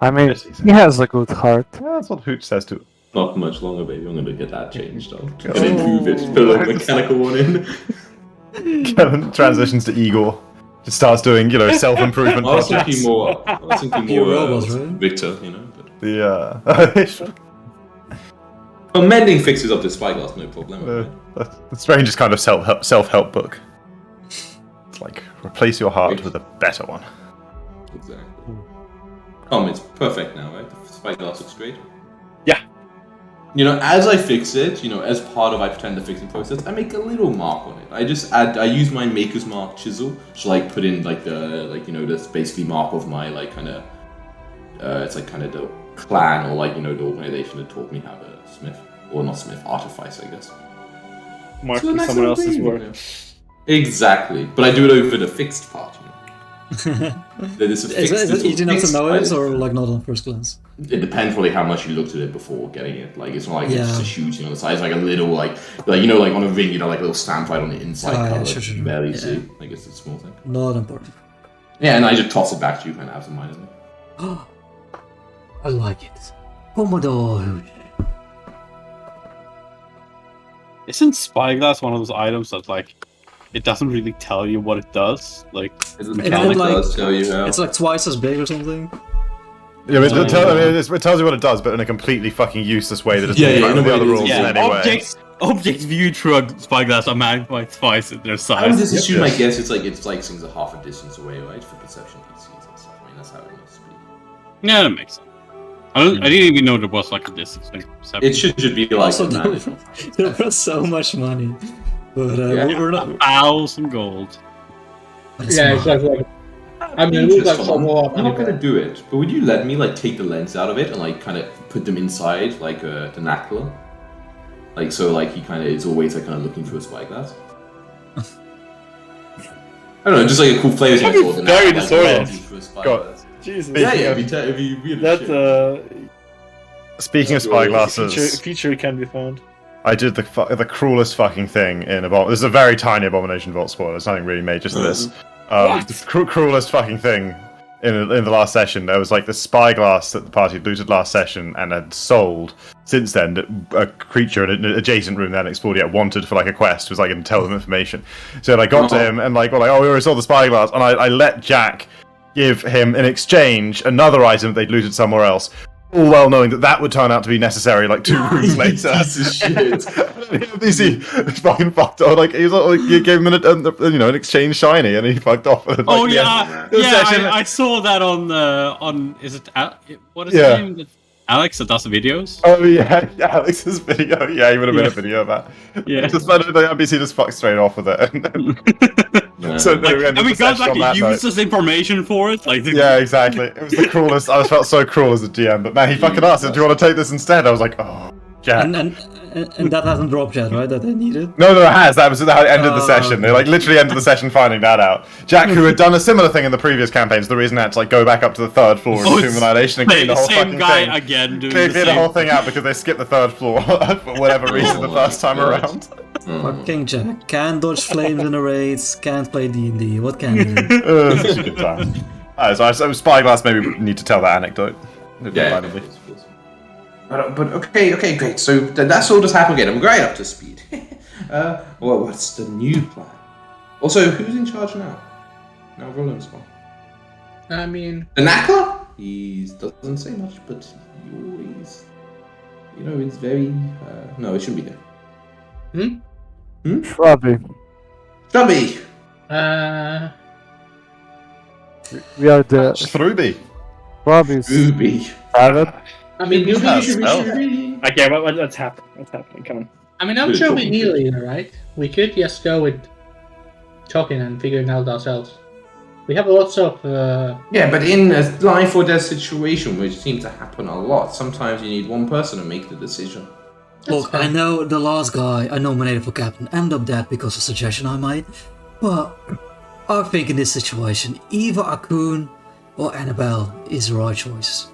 I mean, Yes, he's- he has a good heart. Yeah, that's what Hooch says too. Not much longer, baby. I'm gonna get that changed. I'm gonna improve it. Put a mechanical one in. Kellen transitions to Igor. Just starts doing, self-improvement I was projects. thinking more. Your robots, right? Victor, But... The, Well, mending fixes up the spyglass, no problem. the strangest kind of self-help book. It's like, replace your heart with a better one. Exactly. It's perfect now, right? The spyglass looks great. Yeah. As I fix it, as part of I pretend the fixing process, I make a little mark on it. I use my maker's mark chisel to put in this basically mark of my it's kind of the clan or the organization that taught me how to smith, or not smith, artifice, I guess. Marking nice someone little else's thing, work. Exactly, but I do it over the fixed part. There's a Is it easy enough to fixed know part. it, or not on first glance? It depends probably how much you looked at it before getting it. It's not like Yeah. it's just a shooting on the side. It's like a little like on a ring, like a little stamp right on the inside Oh, yeah, cover. sure. You barely Yeah. see. I guess it's a small thing. Not important. Yeah, and I just toss it back to you kind of absent mindedly. I like it. Commodore. Isn't spyglass one of those items that it doesn't really tell you what it does? Is it It mechanic like- does tell you how? It's like twice as big or something. Yeah, it tells you what it does, but in a completely fucking useless way that doesn't in the other rules Yeah, in any way. objects viewed through a spyglass are magnified twice in their size. I would just assume, I guess, it's like things are half a distance away, right, for perception PCs and stuff. I mean, that's how it must be. Yeah, that makes sense. I didn't even know there was like a distance thing. It should be like Also, management. there was so much money, but we're not. 1,000 gold. But it's Yeah, not. exactly. I mean, it looks like some more. I'm not gonna do it, but would you let me like take the lens out of it and like kind of put them inside like the knackler? Like so, like he kind of is always like kind of looking through a spyglass. I don't know, just like a cool flavor. That'd be very disorienting. Jesus. Yeah, it'd be weird. That Speaking of spyglasses, feature can be found. I did the cruelest fucking thing in This is a very tiny Abomination Vault spoiler. There's nothing really major to this. The cruelest fucking thing in the last session. There was like the spyglass that the party looted last session and had sold. Since then, a creature in an adjacent room that explored yet wanted for like a quest was like going to tell them information. So I got to him and like, we already sold the spyglass, and I let Jack give him in exchange another item that they'd looted somewhere else. All well knowing that would turn out to be necessary like 2 rooms later. Shit. He fucking fucked off. Like he was like, you gave him an exchange shiny, and he fucked off. And, like, I saw that on is it what is his name? Alex that does the videos. Oh yeah, Alex's video. Yeah, he would have made a video of that. Yeah, just the NPC just fucked straight off with it. So we got like a useless information for it. Like yeah, exactly. It was the cruelest. I felt so cruel as a DM, but man, he fucking asked, "Do you want to take this instead?" I was like, "Oh, Jack." And that hasn't dropped yet, right? That they needed. No, it has. That was how it ended the session. They like literally ended the session finding that out. Jack, who had done a similar thing in the previous campaigns, the reason I had to like go back up to the 3rd floor of Tomb Annihilation and clean the whole fucking guy thing. Again, doing clear the whole thing out because they skipped the 3rd floor for whatever reason the first time around. Fucking Jack can't dodge flames in the raids, can't play D&D. What can you do? Such a good time. So Spyglass, maybe we need to tell that anecdote. Yeah. But okay, great. So that's all just happened again. I'm right up to speed. Well, what's the new plan? Also, who's in charge now? Now Roland's gone. I mean, the knackler? He doesn't say much, but he always, it's very. No, it shouldn't be there. Shrubby. We are the Shrubby. Shrubby's parrot. I mean, maybe you should really. Okay, what's happening? What's happening? Come on. I mean, I'm sure we need it, right? We could just go with talking and figuring out ourselves. We have lots of. Yeah, but in a life or death situation, which seems to happen a lot, sometimes you need one person to make the decision. Look, I know the last guy I nominated for captain ended up dead because of a suggestion I made, but I think in this situation, either Akun or Annabelle is the right choice.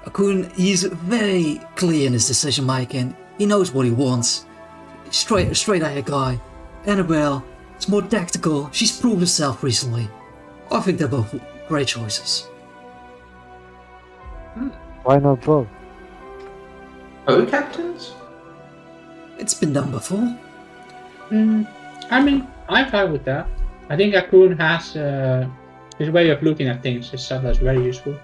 Akun, he's very clear in his decision making. He knows what he wants. Straight ahead guy. Annabelle, it's more tactical. She's proved herself recently. I think they're both great choices. Why not both? Co-captains? It's been done before. I mean, I'm fine with that. I think Akun has his way of looking at things is sometimes very useful.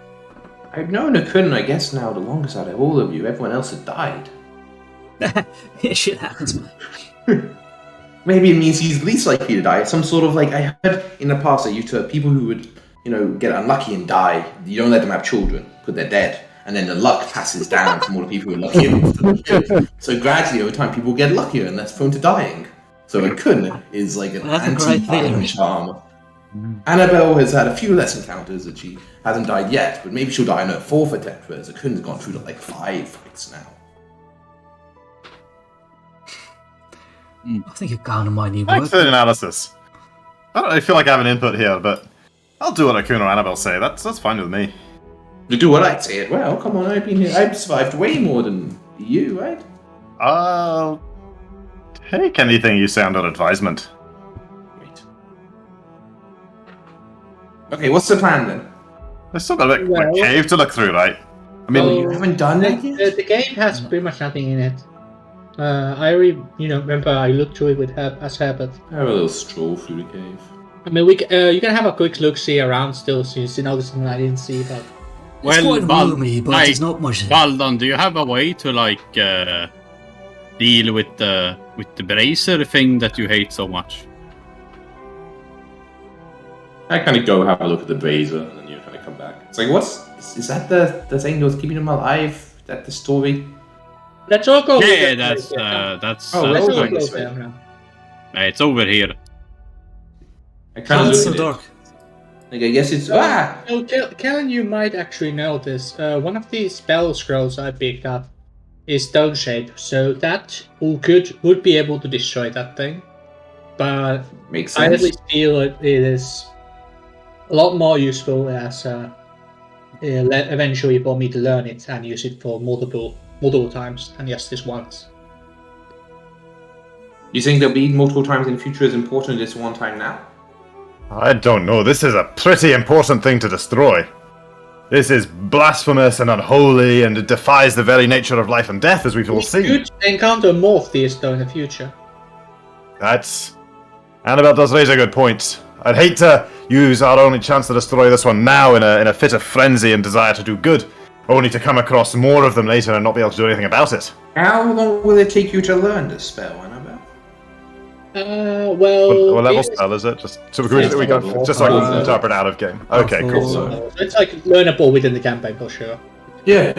I've known Akun, I guess, now the longest out of all of you. Everyone else had died. Shit happens, man. Maybe it means he's least likely to die. Some sort of like, I heard in the past that you people who would, get unlucky and die, you don't let them have children, because they're dead. And then the luck passes down from all the people who are lucky enough. So gradually, over time, people get luckier and less prone to dying. So Akun is like an anti-dying charm. Annabelle has had a few less encounters that she hasn't died yet, but maybe she'll die in her 4th attempt, whereas Akun's gone through like 5 fights now. I think Akun might need Thanks for the analysis. I don't really feel like I have an input here, but I'll do what Akun or Annabelle say. That's fine with me. You do what I'd say. Well, come on, I've been here. I've survived way more than you, right? I'll take anything you say under advisement. Great. Okay, what's the plan then? I've still got a cave to look through, right? I mean, you haven't done it yet? The game has pretty much nothing in it. I remember I looked through it with help as Herbert. I have a little stroll through the cave. I mean, you can have a quick look-see around still, so you see now this one I didn't see, but... It's quite roomy, but there's not much there. Valdan, do you have a way to, like, deal with the bracer thing that you hate so much? I kind of go have a look at the brazier, and then you kind of come back. It's like, is that the thing that was keeping him alive? Is that the story? Let's all go. Yeah, that's let's all go there now. It's over here. I kind of It's look so at dark. it. Like, I guess it's So, Kellen, you might actually notice one of these spell scrolls I picked up is stone shape, so that would be able to destroy that thing. But makes I sense. at least feel it is a lot more useful as eventually for me to learn it and use it for multiple times than just this once. You think there'll be multiple times in the future as important as one time now? I don't know. This is a pretty important thing to destroy. This is blasphemous and unholy, and it defies the very nature of life and death, as we've all seen. You could encounter more of these though in the future. Annabelle does raise a good point. I'd hate to use our only chance to destroy this one now in a fit of frenzy and desire to do good, only to come across more of them later and not be able to do anything about it. How long will it take you to learn this spell, Annabelle? Well... What level spell is it? Just so we can just so I can interpret out of game. Okay, cool. So it's like learnable within the campaign for sure. Yeah.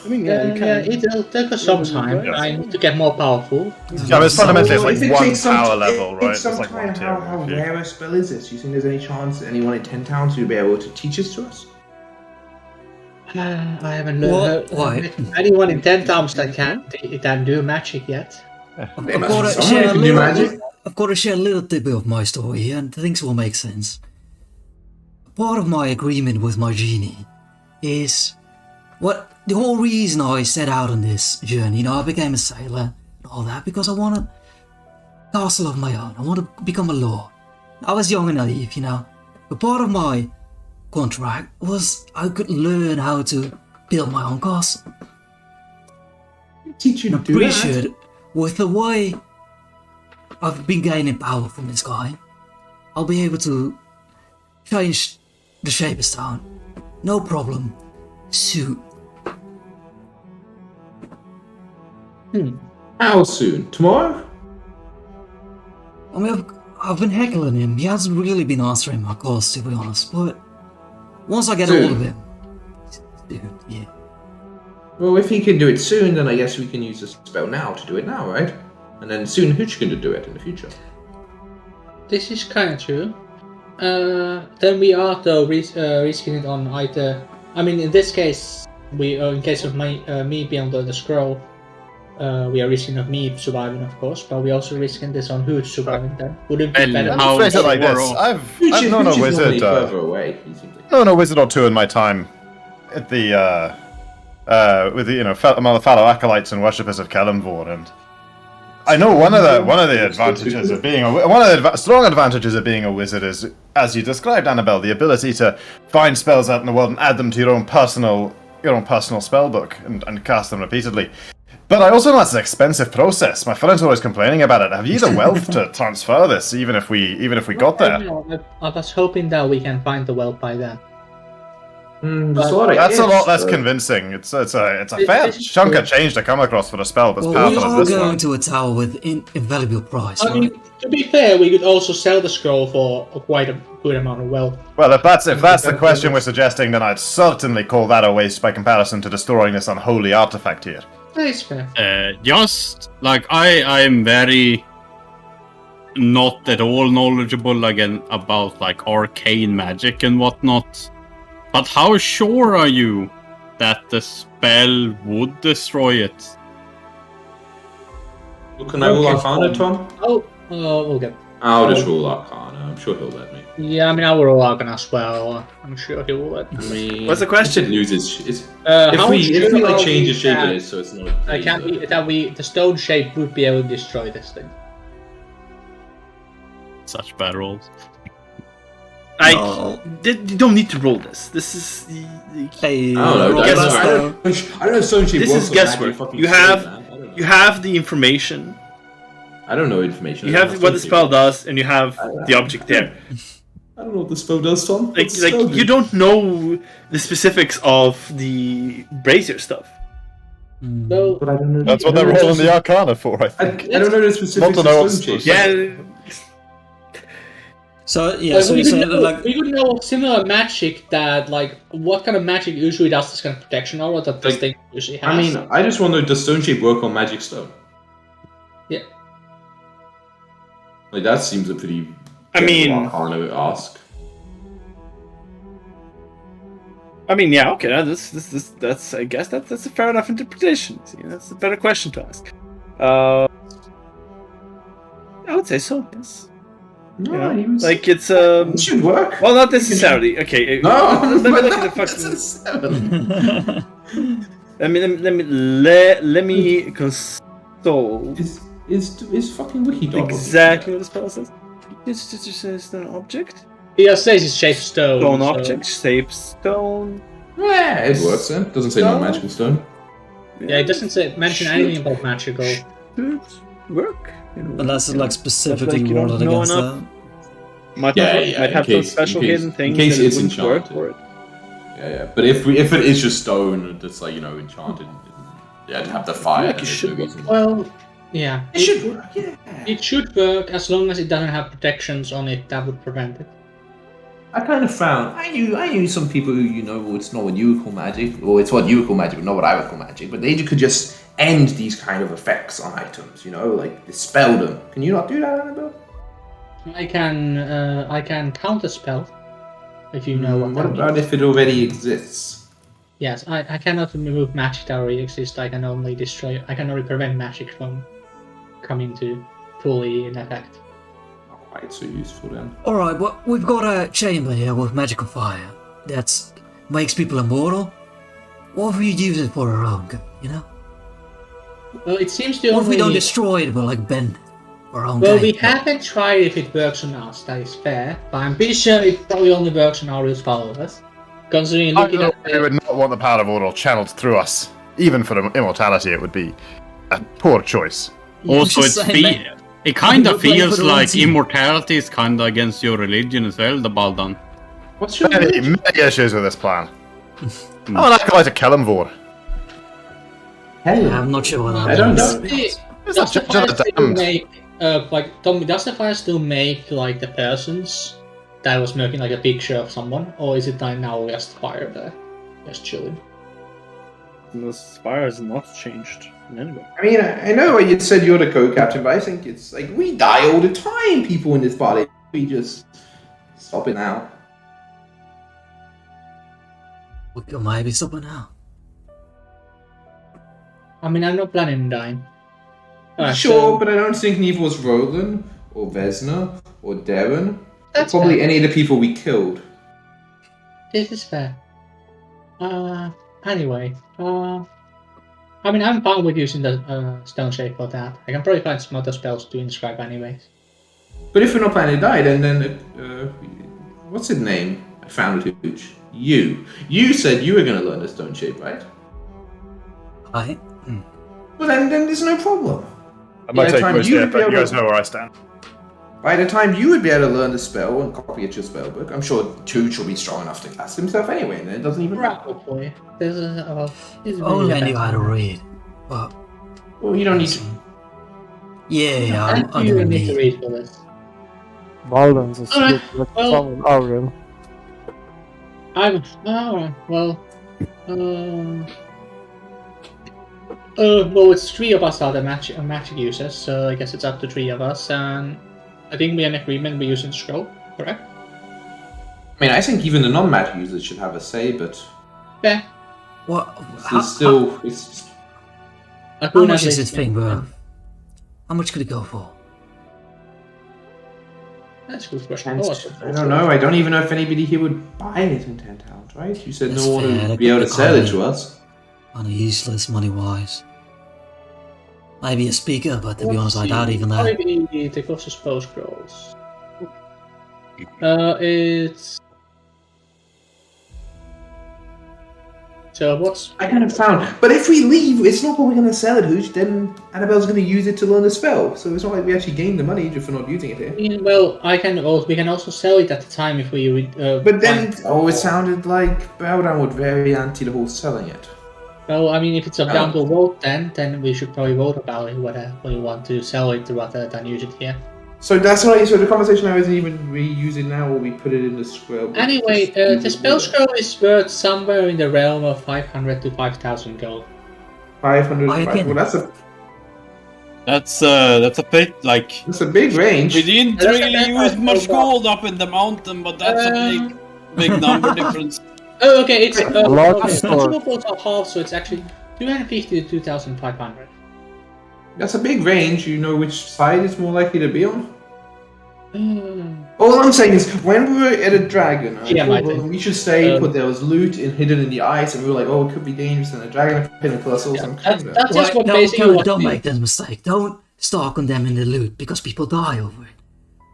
I mean, It'll take us some time. Yeah. I need to get more powerful. Yeah, it's fundamentally If it one takes some power t- level, it right? takes some It's like time. one tier. How rare a spell is this? Do you think there's any chance anyone in 10 towns will be able to teach this to us? I haven't learned Why? anyone in 10 towns that can do magic yet. I've There must got be to someone share who a can do little. magic. I've got to share a little bit of my story here, and things will make sense. Part of my agreement with my genie is the whole reason I set out on this journey. I became a sailor and all that because I want a castle of my own. I want to become a lord. I was young and naive, but part of my contract was I could learn how to build my own castle. Teach you to I'm do pretty that. sure with the way I've been gaining power from this guy, I'll be able to change the shape of town. No problem. Soon. How soon? Tomorrow? I mean, I've been heckling him. He hasn't really been answering my calls, to be honest. But once I get Soon. hold of him, dude, yeah. Well, if he can do it soon, then I guess we can use the spell now to do it now, right? And then soon Hooch can do it in the future. This is kind of true. Then we are though risking it on either. I mean, in this case, in case of me being under the scroll, we are risking of me surviving, of course, but we also risking this on Hooch surviving. Then wouldn't be better. I'll phrase it like this: I've known a wizard. Known a wizard or two in my time at the with the among the fellow acolytes and worshippers of Kelemvor, and I know one of the advantages of being strong advantages of being a wizard is, as you described, Annabelle, the ability to find spells out in the world and add them to your own personal spell book and cast them repeatedly. But I also know that's an expensive process. My friend's always complaining about it. Have you the wealth to transfer this, even if we got there? I was hoping that we can find the wealth by then. That's a lot less convincing. It's a fair chunk of change to come across for a spell that's powerful we as are this going one. to a tower with invaluable price. I mean, to be fair, we could also sell the scroll for quite a good amount of wealth. Well, if that's the question we're suggesting, then I'd certainly call that a waste by comparison to destroying this unholy artifact here. That is fair. Just like I am very not at all knowledgeable again about like arcane magic and whatnot. But how sure are you that the spell would destroy it? Can I roll Arcana, Tom? We'll get. I'll just roll Arcana. I'm sure he'll let me. Yeah, I mean, I will roll Arcana as well. I'm sure he will let me. What's the question? It loses. If we like change the shape of it, so it's not. The stone shape would be able to destroy this thing. Such bad rolls. You don't need to roll this. This is Hey, I don't know. guesswork. I don't know. Stone shape. This is guesswork. You have the information. I don't know information. You have what the spell does, and you have the object there. I don't know what the spell does, Tom. Like you don't know the specifics of the brazier stuff. No, But I don't know. That's what they're rolling the Arcana for, I think. I don't know the specifics Not to know of what Stone Shape. Yeah. So yeah, so we, you would say know, like we would know similar magic that, like, what kind of magic usually does this kind of protection aura that this thing usually has. I mean, I just wonder, does Stone Shape work on Magic Stone? Yeah. Like, that seems a pretty... I mean... Arcana to ask. I mean, yeah, okay. That's I guess that's a fair enough interpretation. See, that's a better question to ask. I would say so. Yes. No, You know, he was... like it's It should work. Well, not necessarily. Okay. No, let me look at the that's fucking. a 7. Let me console Is fucking Wikidog exactly what the spell says. It's just an object. He just says it's shaped stone. Stone so- object, shape stone. Yeah, it works then. Doesn't say no magical stone. Yeah, it doesn't say mention anything about magical. Should work. You know, unless it's like specifically you don't worded know against enough. that. Might in have some case- special in case- hidden things in case that it's wouldn't work enchanted. for it. Yeah. But if it is just stone that's, like, you know, enchanted, yeah, to have the fire. Like it there's should no work. reason why. Well, yeah. It should work, yeah. It should work as long as it doesn't have protections on it that would prevent it. I kind of found I knew some people who, you know, well, it's not what you would call magic, or it's what you would call magic, but not what I would call magic. But they could just end these kind of effects on items, you know, like dispel them. Can you not do that, Annabelle? I can counter spell if you know what What that about means. if it already exists? Yes, I cannot remove magic that already exists. I can only prevent magic from coming to fully in effect. Not quite so useful then. All right, well, we've got a chamber here with magical fire that makes people immortal. What if we use it for our own good, you know? Well, it seems to What if we don't only... destroy it, but like bend it for our own Well, gain? we haven't tried if it works on us, that is fair, but I'm pretty sure it probably only works on our real followers. Considering looking at We would not want the power of Auril channeled through us. Even for immortality, it would be a poor choice. Also, just saying, man. it kind We're of playing for feels the wrong like team. immortality is kind of against your religion as well, the Baldan. What's your Many issues with this plan. I'm an acolyte of Kellamvor. I'm not sure what that I don't means. know. Does the Just fire a still damned. make, like, Tommy, does the fire still make, like, the persons that was making, like, a picture of someone? Or is it like now just fire there? Just chilling? The spire has not changed in any way. I mean, I know you said you're the co-captain, but I think it's like we die all the time, people in this party. We just stop it now. We could maybe stop it now. I mean, I'm not planning on dying. Alright, Sure, so but I don't think neither was Roland, or Vesna, or Darren. Or That's probably fair. any of the people we killed. This is fair. Anyway, I mean, I'm fine with using the stone shape for that. I can probably find some other spells to inscribe anyways. But if we're not planning to die, then what's his name? I found it, Hooch. You said you were going to learn the stone shape, right? Right? Well, then there's no problem. I might Yeah, take time most you here, would be but you able guys to- know where I stand. By the time you would be able to learn the spell and copy it to your spell book, I'm sure Tooch will be strong enough to cast himself anyway, and then it doesn't even matter. Grapple for you. This is If only I knew how to read. But Well, you don't need to. yeah, I'm I do gonna need to need. read for this. Balance is Alright, good with well- summon Auril. Alright, well, well, it's 3 of us are the magic users, so I guess it's up to 3 of us, and I think we're in agreement we're using scroll, correct? I mean, I think even the non-magic users should have a say, but Yeah. What? it's still. It's How much is this thing worth? How much could it go for? That's a good question. I don't know. I don't even know if anybody here would buy it in 10 towns, right? You said That's no one fair, would that be able could to be sell it common. to us. Kind of useless money-wise. Maybe a speaker, but to be honest, I doubt even that. Maybe the cost of spell scrolls. It's So what's... I kind of found... But if we leave, it's not what we're going to sell it, Hooch. Then Annabelle's going to use it to learn a spell. So it's not like we actually gain the money just for not using it here. Well, we can also sell it at the time if we... but then... it sounded like Bowdown would very anti the whole selling it. Well, I mean, if it's a down to vote, then we should probably vote about it, whether we want to sell it rather than use it here. So that's why. So the conversation now isn't even we use it now, or we put it in the scroll. Anyway, the spell scroll is worth somewhere in the realm of 500 to 5,000 gold. 500. Well, that's a bit like. It's a big range. We didn't really use much gold up in the mountain, but that's a big number difference. Oh, okay. It's store. are half, so it's actually 250 to 2,500. That's a big range. You know which side it's more likely to be on? All I'm saying is, when we were at a dragon, we should say put there was loot hidden in the ice, and we were like, oh, it could be dangerous, and a dragon, a pinnacle, or something. That's just what basically don't make that mistake. Don't start condemning the loot, because people die over it.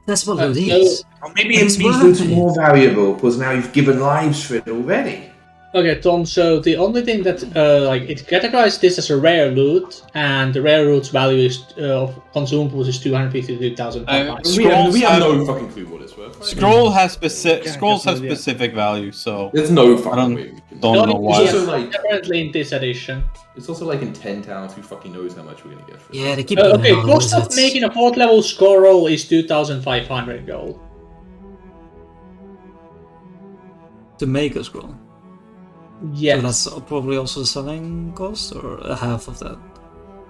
That's what loot is. Or maybe it means loot's more valuable, because now you've given lives for it already. Okay, Tom, so the only thing that, it categorizes this as a rare loot, and the rare loot's value is, of consumables is 250 to 2,500. We have no fucking clue what it's worth. Right? Scrolls have specific value, so... There's no fucking way. Don't know why. It's also like, apparently in this edition. It's also like in 10 towns, who fucking knows how much we're gonna get for it. Yeah, they keep okay, cost of making a 4th level scroll is 2,500 gold. To make a scroll? Yes. So that's probably also the selling cost, or a half of that?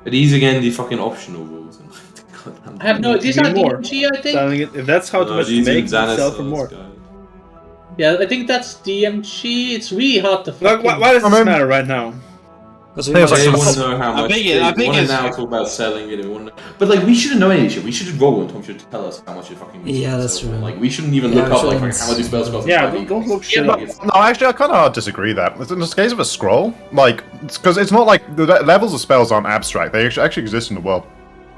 But these again, the fucking optional rules. I have no. These are DMG, I think. If that's how much to make, sell for more. Yeah, I think that's DMG. It's really hard to. Why does this matter right now? They want to know how much. They want to now talk about selling it. But like, we shouldn't know any shit. We should just roll, and Tom should tell us how much it fucking. Yeah, that's true. Like, we shouldn't even look up like how much these spells cost. Yeah, don't look shit up. No, actually, I kind of disagree that. In the case of a scroll, like, because it's not like the levels of spells aren't abstract. They actually exist in the world.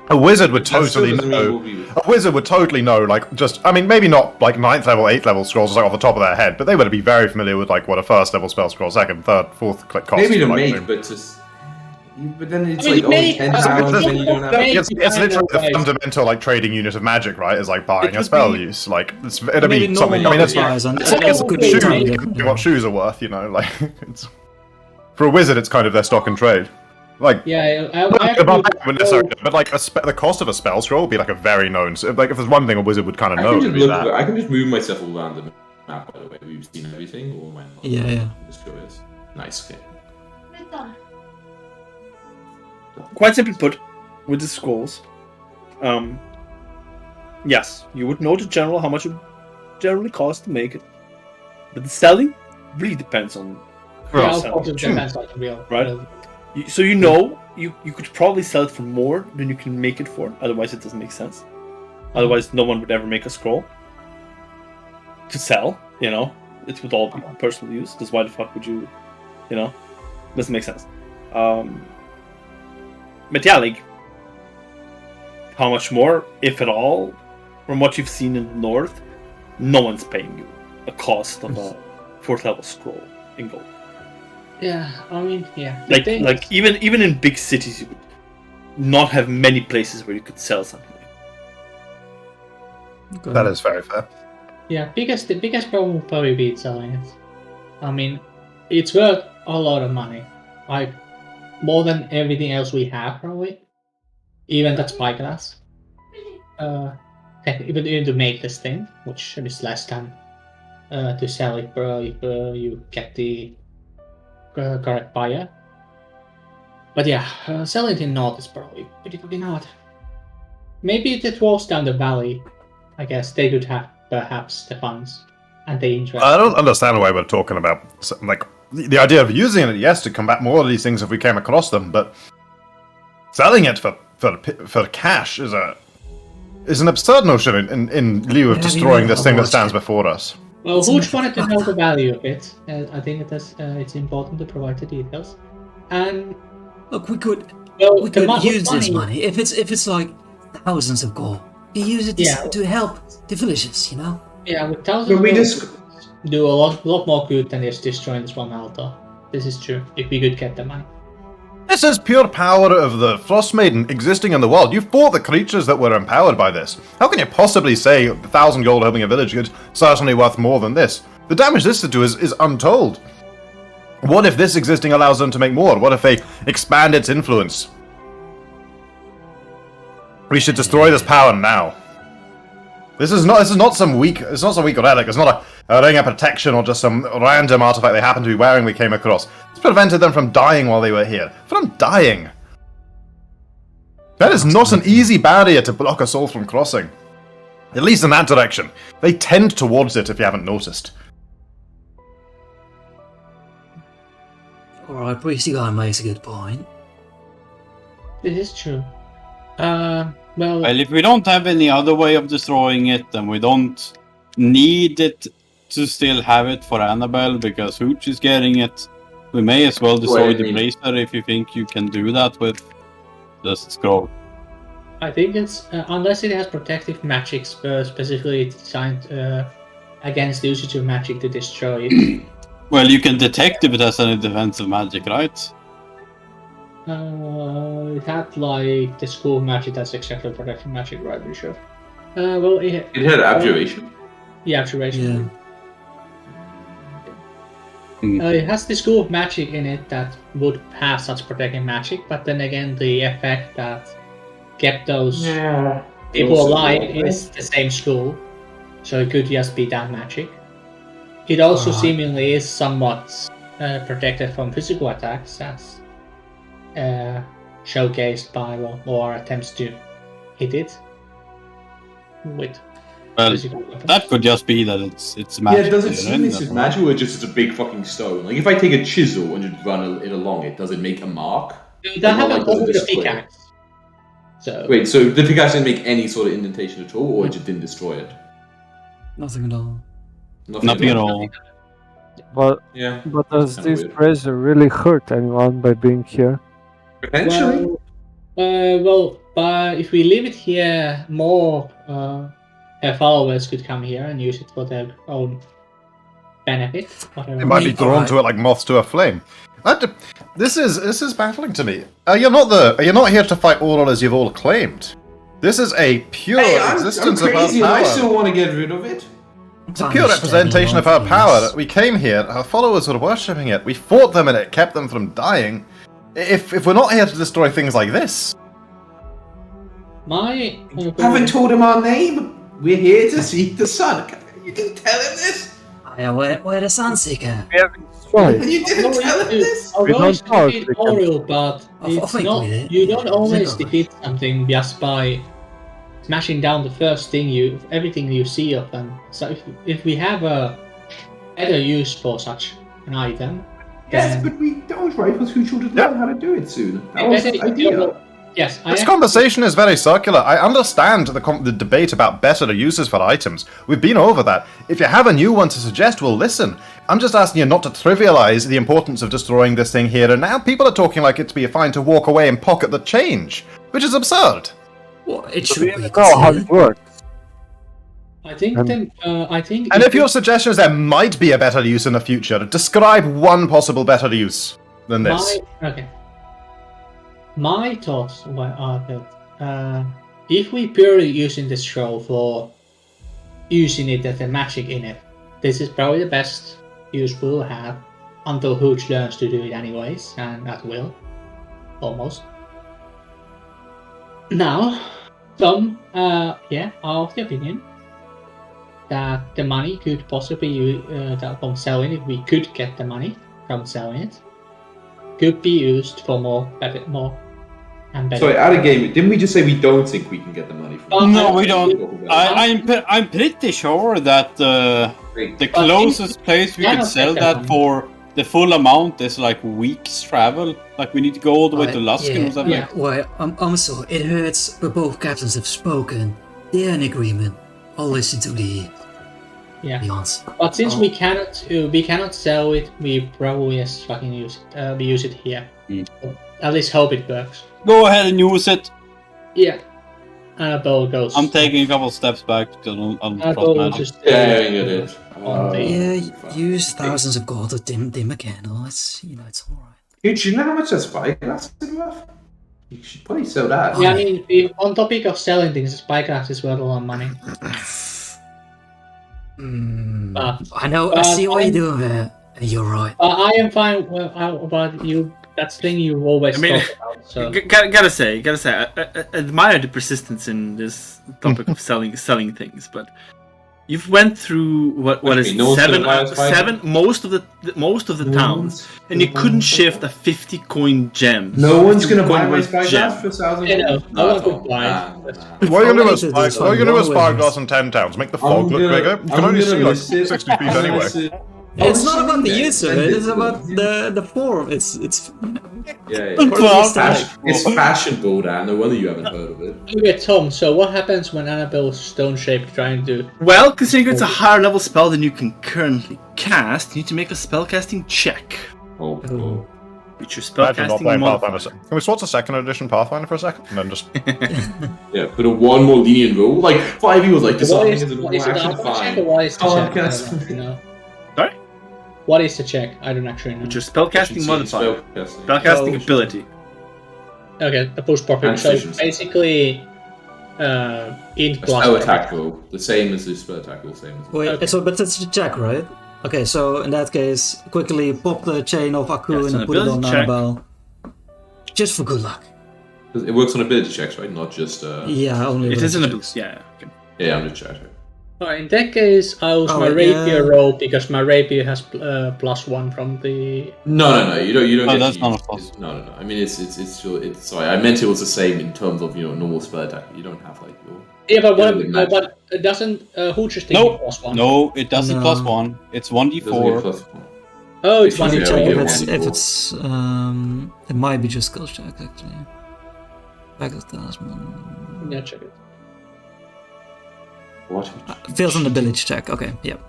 A wizard would totally know. A wizard would totally know, like, just, I mean, maybe not like 9th level, 8th level scrolls like off the top of their head, but they would be very familiar with like what a 1st level spell scroll, 2nd, 3rd, 4th cost. Maybe to make, but just. But then it's like only 10 pounds, and then you don't have. It's literally the fundamental like trading unit of magic, right? Is like buying a spell use. Like it'll be something. I mean, it's like what shoes are worth, you know. Like it's for a wizard, it's kind of their stock and trade. Like but like the cost of a spell scroll would be like a very known. Like if there's one thing a wizard would kind of know. I can just move myself all around the map. By the way, we've seen everything. Or yeah. Just curious. Nice. Okay. Quite simply put, with the scrolls, yes, you would know the general how much it generally costs to make it, but the selling really depends on. Right. So you know you could probably sell it for more than you can make it for. Otherwise, it doesn't make sense. Otherwise, no one would ever make a scroll to sell. You know, it would all be personal use. Because why the fuck would you? You know, doesn't make sense. But yeah, like, how much more, if at all, from what you've seen in the north, no one's paying you a cost of a 4th level scroll in gold. Yeah, I mean, yeah. Like even in big cities, you would not have many places where you could sell something. Okay. That is very fair. Yeah, the biggest problem will probably be selling it. I mean, it's worth a lot of money. Like, more than everything else we have, probably. Even that spyglass. Even to make this thing, which is less than to sell it, if you get the correct buyer. But yeah, selling it in North is probably pretty fucking hard. Maybe the dwarves down the valley, I guess they could have perhaps the funds and the interest. I don't understand why we're talking about, like, the idea of using it, yes, to combat more of these things if we came across them, but selling it for cash is an absurd notion in lieu of destroying this thing that stands before us. Well, Hooch wanted to know the value of it. I think it's important to provide the details. And look, we could use this money if it's like thousands of gold. We use it to help the villages, you know. Yeah, with thousands. But we just do a lot more good than just destroying this one altar. This is true. If we could get the money. This is pure power of the Frostmaiden existing in the world. You fought the creatures that were empowered by this. How can you possibly say 1,000 gold helping a village is certainly worth more than this? The damage this to do is untold. What if this existing allows them to make more? What if they expand its influence? We should destroy this power now. This is not some weak relic. It's not a ring of protection or just some random artifact they happen to be wearing we came across. It's prevented them from dying while they were here. From dying. That is not an easy barrier to block us all from crossing. At least in that direction. They tend towards it if you haven't noticed. Alright, Priesty guy makes a good point. This is true. Well, if we don't have any other way of destroying it, then we don't need it to still have it for Annabelle, because Hooch is getting it. We may as well destroy the bracer if you think you can do that with just scroll. I think it's unless it has protective magic specifically designed against the usage of magic to destroy it. Well, you can detect if it has any defensive magic, right? It had like the school of magic that's exactly protection magic, right? Pretty sure. Well, it had abjuration. Yeah, abjuration. Yeah. It has the school of magic in it that would pass such protecting magic, but then again, the effect that kept those people alive is the same school, so it could just be that magic. It also seemingly is somewhat protected from physical attacks, as showcased by more attempts to hit it with physical weapons. That could just be that it's magic. Yeah, does it seem it's just magic or just it's a big fucking stone? Like, if I take a chisel and just run it along it, does it make a mark? They have a whole bit of pickaxe. So wait, so the pickaxe didn't make any sort of indentation at all, or it just didn't destroy it? Nothing at all. Nothing at all. But does this bracer really hurt anyone by being here? Potentially. But if we leave it here, more followers could come here and use it for their own benefit. They might be drawn to it like moths to a flame. This is baffling to me. Are you not here to fight Aurora as you've all claimed? This is a pure existence I'm crazy of our power. I still want to get rid of it. It's a pure representation of our power. We came here, our followers were worshipping it. We fought them and it kept them from dying. If we're not here to destroy things like this... I haven't told him our name. We're here to seek the sun. You didn't tell him this? Yeah, where the Sunseeker? You didn't tell him this? Although it's defeat Oriel, but it's not, you don't always defeat something just by smashing down the first thing everything you see of them. So if we have a better use for such an item, yes, but we don't, right? Because who should learn how to do it soon? That was the idea. Yes, this conversation is very circular. I understand the debate about better uses for items. We've been over that. If you have a new one to suggest, we'll listen. I'm just asking you not to trivialize the importance of destroying this thing here and now. People are talking like it'd be fine to walk away and pocket the change, which is absurd. Well, it should be how it works. I think. And if your suggestion is there might be a better use in the future, describe one possible better use than this. My thoughts are that if we purely using this scroll for using it as a magic in it, this is probably the best use we'll have until Hooch learns to do it anyways, and at will, almost. Now, some are of the opinion that the money could possibly from selling, if we could get the money from selling it, could be used for more and better. Sorry, out of game, didn't we just say we don't think we can get the money from No, we don't. I'm pretty sure that the closest place we could sell that for the full amount is like weeks travel. Like we need to go all the way to Luskin or something. Yeah, well, I'm sorry. It hurts, but both captains have spoken. They're in agreement. I'll listen to the answer. But since we cannot sell it, we probably just fucking use it. We use it here. At least hope it works. Go ahead and use it. Yeah. Annabelle goes. I'm taking a couple steps back because I'm Annabelle will just staring at it. Use thousands of gold to dim a candle. It's it's all right. Dude, do you know how much that spyglass is worth? You should probably sell that. Yeah, I mean, on topic of selling things, spyglass is worth a lot of money. I know. I see what you're doing there. You're right. I am fine about you. That's the thing you always talk about. So. Gotta say, I admire the persistence in this topic of selling things, but you've went through what is it, seven most of the towns, and you couldn't shift a 50 coin gem. No one's gonna buy my spyglass for 1,000. No one could buy. What are you gonna do with spyglass in 10 towns? Make the fog look bigger? You can only see like 60 feet anyway. It's not about the use of it. It's about the form. It's fashionable, Dan. No wonder you haven't heard of it. Okay, Tom. So what happens when Annabelle's stone-shaped trying to? Well, considering it's a higher level spell than you can currently cast, you need to make a spellcasting check. Oh. Which your spellcasting modifier. Can we swap to second edition Pathfinder for a second, and then just put a one more lenient rule. Like 5e was like What is Sorry? What is the check? I don't actually know. Which your spellcasting modifier. Spellcasting ability. Okay, the push property. So basically, int plus. Spell attack roll, the same as the spell attack roll, same as. Wait, so but it's a check, right? Okay, so in that case, quickly pop the chain of Akun and put it on Annabelle. Just for good luck. It works on ability checks, right? Not just. Yeah, only. It is an ability. Yeah. Okay. Yeah, I'm just checking. Alright, in that case, I'll use my rapier roll because my rapier has +1 from the. No, you don't. Get that's to not use a plus. No. I mean, it's sorry. I meant it was the same in terms of normal spell attack. You don't have like your. Yeah, but it doesn't. Who just think +1? No, it doesn't +1. It's 1d4. Oh, it's 1d4. If it's it might be just skill check actually. Back of talisman. Yeah, check it. What? Fails an ability check. Okay, yep.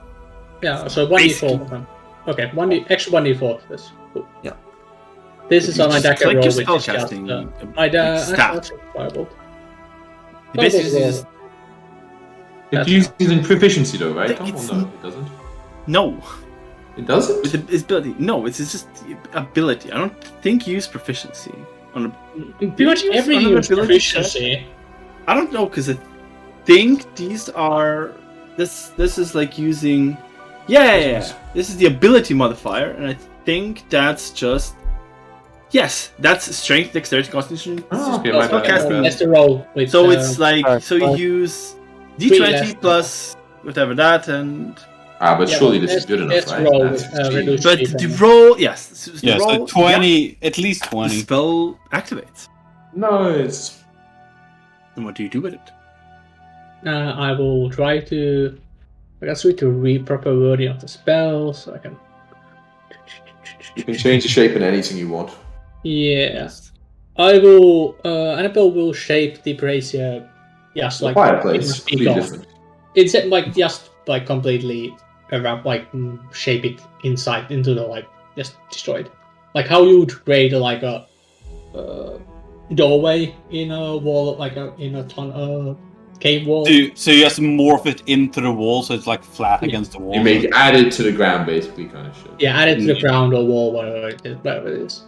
Yeah, so 1d4 then. Okay, extra 1d4 for this. Cool. Yeah. This is on my deck roll, which is just stat. Firebolt. It's using proficiency though, right? No, it doesn't. No. It doesn't? With its ability. No, it's just ability. I don't think you use proficiency. Pretty much everything is proficiency. I don't know, because I think these are... This is like using... Yeah. This is the ability modifier, and I think that's just... Yes, that's strength, dexterity, constitution. Spellcasting. That's the roll. So it's like... So you use d20 plus whatever that, and... but surely this is good enough, right? Roll, but the roll, yes. So 20, at least 20. The spell activates. Nice. And what do you do with it? I will try to... I can switch to read proper wording of the spell, so I can... You can change the shape in anything you want. Yes. I will... Annabelle will shape the brazier... Yes, like... Fireplace. Completely different. It's like just like completely around, like shape it inside into the like just destroy it. Like how you would create like a doorway in a wall, like in a cave wall. So you just morph it into the wall, so it's like flat against the wall. You make add it to the ground, basically, kind of shit. Yeah, add it to the ground or wall, whatever it is.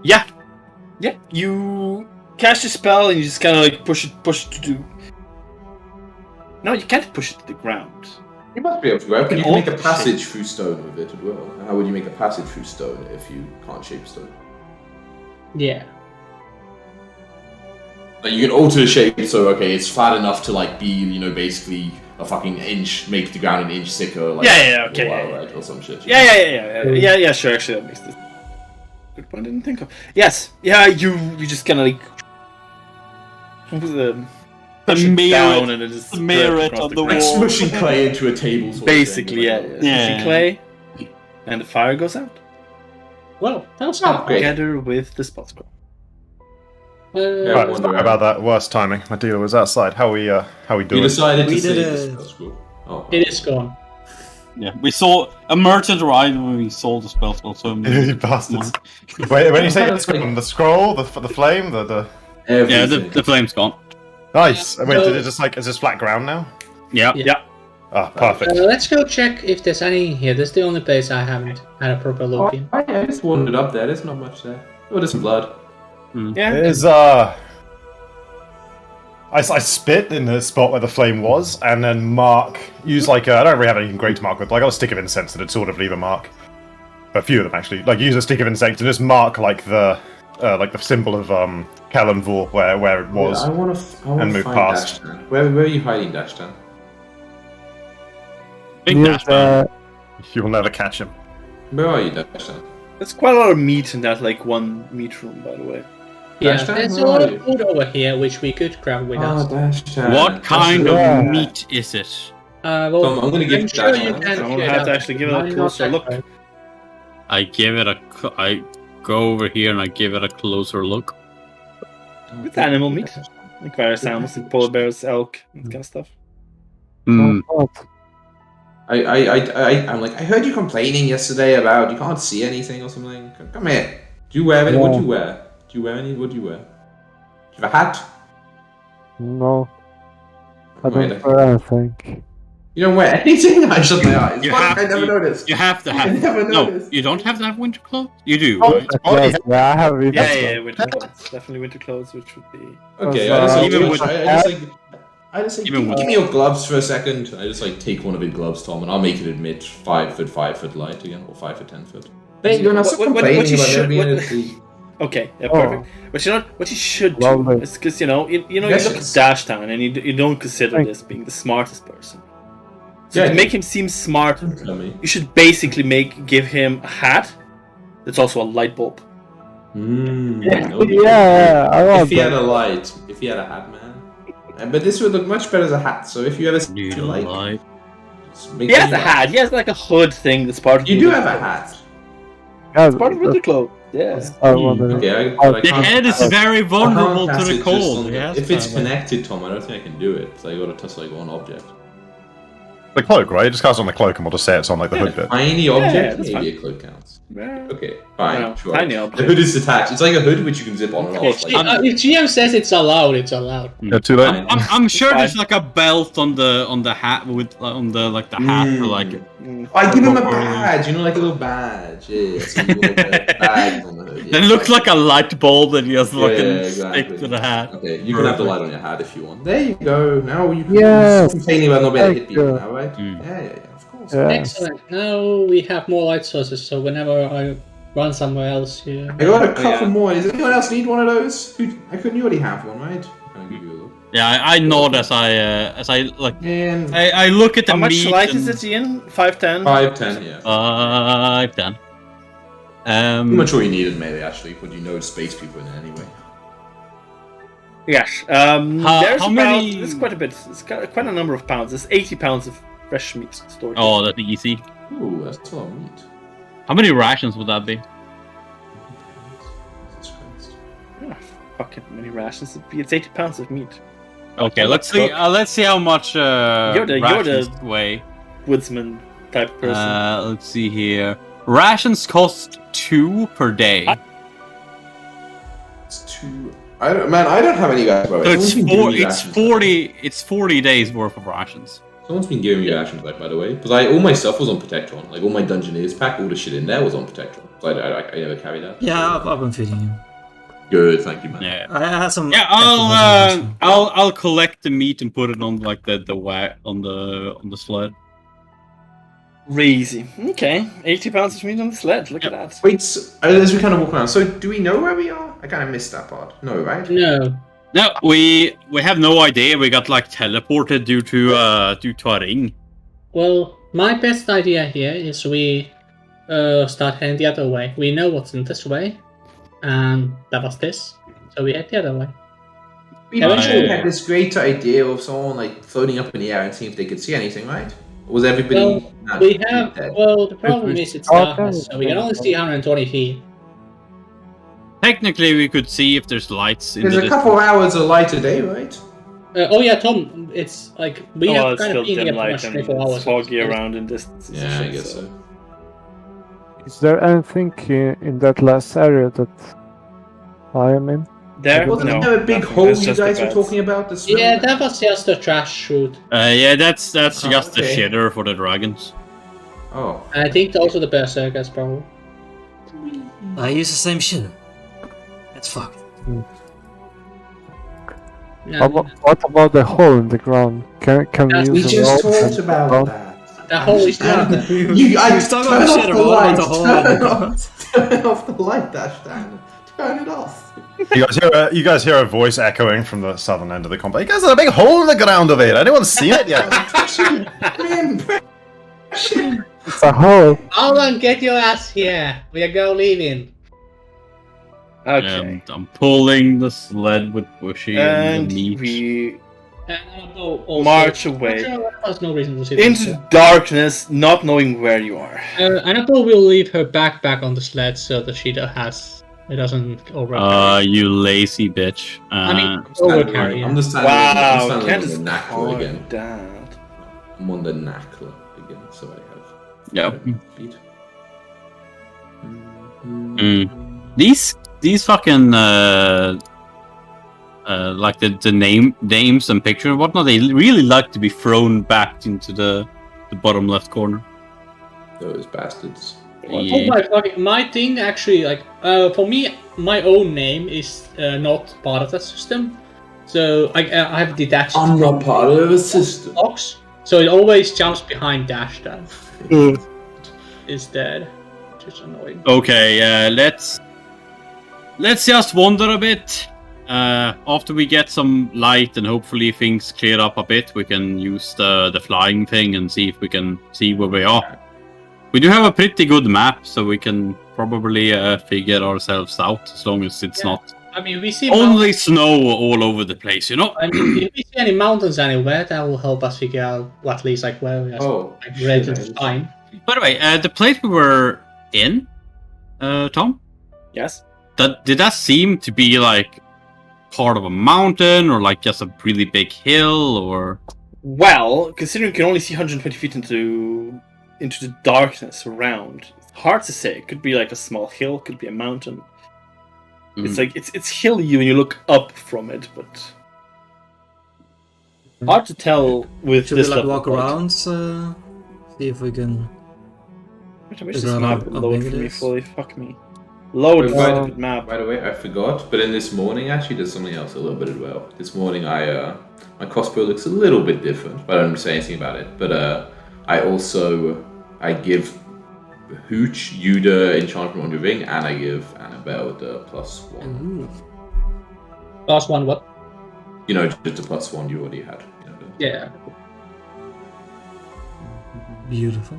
Yeah. You cast a spell and you just kind of like push it to do. No, you can't push it to the ground. You must be able to. You can make a passage through stone with it as well. How would you make a passage through stone if you can't shape stone? Yeah. Like you can alter the shape so it's flat enough to like be basically a fucking inch, make the ground an inch thicker. Like, right, or some shit. Yeah. Sure, actually, that makes this. Good point. I didn't think of. Yes. Yeah. You just kind of like. Mirror it on the wall. Like smushing clay into a table. Basically, smushing clay, and the fire goes out. Well, that was together with the spell scroll. Sorry about that. Worst timing. My dealer was outside. How we doing? We decided to save the spell scroll. It is gone. Yeah, we saw a merchant arrive when we sold the spell scroll. So you bastards! Wait, when you say the scroll, the flame, the yeah, the flame's gone. Nice. Wait, so- is this flat ground now? Yeah. Yeah. Ah, perfect. Let's go check if there's any here. This is the only place I haven't had a proper look in. I just wandered up there. There's not much there. Oh, there's some blood. Yeah. There's I spit in the spot where the flame was, and then mark. Use like I don't really have anything great to mark with. But I got a stick of incense that'd sort of leave a mark. A few of them actually. Like use a stick of incense and just mark like the symbol of Kalimvor where it was. Yeah, I want to move find past. Dashtan. Where are you hiding, Dashtan? Big Near dash man. You'll never catch him. Where are you, Dashtan? There's quite a lot of meat in that like one meat room, by the way. Yeah, Dashtan, there's a where lot are of you? food over here which we could grab with us. Dashtan. What kind Yeah. of meat is it? Well, Tom, I'm gonna give I'm sure Dashtan. you can. I'm gonna figure have to out. actually give it a Might not closer that look. way. I go over here and I give it a closer look. With animal meat. Like various animals, like polar bears, elk, that kind of stuff. Hmm. What? I'm like, I heard you complaining yesterday about you can't see anything or something. Come here. Do you wear any? What do you wear? Do you wear any? What do you wear? Do you have a hat? No. I Wait, don't wear anything. You don't wear anything? I shut my eyes. You Fuck, have I never to- noticed. You have to I have. never No, noticed. you don't have to have winter clothes. You do, Oh, right? Yes, yeah, I have it. Yeah, winter clothes. Definitely winter clothes, which would be. Okay, I just like, Even with- I just like, Even give with- me your gloves for a second. I just like take one of his gloves, Tom, and I'll make it admit 5 foot 5 foot light again, or 5 foot 10 foot. Hey, you're not What- what- what complaining you about should- never being what- able to see. Okay, yeah, Oh. perfect. But you know what you should do Lovely. is because you know you look at Yes. Dashtown and you don't consider Thank- this being the smartest person. So Yeah, to I make do. him seem smarter, Tell me. you should basically give him a hat that's also a light bulb. Yeah, I want If he had that. a light, if he had a hat, man. But this would look much better as a hat. So if you ever You to don't like, like. just make He has it a hat. He has like a hood thing that's part of. You the do winter have a clothes. hat. Yeah, It's part of winter clothes. Yeah. I want it. Okay, Oh, I The can't head is cast- very I can't vulnerable to cast the it just cold. on- Yes, if it's but- connected, Tom, I don't think I can do it. So I gotta touch like one object. The cloak, right? Just cast on the cloak and we'll just say it's on like the hood bit. Tiny object, that's maybe a cloak counts. Yeah. Okay, fine, No, sure. tiny The object. hood is detached. It's like a hood which you can zip on and off. Like, If GM says it's allowed, it's allowed. Yeah, too late. I'm sure there's like a belt on the hat with on the like the hat for like. I give him a badge, you know, like a little badge. Yeah, so you got a badge on the hood. Yeah. It looks like a light bulb that you just Yeah, fucking exactly. stick to the hat. Okay, you can have the light on your hat if you want. There you go. Now you can Yes. stop complaining about not being able to hit Thank people you. now, right? Mm. Yeah, of course. Yeah. Excellent. Now we have more light sources, so whenever I run somewhere else, yeah. I got a couple yeah. more. Does anyone else need one of those? I couldn't. You already have one, right? I'll give you a look. Yeah, I nod as I like. And I look at the How much meat light and- is it, Ian? 510. 510, yeah. 510. I'm not sure you need it, maybe actually, but you know space people in it anyway. Yes. How- There's how about. many- There's quite a bit. It's got quite a number of pounds. There's 80 pounds of fresh meat stored. Oh, that's easy. Ooh, that's a lot of meat. How many rations would that be? Jesus Christ. Yeah, fucking many rations. It's 80 pounds of meat. Okay, let's see. Let's see how much You're the- rations weigh. Woodsman type person. Let's see here. Rations cost 2 per day. It's too. I don't have any guys. By the So way. it's Someone's been giving me it's rations, 40. It's 40 days worth of rations. Someone's been giving me rations, like, by the way, because all my stuff was on Protectron. Like all my Dungeoneers pack, all the shit in there was on Protectron. So I never carried that. Yeah, I've been feeding him. Good, thank you, man. Yeah. I had some. Yeah, I'll collect the meat and put it on like the on the sled. Crazy. Okay, 80 pounds of meat on the sled. Look at that. Wait, so, as we kind of walk around, so do we know where we are? I kind of missed that part. No, right? No. No, we have no idea. We got like teleported due to a ring. Well, my best idea here is we start heading the other way. We know what's in this way, and that was this. So we head the other way. We eventually had this great idea of someone like floating up in the air and seeing if they could see anything, right? Or was everybody? Well, not we have. dead? Well, the problem is it's darkness, so we can only see 120 feet. Technically, we could see if there's lights in There's the a couple hours of light a day, right? Oh yeah, Tom. It's like we Oh, have it's kind still of been dim here for light much and 24 hours. it's foggy around in distances. and Yeah, I shit, guess so. Is there anything in that last area that I am in? There? Wasn't No. there a big nothing. hole That's you just the guys were beds. talking about? Yeah, that was just a trash chute. Yeah, that's just the okay. shitter for the dragons. Oh. I think also the berserkers probably. I use the same shit. That's fucked. Yeah, What about the hole in the ground? Can we We use just a rope talked and about ground? that. that hole is down. I talking turn about off shit the about light. the hole in the Turn off the light, Dashdan. Turn it off. You guys hear a voice echoing from the southern end of the compound. You guys have a big hole in the ground over here. Anyone seen it yet? It's a hole. Alan, get your ass here. We are go leaving. Okay. And I'm pulling the sled with Bushy And underneath. we And I'll also march away There's no reason to see into this. the darkness, not knowing where you are. Annabelle will leave her backpack on the sled so that she it doesn't overcarry. You lazy bitch. I mean, overcarry. I'm just Wow, standing can't on the just knackle call again. it that. I'm on the knackle again, so I have Yeah. feet. These fucking like the names and pictures and whatnot, they really like to be thrown back into the bottom left corner. Those bastards. Oh my thing actually, like for me, my own name is not part of that system, so I have detached. I'm not part of a system. Box, so it always jumps behind dash down. Is dead, which is annoying. Okay, let's just wander a bit. After we get some light and hopefully things clear up a bit, we can use the flying thing and see if we can see where we are. We do have a pretty good map, so we can probably figure ourselves out, as long as it's not I mean, we see only snow all over the place, you know? I mean, if we see any mountains anywhere, that will help us figure out at least like where we are ready to find. By the way, the place we were in, Tom? Yes? Did that seem to be like part of a mountain, or like just a really big hill, or... Well, considering you can only see 120 feet into the darkness around, it's hard to say. It could be like a small hill, could be a mountain. It's like it's hilly when you look up from it, but hard to tell with Should this we like level walk of light. around, see if we can... I wish this figure out map how would load big for it me is? fully. Fuck me. Load By stupid map. the way, I forgot, but in this morning, actually, there's something else a little bit as well. This morning, my crossbow looks a little bit different, but I don't say anything about it. But I give Hooch you the enchantment on your ring, and I give Annabelle the +1. +1 what? You know, just the +1 you already had. You know, Yeah. Beautiful.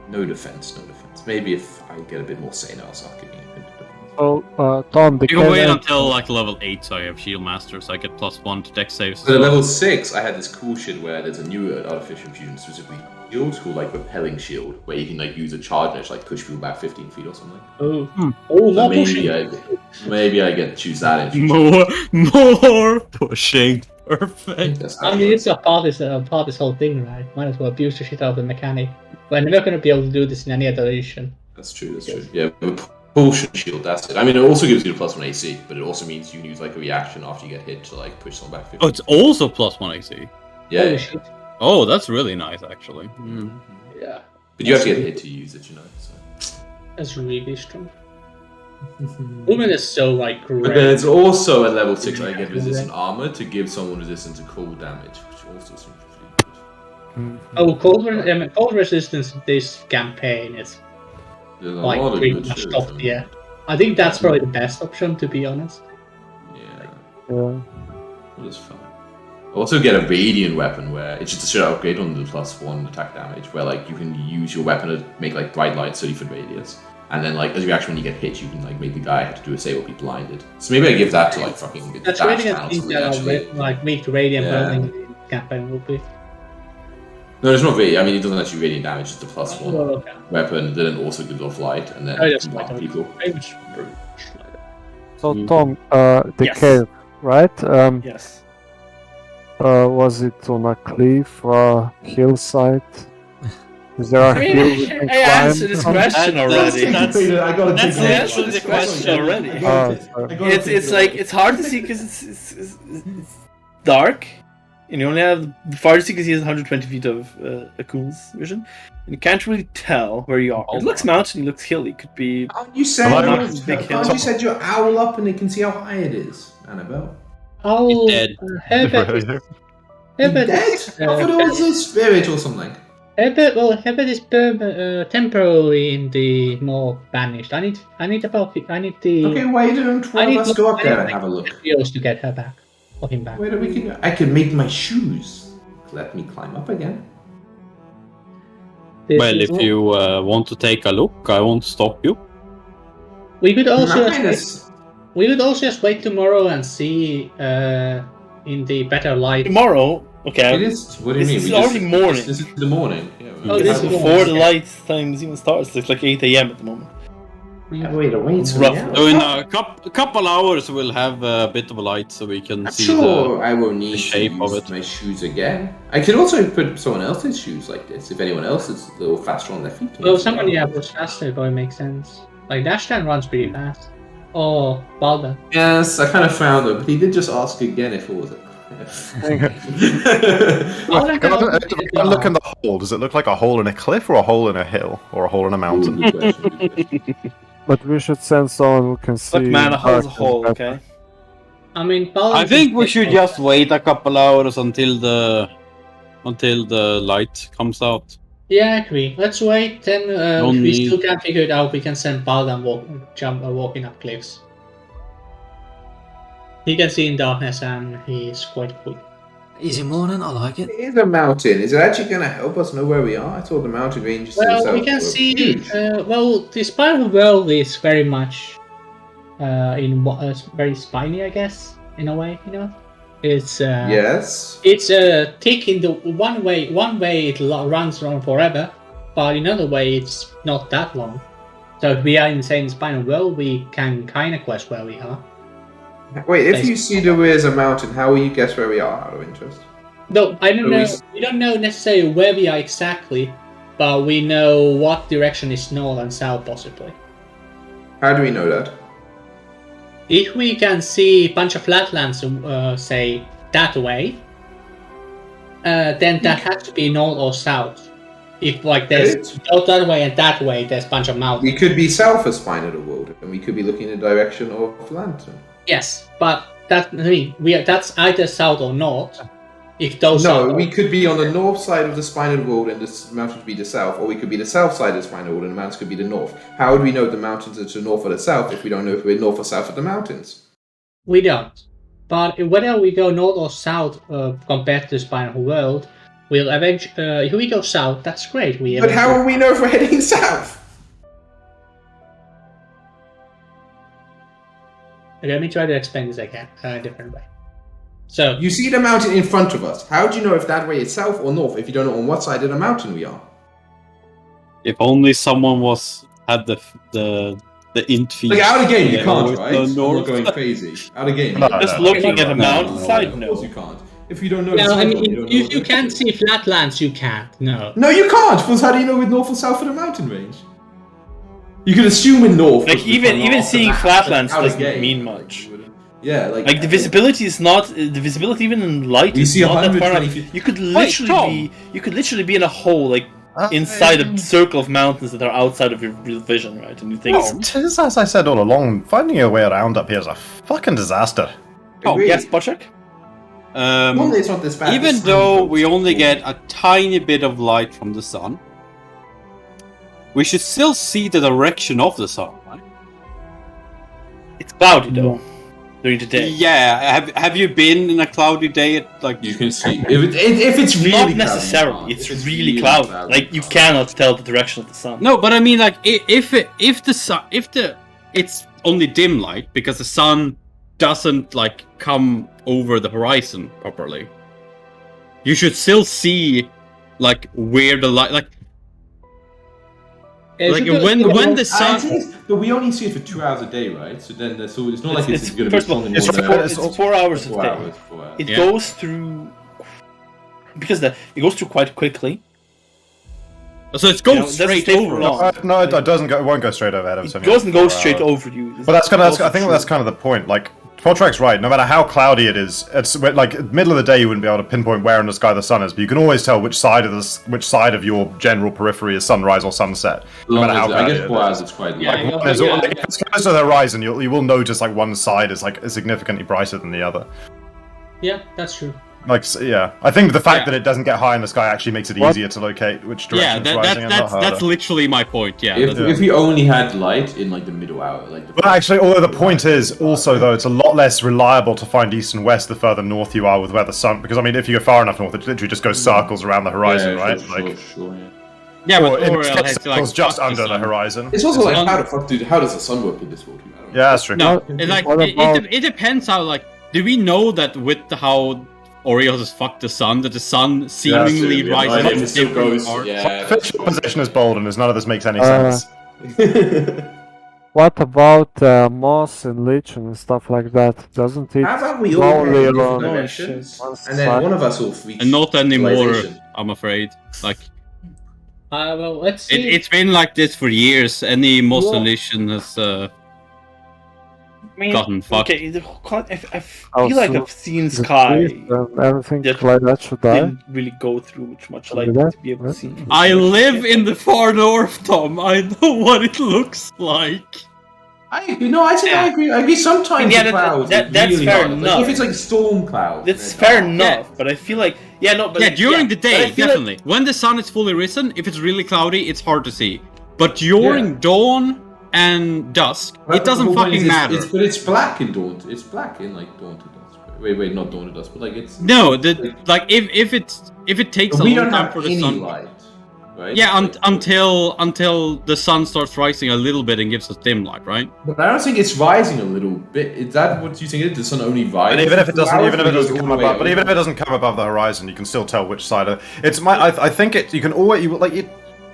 no defense. Maybe if I get a bit more sane, I'll start giving you a bit of defense. So, Tom, the You can wait cannon- until like level 8, so I have Shield Master, so I get +1 to dex saves. So at level 6, I had this cool shit where there's a new artificial fusion, specifically shield, called like Repelling Shield, where you can like use a charge and like push people back 15 feet or something. Oh, So more pushing. maybe I get to choose that. In future. More pushing. Perfect. That's I mean, it's a part of this whole thing, right? Might as well abuse the shit out of the mechanic. We're never going to be able to do this in any other edition. That's true. Yeah, Propulsion Shield, that's it. I mean, it also gives you the +1 AC, but it also means you can use like a reaction after you get hit to like push someone back 15. Oh, it's also +1 AC. Yeah, Holy yeah. shit. Oh, that's really nice, actually. Yeah. But you have to get hit to use it, you know. So. That's really strong. Woman is so like great. But then it's also at level 6 I get resistant armor to give someone resistance to cold damage, which also seems pretty good. Oh, cold resistance in this campaign is There's a like lot of pretty good much shit. top tier. I think that's probably the best option, to be honest. Yeah, Yeah. it was fun. I also get a radiant weapon where it's just a straight upgrade on the +1 attack damage, where like you can use your weapon to make like bright light 30-foot radius. And then, like, as a reaction when you get hit, you can, like, make the guy have to do a save or be blinded. So maybe I give that to, like, fucking That's dash radiant down or things something, that actually. are like weak to radiant Yeah. building in campaign will be. No, it's not radiant. I mean, it doesn't actually radiant damage, it's the +1 Oh, okay. weapon that then also gives off light, and then Oh, yes, blind light. people. Very much. So, Tom, the Yes. cave, right? Yes. Was it on a cliff, hillside? Is there a hill we can I climb? answered this question already. That's answered the question already. It's hard to see because it's dark, and you only have the farthest you can see is 120 feet of Akun's vision, and you can't really tell where you are. It looks mountain, it looks hilly. It could be. You said you said your owl up and they can see how high it is, Annabelle. Oh, dead. Herbert. Dead? I thought it was a spirit or something. Herbert is temporarily in the more banished. I need the. Okay, why don't one of us go up there and have a look? To get her back, or him back. I can make my shoes. Let me climb up again. Well, if you want to take a look, I won't stop you. We could also just wait tomorrow and see in the better light. Tomorrow? Okay. It is. What do you mean? This is already morning. This is the morning. Yeah, this is before the light times even starts. It's like 8 a.m. at the moment. Wait. So in a couple hours, we'll have a bit of light so we can see I will need the shape to of use it. my shoes again. I could also put someone else's shoes like this if anyone else is a little faster on their feet. Well, someone was faster, but it makes sense. Like Dashtan runs pretty fast. Or Balder. Yes, I kind of found him, but he did just ask again if it was a cliff. Can I look in the hole? Does it look like a hole in a cliff or a hole in a hill or a hole in a mountain? But we should send someone who can see. Look, man, a hole's a hole, okay? I mean, Balder I think we should just wait a couple hours until the light comes out. Yeah, I agree. Let's wait. Then if we still can't figure it out, we can send Balder walking up cliffs. He can see in darkness and he's quite quick. Easy morning, I like it. It is a mountain. Is it actually going to help us know where we are? I thought the mountain ranges to the south. Well, we can see. The spiral world is very much very spiny, I guess, in a way. You know, it's yes. It's thick in the one way. One way it runs on forever, but another way it's not that long. So if we are in the same spinal world, we can kind of guess where we are. Wait, if you see there is a mountain, how will you guess where we are out of interest? No, I don't know. We don't know necessarily where we are exactly, but we know what direction is north and south, possibly. How do we know that? If we can see a bunch of flatlands, say, that way, then that has to be north or south. If, like, there's both that way and that way, there's a bunch of mountains. We could be south of Spine of the World, and we could be looking in the direction of Lantern. Yes, but that's either south or north. If those we could be on the north side of the Spine of the World and the mountains would be the south, or we could be the south side of the Spine of the World and the mountains could be the north. How would we know the mountains are to the north or the south if we don't know if we're north or south of the mountains? We don't. But whether we go north or south compared to the Spine of the World, we'll eventually. If we go south, that's great. But how will we know if we're heading south? Let me try to explain this again a different way. So you see the mountain in front of us. How do you know if that way is south or north if you don't know on what side of the mountain we are? If only someone had the int feed. Like out of game, you can't, right? I'm not going crazy. Out of game, just looking at a mountain side. No, of course you can't. If you don't know, I mean, if you can't see flatlands, you can't. No. No, you can't. Because how do you know with north or south of the mountain range? You can assume in north. Like even seeing flatlands doesn't mean much. Yeah, like the visibility is not the visibility even in light. You see not that far. You could literally be in a hole like inside a circle of mountains that are outside of your real vision, right? And you think, as I said all along, finding your way around up here is a fucking disaster. Oh yes, Boczek? It's not this bad. Even though we only get a tiny bit of light from the sun, we should still see the direction of the sun, right? It's cloudy though. During the day. Yeah, have you been in a cloudy day? Like you can see if it's really not necessarily. Cloudy, it's really cloudy. Like you cannot tell the direction of the sun. No, but I mean, like if it's only dim light because the sun doesn't like come over the horizon properly, you should still see like where the light like when the sun. But we only see it for 2 hours a day, right? So then it's not like it's going to be strong it's 4 hours a day. It goes through because it goes through quite quickly. So it's going straight over. No, it doesn't go. It won't go straight overhead. It doesn't go straight over you. But I think that's kind of the point. Like, Portrak's right. No matter how cloudy it is, it's like middle of the day. You wouldn't be able to pinpoint where in the sky the sun is, but you can always tell which side of your general periphery is sunrise or sunset. No matter how cloudy it is. It's quite if it's close to the horizon, you will notice like one side is like significantly brighter than the other. Yeah, that's true. Like, yeah, I think the fact that it doesn't get high in the sky actually makes it easier to locate which direction it's rising. Yeah, that's literally my point. Yeah. If we only had light in like the middle hour, like. But actually, although the point is also though, it's a lot less reliable to find east and west the further north you are with where the sun. Because I mean, if you go far enough north, it literally just goes circles around the horizon, right? Sure, yeah, but it's just under the horizon. It's also like how does the sun work in this world? Yeah, that's true. No, it depends how like. Do we know that with how Oreo has fucked the sun, that the sun seemingly rises in different parts? Official position is bold, and none of this makes any sense. What about moss and lich and stuff like that? Doesn't it? How about we all head in different directions, and then one of us will reach and not anymore, I'm afraid. Like, well, let's see. It's been like this for years. Any moss and lich has gotten fucked. Okay, I feel like I've seen Sky. Everything like that should die. Didn't really go through much light to be able to see. I live in the far north, Tom. I know what it looks like. I agree. Sometimes the clouds. That's really fair hard. enough. Like, if it's like storm clouds, that's fair enough. But I feel like during the day, definitely. When the sun is fully risen, if it's really cloudy, it's hard to see. But during dawn and dusk, it doesn't fucking matter. But it's black in dawn. It's black in like dawn to dusk. Wait, not dawn to dusk, but like it's. No, if it takes a long time for the sun. Light, right? Yeah, until the sun starts rising a little bit and gives us dim light, right? But I don't think it's rising a little bit. Is that what you think it is? The sun only rises. But even if it doesn't come above the horizon, you can still tell which side of it's. I think you can always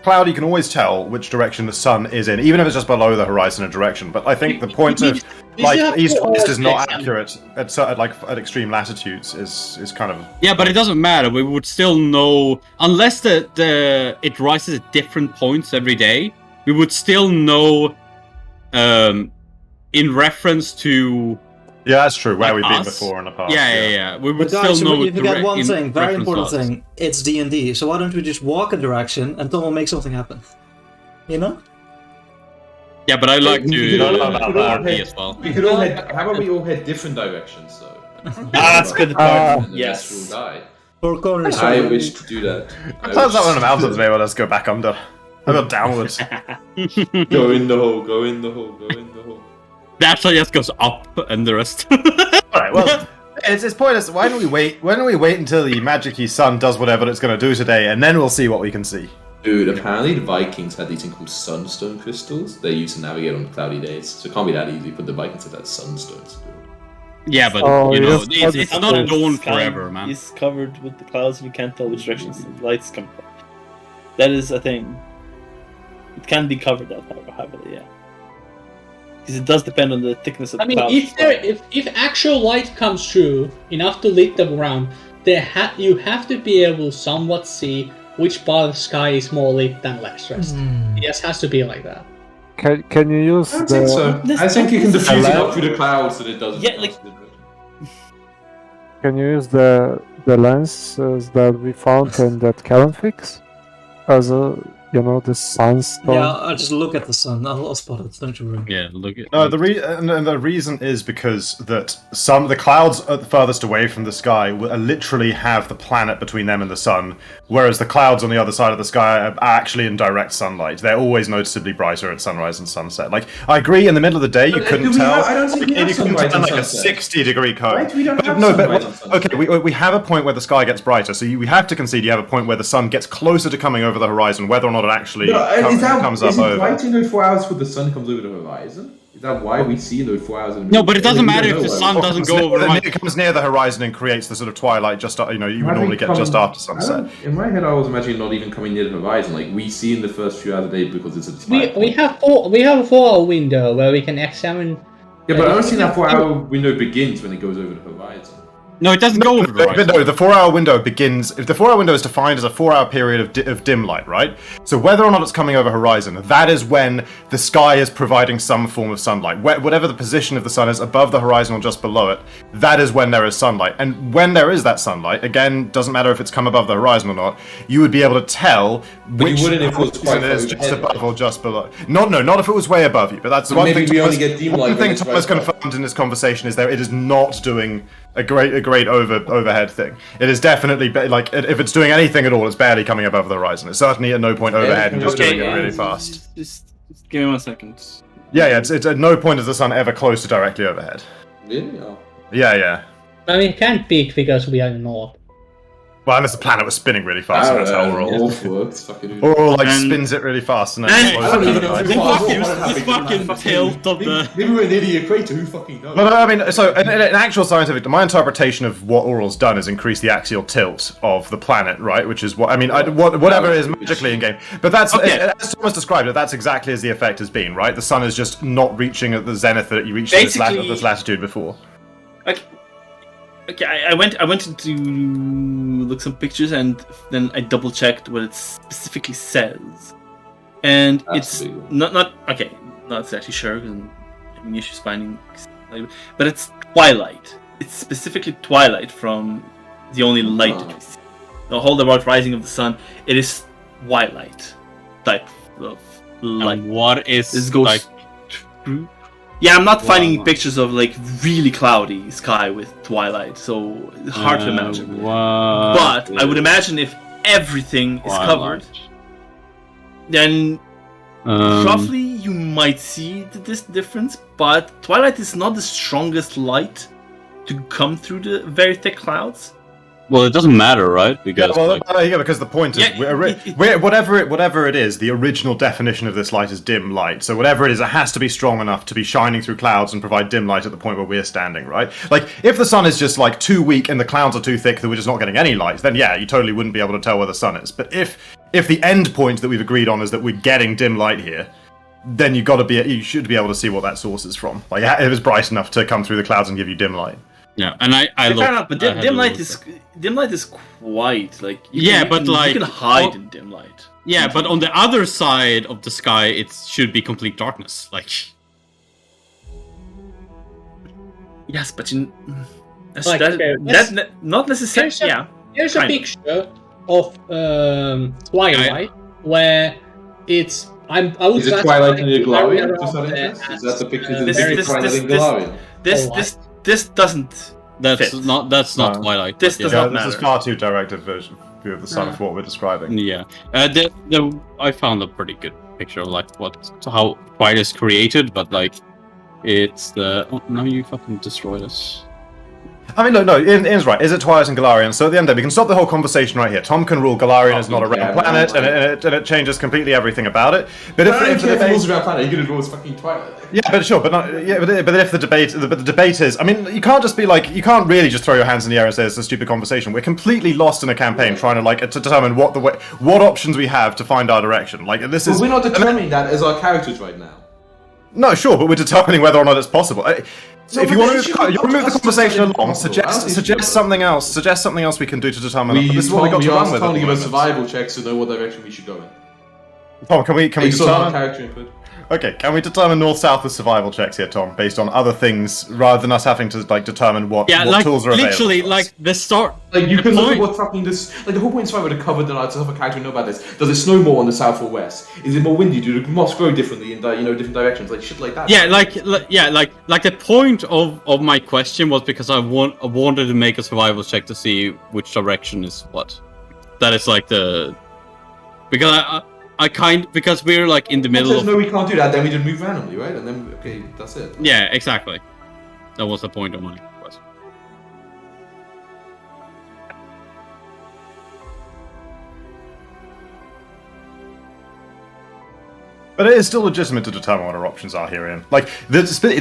cloud, you can always tell which direction the sun is in, even if it's just below the horizon in direction. But I think the point of east-west is not accurate at extreme latitudes is kind of. Yeah, but it doesn't matter. We would still know unless it rises at different points every day. We would still know, in reference to. Yeah, that's true. Where we've been before in the past. Yeah. We would still know. You forget one thing, very important thing. It's D&D. So why don't we just walk a direction and then we'll make something happen? You know? Yeah, but I like to RP as well. We could all head. How about we all head different directions, though? That's good. Yes. We'll die. Four corners. I wish to do that. I thought that one of the mountains maybe let's go back under. I go downwards. Go in the hole. Go in the hole. Go in the hole. The actually just goes up, and the rest. Alright, well, it's pointless. Why don't we wait? Why don't we wait until the magic-y sun does whatever it's going to do today, and then we'll see what we can see. Dude, apparently the Vikings had these things called sunstone crystals they used to navigate on cloudy days, so it can't be that easy. But the Vikings had that sunstones. Yeah, but it's not dawn forever, man. It's covered with the clouds, and you can't tell which directions the lights come from. That is a thing. It can be covered that heavily, yeah. Because it does depend on the thickness of the clouds. If actual light comes through enough to lit the ground, you have to be able to somewhat see which part of the sky is more lit than less rest. It just has to be like that. Can you use I think so. I think you can diffuse it up through the clouds so that it doesn't. Yeah, Can you use the lenses that we found in that Karen fix as the sunstone? Yeah, I'll just look at the sun. I'll spot it. Don't you worry. Yeah, look at. No, the reason is because the clouds furthest away from the sky literally have the planet between them and the sun, whereas the clouds on the other side of the sky are actually in direct sunlight. They're always noticeably brighter at sunrise and sunset. Like, I agree, in the middle of the day you couldn't tell. I don't think we have you couldn't tell like a 60-degree cone. Right, we don't have sunrise on sunset. Okay, we have a point where the sky gets brighter, so we have to concede you have a point where the sun gets closer to coming over the horizon, whether or not it actually comes up over. Is it bright in those 4 hours before the sun comes over the horizon? Is that why we see those 4 hours? No, but it doesn't matter if the sun doesn't go over. It comes near the horizon and creates the sort of twilight. You would normally get just after sunset. In my head, I was imagining not even coming near the horizon. Like we see in the first few hours of the day because it's a. We have a 4 hour window where we can examine. Yeah, but I don't think that 4 hour window begins when it goes over the horizon. No, it doesn't go over the horizon. No, the 4-hour window begins. If the 4-hour window is defined as a 4-hour period of dim light, right? So whether or not it's coming over horizon, that is when the sky is providing some form of sunlight. Whatever the position of the sun is, above the horizon or just below it, that is when there is sunlight. And when there is that sunlight, again, doesn't matter if it's come above the horizon or not, you would be able to tell which horizon is just above or just below. Not if it was way above you. But that's one thing. One thing Thomas confirmed in this conversation is that it is not doing a great overhead thing. It is definitely like if it's doing anything at all, it's barely coming above the horizon. It's certainly at no point overhead and just doing it really fast. Just give me 1 second. Yeah. It's at no point is the sun ever close to directly overhead. Really? Oh. Yeah. I mean, it can't peak because we are in the north. Well, unless the planet was spinning really fast, so that's how it rolls. Or like spins it really fast and then this fucking tilt of the... Maybe we're an idiot equator, who fucking knows? No, I mean, so in actual scientific, my interpretation of what Aural's done is increase the axial tilt of the planet, right? Which is what, I mean, whatever is magically in game. But that's, as Thomas described it, that's exactly as the effect has been, right? The sun is just not reaching at the zenith that you reached at this latitude before. Okay, I went to look some pictures and then I double checked what it specifically says, and it's not exactly sure because I'm having issues finding, but it's twilight. It's specifically twilight from the only light that we see. The whole about rising of the sun, it is twilight type of light. And what is this goes like through? Yeah, I'm not finding pictures of like really cloudy sky with twilight, so it's hard to imagine. But I would imagine if everything is covered, then roughly you might see this difference. But twilight is not the strongest light to come through the very thick clouds. Well, it doesn't matter, right? Because because the point is, whatever it is, the original definition of this light is dim light. So whatever it is, it has to be strong enough to be shining through clouds and provide dim light at the point where we're standing, right? Like, if the sun is just like too weak and the clouds are too thick that we're just not getting any light, then yeah, you totally wouldn't be able to tell where the sun is. But if the end point that we've agreed on is that we're getting dim light here, then you should be able to see what that source is from. Like, if it's bright enough to come through the clouds and give you dim light. Yeah, and I look. But dim light is quite like you can hide in dim light. Yeah, but on the other side of the sky, it should be complete darkness. Like. Yes, but that's not necessarily. Yeah. Here's a picture of twilight where it's. I would. Is it twilight in the Galarian? Is that the picture of the twilight in Galarian? This doesn't. That's not twilight. This does not matter. This is far too direct a view of the sun for what we're describing. Yeah, I found a pretty good picture of like how twilight is created, but like it's the. Oh, now you fucking destroyed us. I mean, no, Ian's right. Is it Twilight and Galarian? So at the end there, we can stop the whole conversation right here. Tom can rule Galarian is not a round planet, and it changes completely everything about it. But if the debate rules around planet, you can rule it's fucking Twilight. Yeah, but sure, but if the debate is, I mean, you can't just be like, you can't really just throw your hands in the air and say it's a stupid conversation. We're completely lost in a campaign trying to like to determine what options we have to find our direction. Like this is. We're not determining that as our characters right now. No, sure, but we're determining whether or not it's possible. So if you want to move the conversation along, suggest something else. Suggest something else we can do to determine. This is what we got to run with. Tom to give us survival checks to know what direction we should go in. Tom, can we determine? Character input. Okay, can we determine north-south with survival checks here, Tom, based on other things rather than us having to like determine what tools are available? Literally, like the start. Like you can look at what's happening. Like the whole point in survival to cover the lights of a character know about this. Does it snow more on the south or west? Is it more windy? Do the moss grow differently in different directions? Like shit like that. Yeah, like the point of my question was because I wanted to make a survival check to see which direction is what. That is like the because because we're like in the middle of. No, we can't do that. Then we just move randomly, right? And then okay, that's it. Yeah, exactly. That was the point of my question. But it is still legitimate to determine what our options are here, Ian. Like, literally,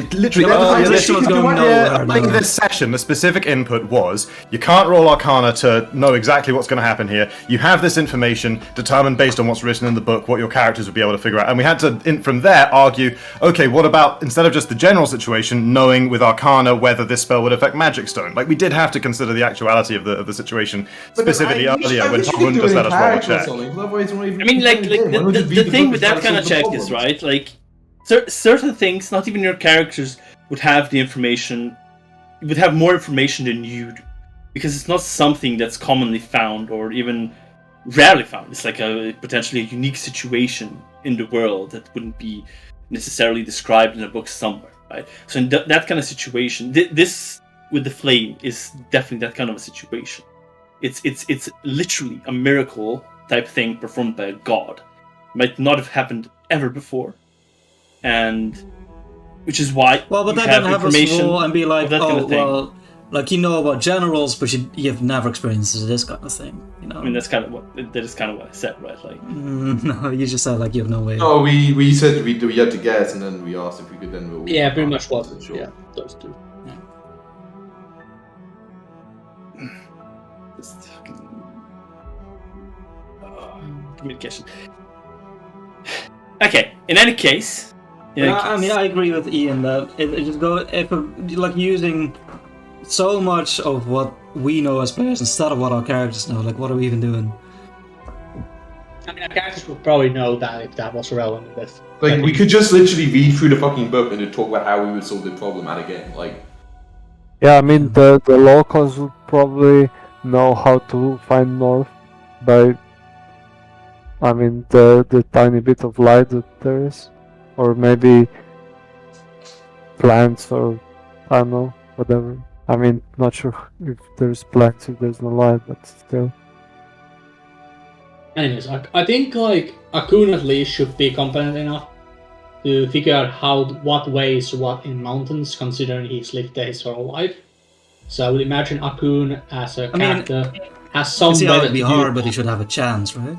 this session, the specific input was, you can't roll Arcana to know exactly what's going to happen here. You have this information determined based on what's written in the book, what your characters would be able to figure out. And we had to, from there, argue, okay, what about, instead of just the general situation, knowing with Arcana whether this spell would affect Magic Stone? Like, we did have to consider the actuality of the situation specifically earlier when Tom wouldn't just let us roll a check. I mean, like the thing with that kind of check is, right, like, certain things, not even your characters would have the information, would have more information than you do, because it's not something that's commonly found or even rarely found. It's like a potentially a unique situation in the world that wouldn't be necessarily described in a book somewhere, right? So in that kind of situation, this with the flame is definitely that kind of a situation. It's literally a miracle type thing performed by a god. Might not have happened ever before, and which is why. Well, but that doesn't have us roll and be like, oh, well, like, you know about generals, but you've never experienced this kind of thing, you know. I mean, that is kind of what I said, right? Like, no, you just said like you have no way. No, we said we had to guess, and then we asked if we could then roll. Yeah, pretty much what. Sure. Yeah, those two. Communication. Okay. In any case, I mean, I agree with Ian that it just go if like using so much of what we know as players instead of what our characters know. Like, what are we even doing? I mean, our characters would probably know that if that was relevant. Like, we could just literally read through the fucking book and then talk about how we would solve the problem at a game. Like, yeah, I mean, the locals would probably know how to find north by, I mean, the tiny bit of light that there is, or maybe plants, or I don't know, whatever. I mean, not sure if there's plants if there's no light, but still. Anyways, I think like Akun at least should be competent enough to figure out what ways what in mountains, considering he's lived there his whole life. So I would imagine Akun as a character has some. It would be hard, but he should have a chance, right?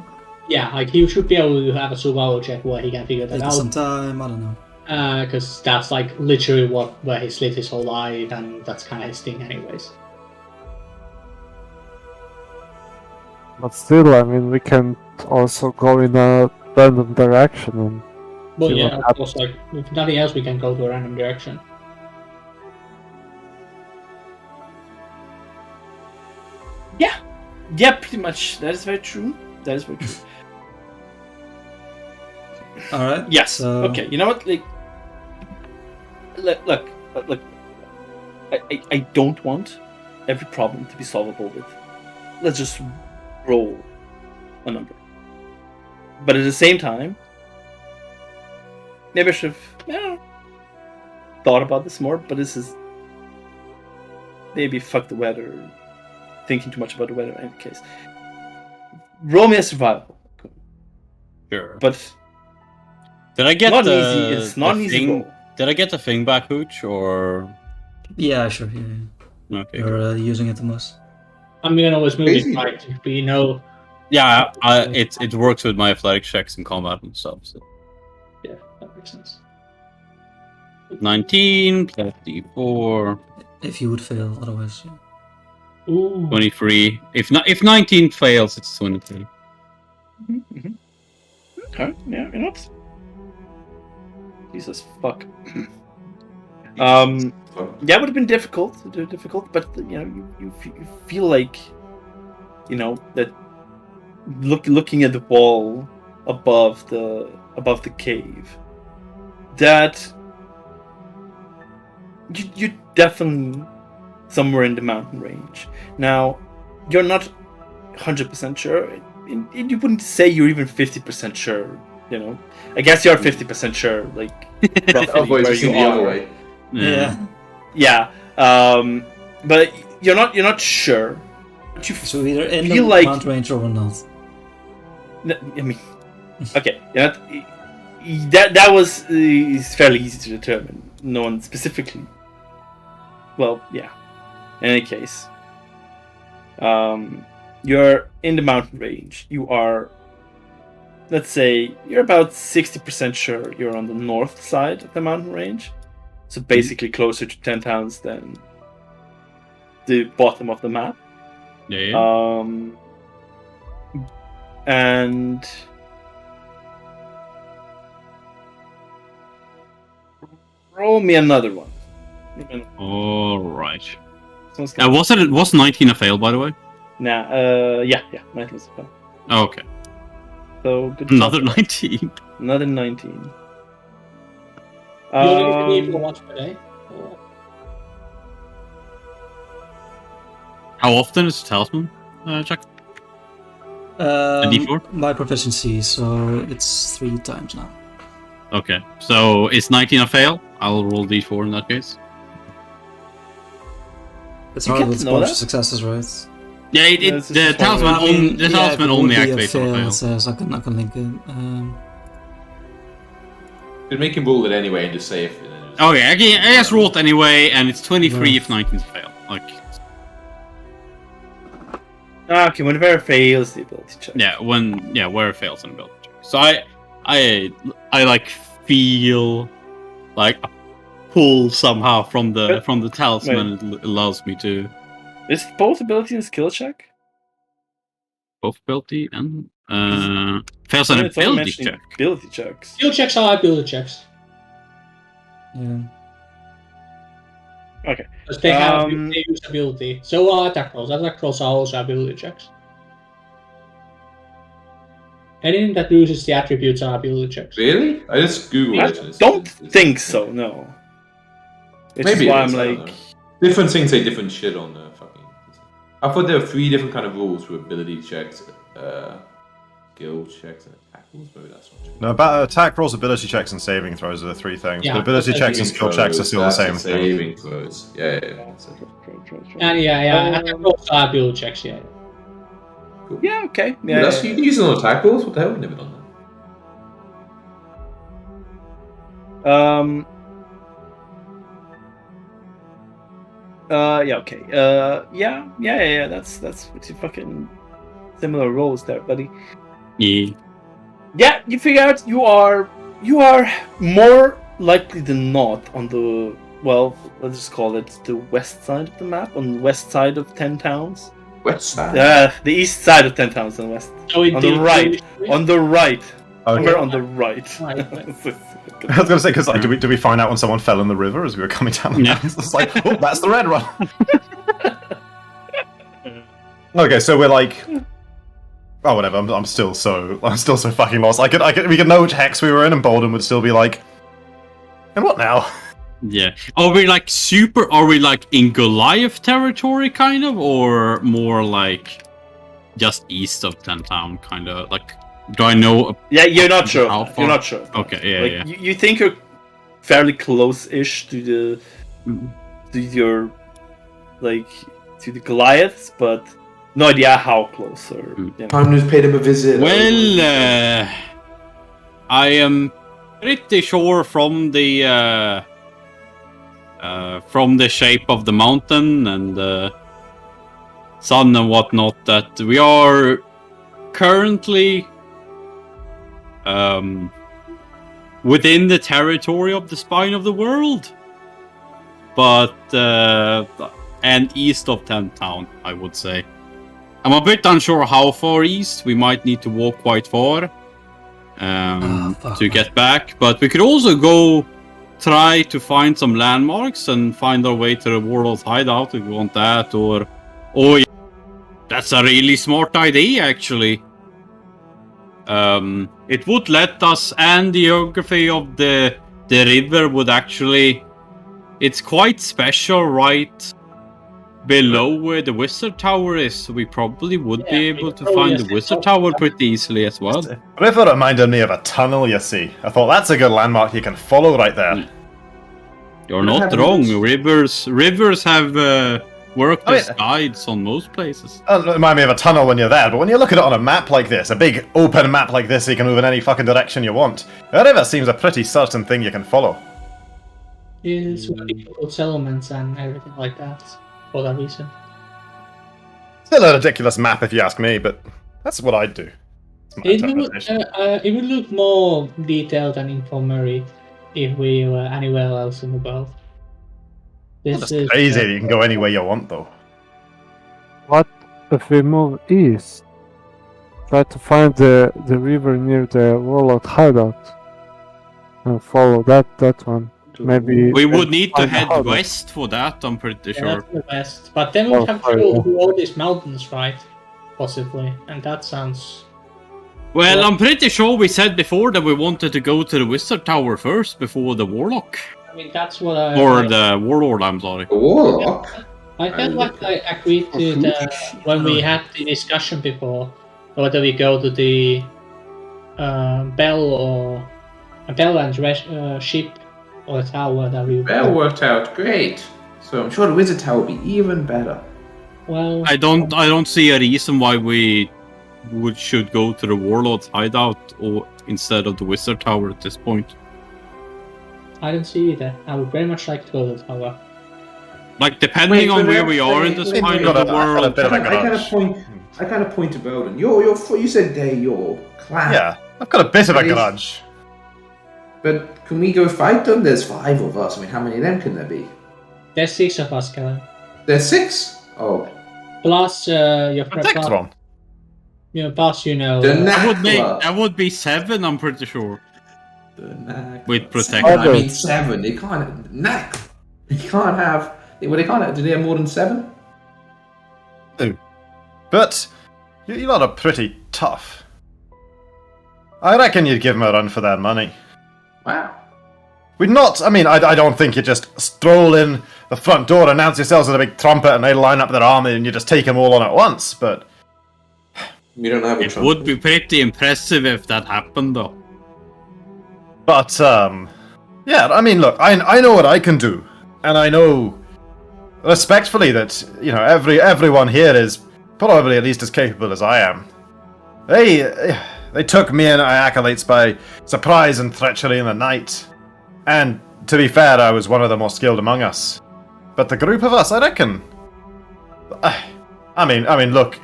Yeah, like he should be able to have a survival check where he can figure that out. Some time, I don't know. Because that's like literally where he's lived his whole life, and that's kind of his thing, anyways. But still, I mean, we can also go in a random direction and. Well, yeah, of course. Like, if nothing else, we can go to a random direction. Yeah, pretty much. That is very true. All right. Yes. So... Okay. You know what? Like, look. I don't want every problem to be solvable with. Let's just roll a number. But at the same time, maybe I should have thought about this more. But this is maybe fuck the weather. Thinking too much about the weather in any case. Roll me a survival. Sure. But did I get not the easy. It's not an easy roll. Did I get the thing back, Hooch, or? Yeah, sure. Yeah. Okay. You're using it the most. I'm gonna always move it right, but you know. Yeah, it works with my athletic checks in combat and stuff. So. Yeah, that makes sense. 19 plus d4. If you would fail, otherwise. Yeah. Ooh. 23. If 19 fails, it's 23. Mm-hmm. Okay, yeah, you're not. Jesus fuck. Yeah, it would have been difficult, but you know, you feel like, you know, that looking at the wall above the cave, that you definitely somewhere in the mountain range. Now, you're not 100% sure. You wouldn't say you're even 50% sure. You know, I guess you're 50% sure, like roughly where you are. Right? Yeah. But you're not sure. But you so either in feel the like mountain range or not. I mean, okay, yeah, that was fairly easy to determine. No one specifically. Well, yeah. In any case, you're in the mountain range. You are let's say you're about 60% sure you're on the north side of the mountain range, so basically closer to 10 towns than the bottom of the map. Yeah. And roll me another one. All right. Was 19 a fail, by the way? Nah. Yeah. 19 was a fail. Oh, okay. So good. Another 19. Another 19. You only need for once per day. Or... How often is the talisman check? A D4? My proficiency, so it's 3 times now. Okay, so is 19 a fail? I'll roll D4 in that case. It's You hard can't with a know bunch that? of successes, right? Yeah, the talisman only activates on a fail. So I can link it. You'd make him roll it anyway and just say if. Okay, I just rolled anyway, and it's 23 if 19's a fail. Like. Okay, whenever it fails the ability check. Yeah, where it fails an ability check. So I like feel like a pull somehow from the talisman. It allows me to. Is both ability and skill check? Both ability and fails an ability check. Ability checks. Skill checks are ability checks. Yeah. Okay. Because they use ability. So are attack rolls. Attack rolls are also ability checks. Anything that loses the attributes are ability checks. Really? I just googled I it. don't think so. No. Which Maybe is why it is, I'm I like. don't know. Different things say different shit on the fucking. I thought there were 3 different kind of rules for ability checks, skill checks, and attack rolls. Maybe that's not true. No, about attack rolls, ability checks, and saving throws are the 3 things. Yeah, but ability checks and skill checks are still the same thing. Saving throws. Yeah. And attack rolls are ability checks. Yeah. Cool. Yeah. Okay. Yeah, Yeah. you can use it on attack rolls. What the hell? We've never done that. Yeah. Okay. Yeah. That's pretty fucking similar roles there, buddy. Yeah. Yeah. You figure out you are more likely than not on the let's just call it the west side of the map, on the west side of 10 towns. West side. The east side of 10 towns and west. So On the right. On the right. Okay. We're on the right. I was going to say, because did we find out when someone fell in the river as we were coming down the mountains? It's like, oh, that's the red one. Okay, so we're like, oh, whatever. I'm still so fucking lost. We could know which hex we were in, and Bolden would still be like, and what now? Yeah. Are we like in Goliath territory, kind of, or more like just east of 10 Town, kind of like? Do I know? Yeah, you're not sure. How far? You're not sure. Okay, yeah. You think you're fairly close-ish to the Goliaths, but no idea how close. Or Time to pay them a visit. Well, I am pretty sure from the shape of the mountain and the sun and whatnot that we are currently within the territory of the spine of the world, but and east of 10 Town, I would say. I'm a bit unsure how far east. We might need to walk quite far to get back, but we could also go try to find some landmarks and find our way to the Warlord's hideout if we want that, or yeah, that's a really smart idea, actually. It would let us, and the geography of the river would actually, it's quite special right below where the wizard tower is, so we probably would be able to find the wizard tower pretty easily as well. The river reminded me of a tunnel, you see. I thought that's a good landmark you can follow right there. You're not wrong. Rivers have worked as guides on most places. It remind me of a tunnel when you're there, but when you look at it on a map like this, a big open map like this, so you can move in any fucking direction you want, a river seems a pretty certain thing you can follow. Yes, where people build settlements and everything like that for that reason. Still a ridiculous map if you ask me, but that's what I'd do. It would look more detailed and infirmary if we were anywhere else in the world. This is crazy. You can go anywhere you want, though. What if we move east? Try to find the river near the warlord hideout and follow that one. Maybe we would need to head west for that. I'm pretty sure. That's the west, but then we'd have to go through all these mountains, right? Possibly, and that sounds. Well, I'm pretty sure we said before that we wanted to go to the Wizard Tower first before the Warlock. I mean, that's what the Warlord, I'm sorry. The Warlock? I felt like I agreed to that when we had the discussion before, whether we go to the Bell and ship or a tower that we... Bell worked out great. So I'm sure the Wizard Tower will be even better. Well... I don't see a reason why we should go to the Warlord's hideout or instead of the Wizard Tower at this point. I don't see either. I would very much like to go to the tower. Like, depending on where we are in this part of the world... I kind of point about it. You said they're your clan. Yeah, I've got a bit of a grudge. But can we go fight them? There's 5 of us. I mean, how many of them can there be? There's 6 of us, Kellen. There's 6? Oh. Plus, your next one. Plus, that would be 7, I'm pretty sure. With protection. I mean 7. They can't. They can't have. Well, they can't. Do they have more than 7? No. But you lot are pretty tough. I reckon you'd give them a run for their money. Wow. We'd not. I mean, I don't think you just stroll in the front door, announce yourselves with a big trumpet, and they line up their army, and you just take them all on at once. But we don't have a trumpet. It would be pretty impressive if that happened, though. But yeah. I mean, look, I know what I can do, and I know respectfully that everyone here is probably at least as capable as I am. They took me and my acolytes by surprise and treachery in the night. And, to be fair, I was one of the more skilled among us. But the group of us, I reckon... I mean, look,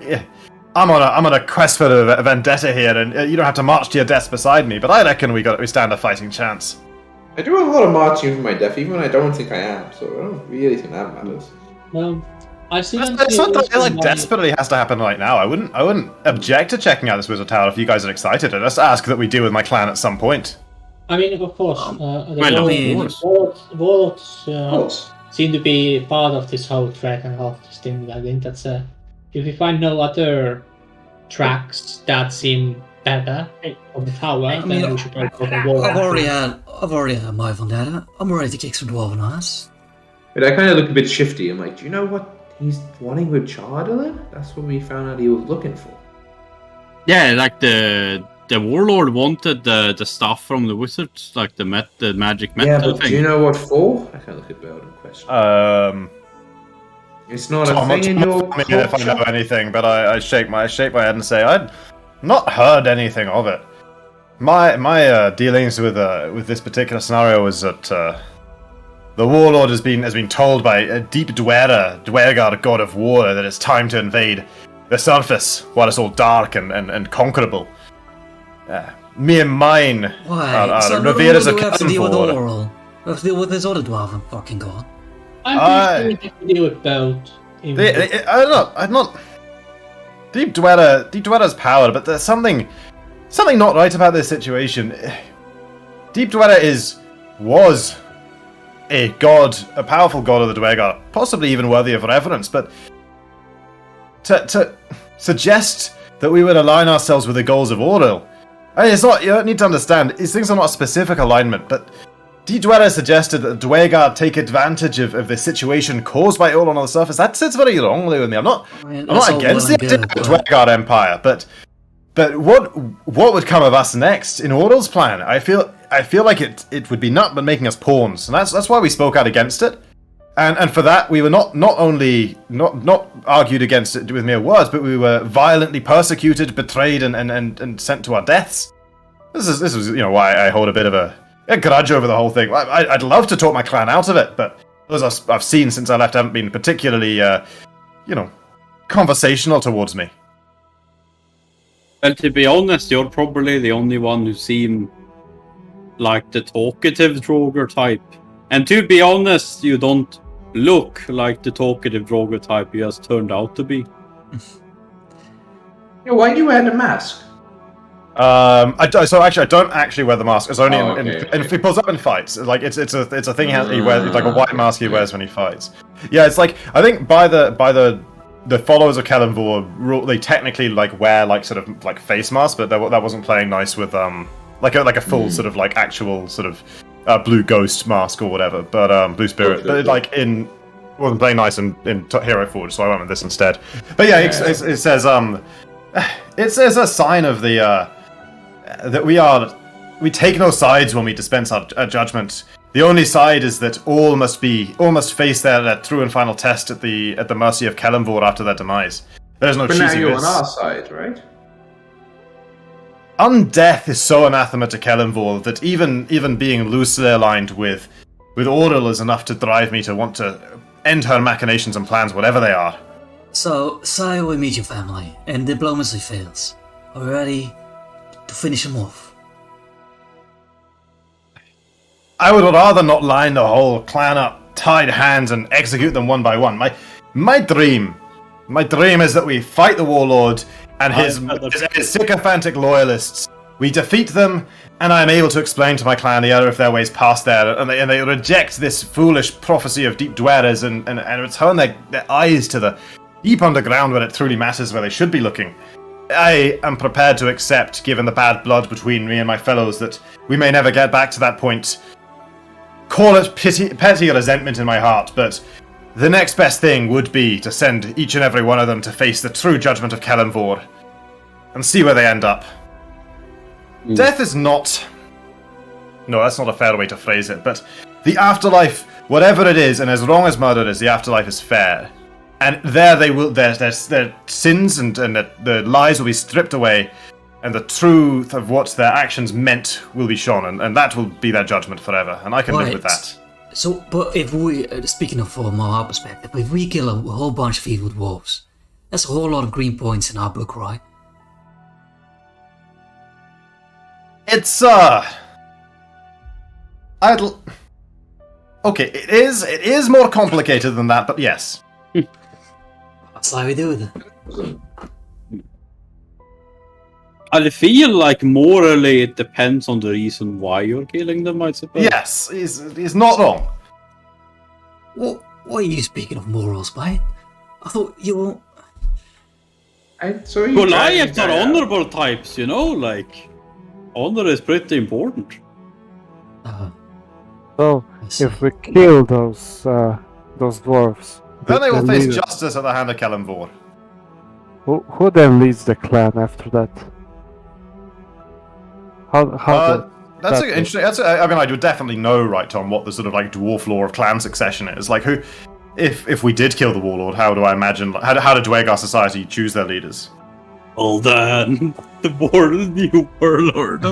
I'm on a quest for a vendetta here, and you don't have to march to your death beside me, but I reckon we stand a fighting chance. I do a lot of marching for my death, even when I don't think I am, so I don't really think that matters. Well... It's not that it desperately has to happen right now. I wouldn't object to checking out this Wizard Tower if you guys are excited. I just ask that we deal with my clan at some point. I mean, of course. Warlords seem to be part of this whole threat and all this thing. I think that's if we find no other tracks that seem better on the tower, then we should probably go for Warlords. I've already had my vendetta. I'm ready to kick some dwarven ass. But I kind of look a bit shifty. I'm like, do you know what he's wanting with Chardalin? That's what we found out he was looking for. Yeah, like the warlord wanted the stuff from the wizards, like the magic metal yeah, but thing. Do you know what for? I can't look at Belden question. It's not a thing in your culture? If I know anything, but I shake my head and say I'd not heard anything of it. My dealings with this particular scenario was that the warlord has been told by a deep Dwergar god of war, that it's time to invade the surface while it's all dark and conquerable. Me and mine are revered as a we have to deal with for Oral. We have to deal with this other dwarven fucking god. I'm pretty sure we have to deal with both. I'm not. Deep Dwergar's power, but there's something not right about this situation. Deep Dwergar was a powerful god of the Dwergar, possibly even worthy of reverence, but to suggest that we would align ourselves with the goals of Oril, it's not. You don't need to understand, these things are not a specific alignment, but Deep Dwergar suggested that the Dwergar take advantage of the situation caused by Oril on the surface. That sits very wrongly with me. I'm not against the Dwergar Empire, but what would come of us next in Oril's plan? I feel like it would be nothing but making us pawns, and that's why we spoke out against it. And for that, we were not only not argued against it with mere words, but we were violently persecuted, betrayed, and sent to our deaths. This is why I hold a bit of a grudge over the whole thing. I'd love to talk my clan out of it, but those I've seen since I left haven't been particularly conversational towards me. Well, to be honest, you're probably the only one who seem like the talkative Draugr type. And to be honest, you don't look like the talkative Draugr type you just turned out to be. Yeah, why do you wear the mask? I don't actually wear the mask. It's only okay. if he pulls up in fights. Like it's a thing he wears. It's like a white mask he wears when he fights. Yeah, it's like I think by the followers of Kelemvor, they technically like wear like sort of like face masks, but that wasn't playing nice with like a full sort of like actual sort of blue ghost mask or whatever. But blue spirit, but like wasn't playing nice in Hero Forge, so I went with this instead. But yeah, it says it's a sign of the that we take no sides when we dispense our judgment. The only side is that all must face their true and final test at the mercy of Kelemvor after their demise. There's no choosing this. But now you're on our side, right? Undeath is so anathema to Kelemvor that even being loosely aligned with Auril is enough to drive me to want to end her machinations and plans, whatever they are. So, say we meet your family, and diplomacy fails. Are we ready to finish them off? I would rather not line the whole clan up, tied hands, and execute them one by one. My dream is that we fight the warlord and his sycophantic loyalists. We defeat them, and I am able to explain to my clan the error of their ways past there, and they reject this foolish prophecy of deep dwellers and return their eyes to the deep underground where it truly matters, where they should be looking. I am prepared to accept, given the bad blood between me and my fellows, that we may never get back to that point. Call it petty resentment in my heart, but the next best thing would be to send each and every one of them to face the true judgment of Kelemvor and see where they end up. Death is not... No, that's not a fair way to phrase it, but the afterlife, whatever it is, and as wrong as murder is, the afterlife is fair. And there they will, their sins and the lies will be stripped away, and the truth of what their actions meant will be shown, and that will be their judgment forever, and I can live with that. So, but if we, speaking of from our perspective, if we kill a whole bunch of evil dwarves, that's a whole lot of green points in our book, right? It's, okay, it is more complicated than that, but yes. That's how we do it. I feel like morally it depends on the reason why you're killing them, I suppose. Yes, he's not wrong. What are you speaking of morals, mate? I thought you were... Goliaths are honorable types, you know, like... Honor is pretty important. So, if we kill those dwarves... Then they will face justice at the hand of Kelemvor. Who then leads the clan after that? That's interesting. I mean, I would definitely know, right, Tom, what the sort of like dwarf law of clan succession is. Like, who, if we did kill the warlord, how do I imagine? How did Dwagar society choose their leaders? Well, then the new warlord.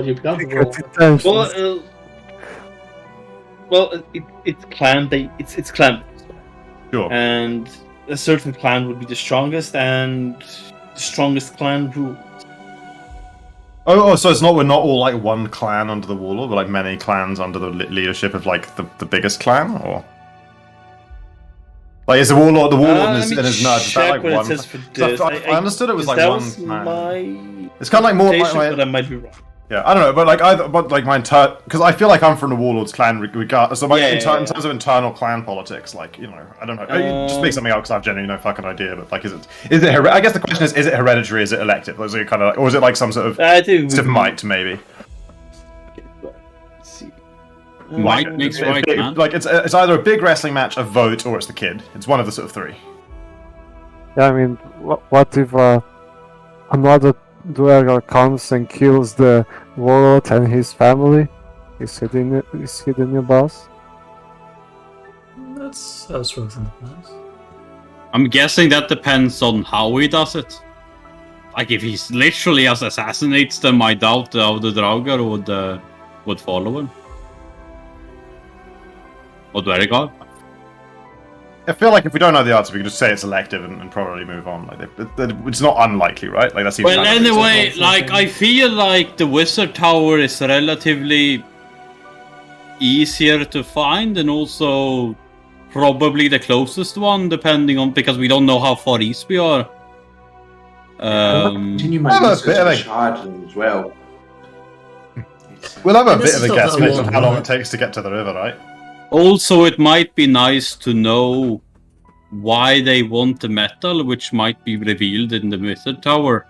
You become the warlord. It's clan. It's clan. Sure. And a certain clan would be the strongest, and the strongest clan rules. Oh, so we're not all like one clan under the warlord, but like many clans under the leadership of like the biggest clan, or like is the warlord in his nudge? Is that like one? I understood it was like one clan. It's kind of like more but I might be wrong. Yeah, I don't know, but my because I feel like I'm from the warlord's clan, regardless. So in terms of internal clan politics, like I don't know. Just make something out because I've genuinely no fucking idea. But like, is it? I guess the question is it hereditary? Is it elective? Or is it kind of, or is it like some sort of stiff might maybe? Let's see. Might makes right, man. Like it's either a big wrestling match, a vote, or it's the kid. It's one of the sort of three. Yeah, I mean, what if another Dwagar comes and kills the warlord and his family? Is he the new boss? That's worth in the plans. I'm guessing that depends on how he does it. Like if he literally assassinates them, I doubt the Draugr would follow him. Or Dwagar. I feel like if we don't know the answer, we can just say it's elective and probably move on. Like, it's not unlikely, right? Like, that's well, anyway, like I feel like the wizard tower is relatively easier to find, and also probably the closest one, depending on because we don't know how far east we are. Continue my research on charging as well. We'll have a bit of a guess based on how long it takes to get to the river, right? Also, it might be nice to know why they want the metal, which might be revealed in the wizard tower.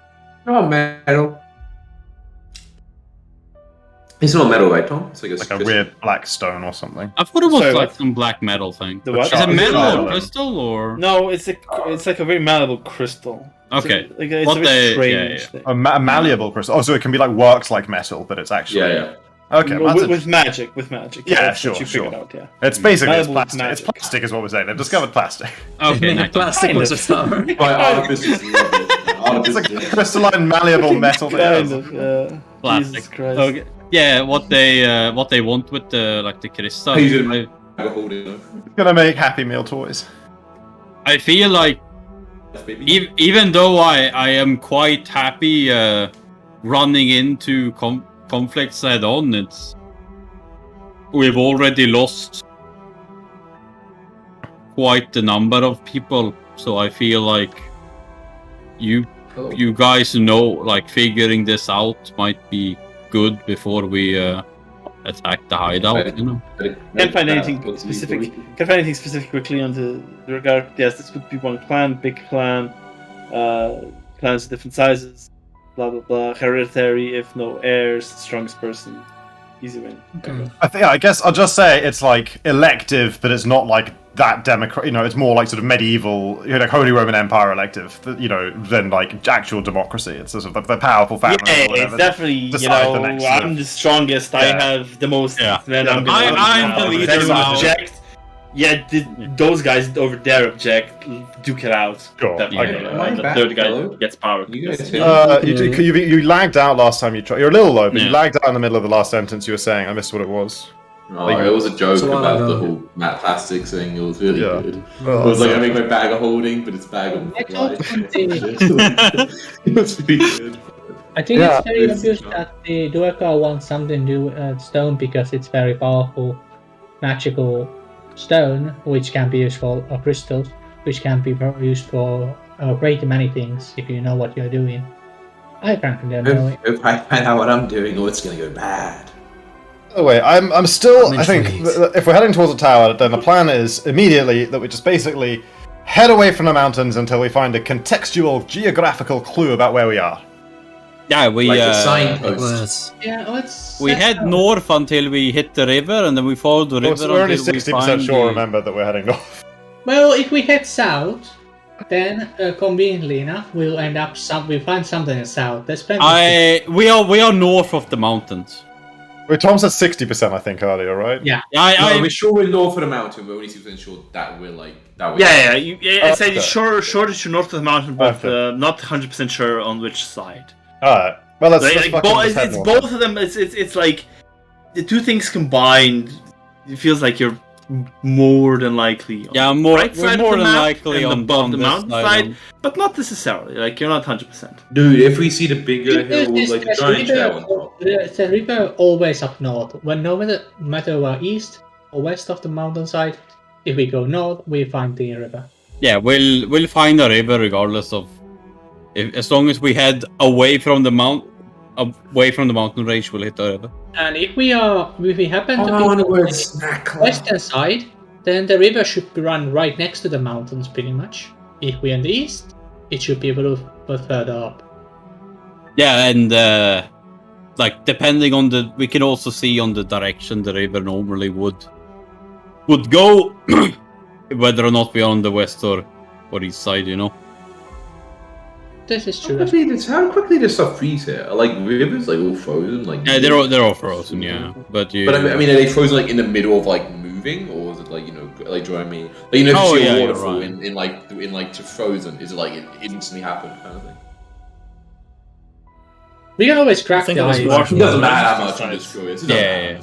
Oh, metal. It's not metal, right, Tom? It's like a weird black stone or something. I thought it was some black metal thing. Is it metal or crystal or? No, it's like a very malleable crystal. Okay. It's a very strange thing. A malleable crystal. Oh, so it can be like works like metal, but it's actually Okay, with magic. Yeah, sure. Out, yeah. It's basically plastic. It's plastic, is what we're saying. They've discovered plastic. Okay, nice. Plastic was a star. It's like crystalline, malleable metal. Plastic. Jesus Christ. Okay. Yeah, what they want with the crystal. It's gonna make Happy Meal toys. I feel like even though I am quite happy running into conflicts head on, we've already lost quite the number of people, so I feel like you guys know, like, figuring this out might be good before we attack the hideout, you know. Can't find anything specific quickly on the regard. Yes, this could be one clan, big clan, clans of different sizes, blah blah blah. Hereditary, if no heirs, strongest person, easy win. Okay. I guess I'll just say it's like elective, but it's not like that democratic. You know, it's more like sort of medieval, like Holy Roman Empire elective. You know, than like actual democracy. It's sort of the powerful family. Yeah, it's definitely I'm the strongest. Yeah. I have the most. Yeah. Then I'm the leader now. Object. Yeah, those guys over there object. Duke it out. Sure. The third guy gets power. You lagged out last time you tried. You're a little low, but you lagged out in the middle of the last sentence you were saying. I missed what it was. Oh, it was a joke about the whole matte plastic thing. It was really good. It was like I make my bag of holding, but it's bag of life. It was really good. I think it's very obvious that the Duergar wants something to do with stone because it's very powerful, magical stone, which can be used for crystals, which can be used for great many things if you know what you're doing. I frankly don't know. If I find out what I'm doing, it's gonna go bad. Anyway, I'm still. I think if we're heading towards the tower, then the plan is immediately that we just basically head away from the mountains until we find a contextual geographical clue about where we are. Yeah, we like a signpost. We head north until we hit the river, and then we follow the river. We're only 60% sure. Remember that we're heading north. Well, if we head south, then conveniently enough, we'll end up we'll find something in south. There's plenty. We are north of the mountains. Wait, Tom said 60%, I think, earlier, right? Yeah. We're sure we're north of the mountain. We're only 60% sure that we're like that. I said sure that you're north of the mountain, but not 100% sure on which side. Alright. Well, let's it's both of them. It's like the two things combined. It feels like you're more than likely on the right side more of the than map likely and on above the mountain side, but not necessarily. Like you're not 100%. Dude, if we see the bigger hill with like a giant shell on top. The river always up north. When no matter we're east or west of the mountainside, if we go north, we find the river. Yeah, we'll find a river regardless of as long as we head away from the mountain range, we'll hit the river. And if we happen to be on the western side, then the river should be run right next to the mountains, pretty much. If we're in the east, it should be a little bit further up. Yeah, and like depending on we can also see on the direction the river normally would go, whether or not we're on the west or east side, you know. This is true. How quickly does stuff freeze here? Are like rivers like all frozen? Like yeah, they're all frozen. Yeah, but I mean, are they frozen like in the middle of like moving, or is it like like do you know what I mean? Like if you see a waterfall in like to frozen, is it like it instantly happen kind of thing? We can always crack the ice. It doesn't matter how much you destroy it. Yeah.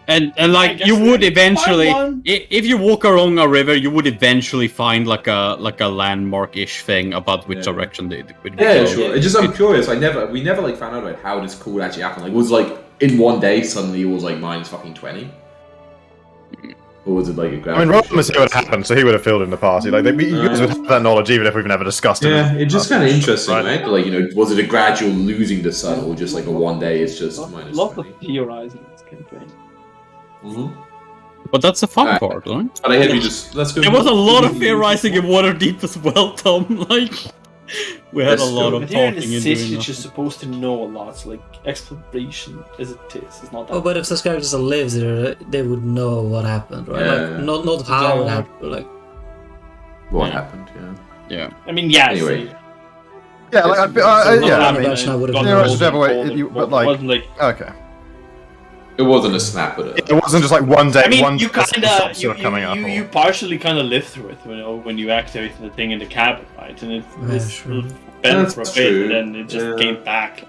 And like you would eventually, if you walk along a river, you would eventually find like a landmark-ish thing about which direction they would go. Yeah, sure. It's just I'm curious. We never like found out about how this could actually happen. Like, was like in one day suddenly it was like minus fucking 20, or was it like a gradual? I mean, Rob must see what happened, so he would have filled in the party. Like, you guys would have that knowledge even if we've never discussed it. Yeah, it's just kind of interesting, right? Like, was it a gradual losing the sun, or just like a one day? It's just minus 20. Lots of theorizing in this campaign. But that's the fun part, right? But I we just let's go. There was a lot of theorizing in Waterdeep as well, Tom. Like, we had a lot of talking and doing you're nothing. just supposed to know a lot. So, like exploration as it is not that. Oh, but if those characters live there, they would know what happened, right? Like, not how it happened, but like what happened. Yeah. I mean, yeah. Anyway. Yeah, like I mean, but like, okay. It wasn't a snap, but it wasn't just like one day. I mean, you partially kind of live through it, when you activated the thing in the cabin, right? And it's bent for a bit, and then it just came back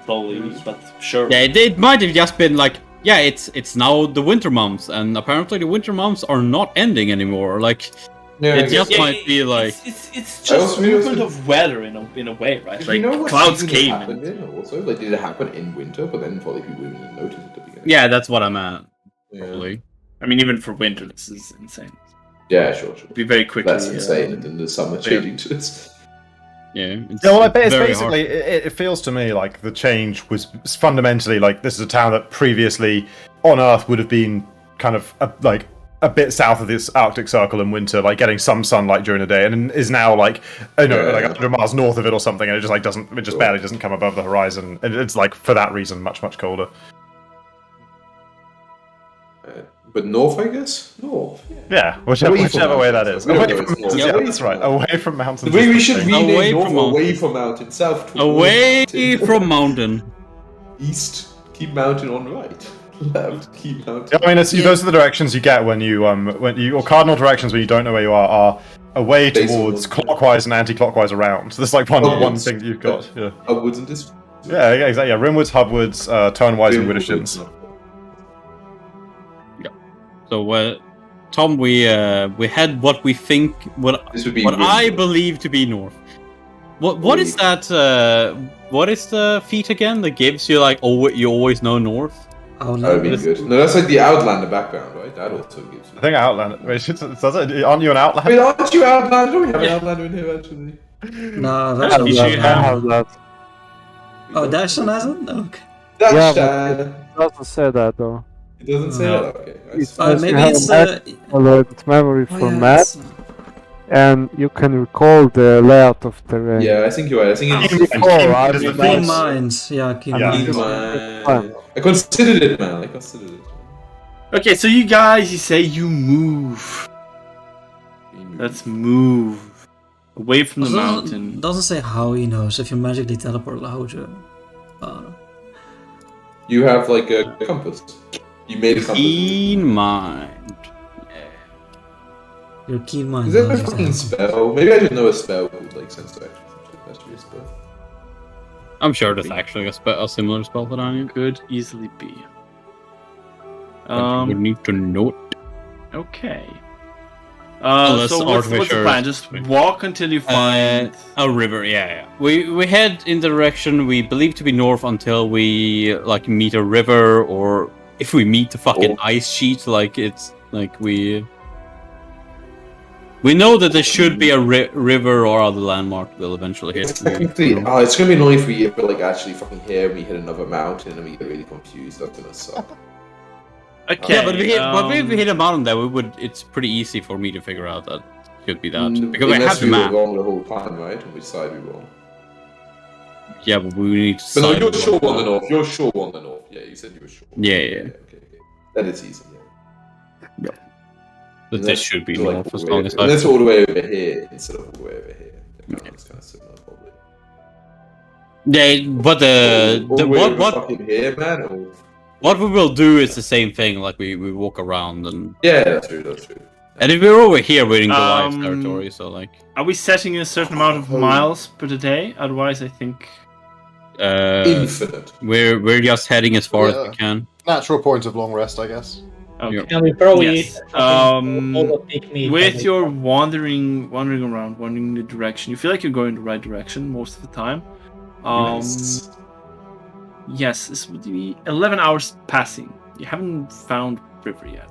slowly, but sure. Yeah, it might have just been like, yeah, it's now the winter months, and apparently the winter months are not ending anymore. Like, it just might be like it's just movement of weather in a way, right? Like clouds came. Also, like, did it happen in winter? But then probably people didn't notice at the beginning. Yeah, that's what I meant. Probably. I mean, even for winter, this is insane. Yeah, sure. Be very quickly. That's insane, and then the summer changing to this. Yeah. Well, I bet it's basically it feels to me like the change was fundamentally like this is a town that previously on Earth would have been kind of a bit south of this Arctic Circle in winter, like getting some sunlight during the day, and is now like 100 miles north of it or something, and it just barely doesn't come above the horizon, and it's like for that reason much colder. But north, I guess. North. Yeah, whichever way that is. Away from mountains. Yeah, that's right. Away from mountains. Maybe we should rename north away from mountain, south to away from mountain. East, keep mountain on right. Left, keep mountain. Yeah, I mean, those are the directions you get when you or cardinal directions when you don't know where you are away towards clockwise and anti-clockwise around. So that's like one thing that you've got. Yeah. Upwards and this. Yeah, exactly. Yeah, rimwards, hubwards, turnwise, and widdershins. So, Tom, we had what we think, what I believe to be north. What is that? What is the feat again that gives you like you always know north? That would be good. No, that's like the Outlander background, right? That also gives you. I think Outlander. Wait, aren't you an Outlander? Wait, aren't you Outlander? Don't we have an Outlander in here actually? No, that's that. Oh, Dashan hasn't? Okay. It doesn't say that though. It doesn't say that. Okay. Maybe it's alert memory for map, and you can recall the layout of terrain. Yeah, I think you're right. I think it's keen minds. Yeah, keen minds. I considered it, man. I considered it. Okay, so you say you move. Let's move away from the mountain. Doesn't say how he knows. If you magically teleport, how would you? You have like a compass. You made a compass. Keen mind. Your keen mind. Is that a fucking spell? Maybe I didn't know a spell would like sense to action. That's a spell. I'm sure there's actually a similar spell that I knew. Could easily be. You would need to note. Okay. So what's the plan? Just walk until you find a river. Yeah. We head in the direction we believe to be north until we like meet a river, or if we meet the fucking ice sheet, like it's like we know that there should be a river or other landmark we'll eventually hit. It's gonna be annoying if we like actually fucking here we hit another mountain and we get really confused. That's gonna suck. Okay. Yeah, but if we hit a mountain there, it's pretty easy for me to figure out that could be that because I have the map. We were wrong the whole time, right? On which side we were on. Yeah, but we need to. But no, you're sure on the north. You're sure on the north. Yeah, you said you were sure. Yeah. Okay. That is easy. Yeah. But this should be north as long as I. That's all the way over here instead of all the way over here. It's kind of similar, probably. Yeah, but what here, man? Or... What we will do is the same thing. Like we walk around and. Yeah, that's true. And if we're over here, we're in Goliath territory. So like. Are we setting a certain amount of miles per day? Otherwise, I think. Infinite. We're just heading as far as we can. Natural point of long rest, I guess. Okay. And we probably Yes. all the pig meat With that your wandering around, wandering the direction, you feel like you're going the right direction most of the time. Nice. Yes, this would be 11 hours passing. You haven't found river yet.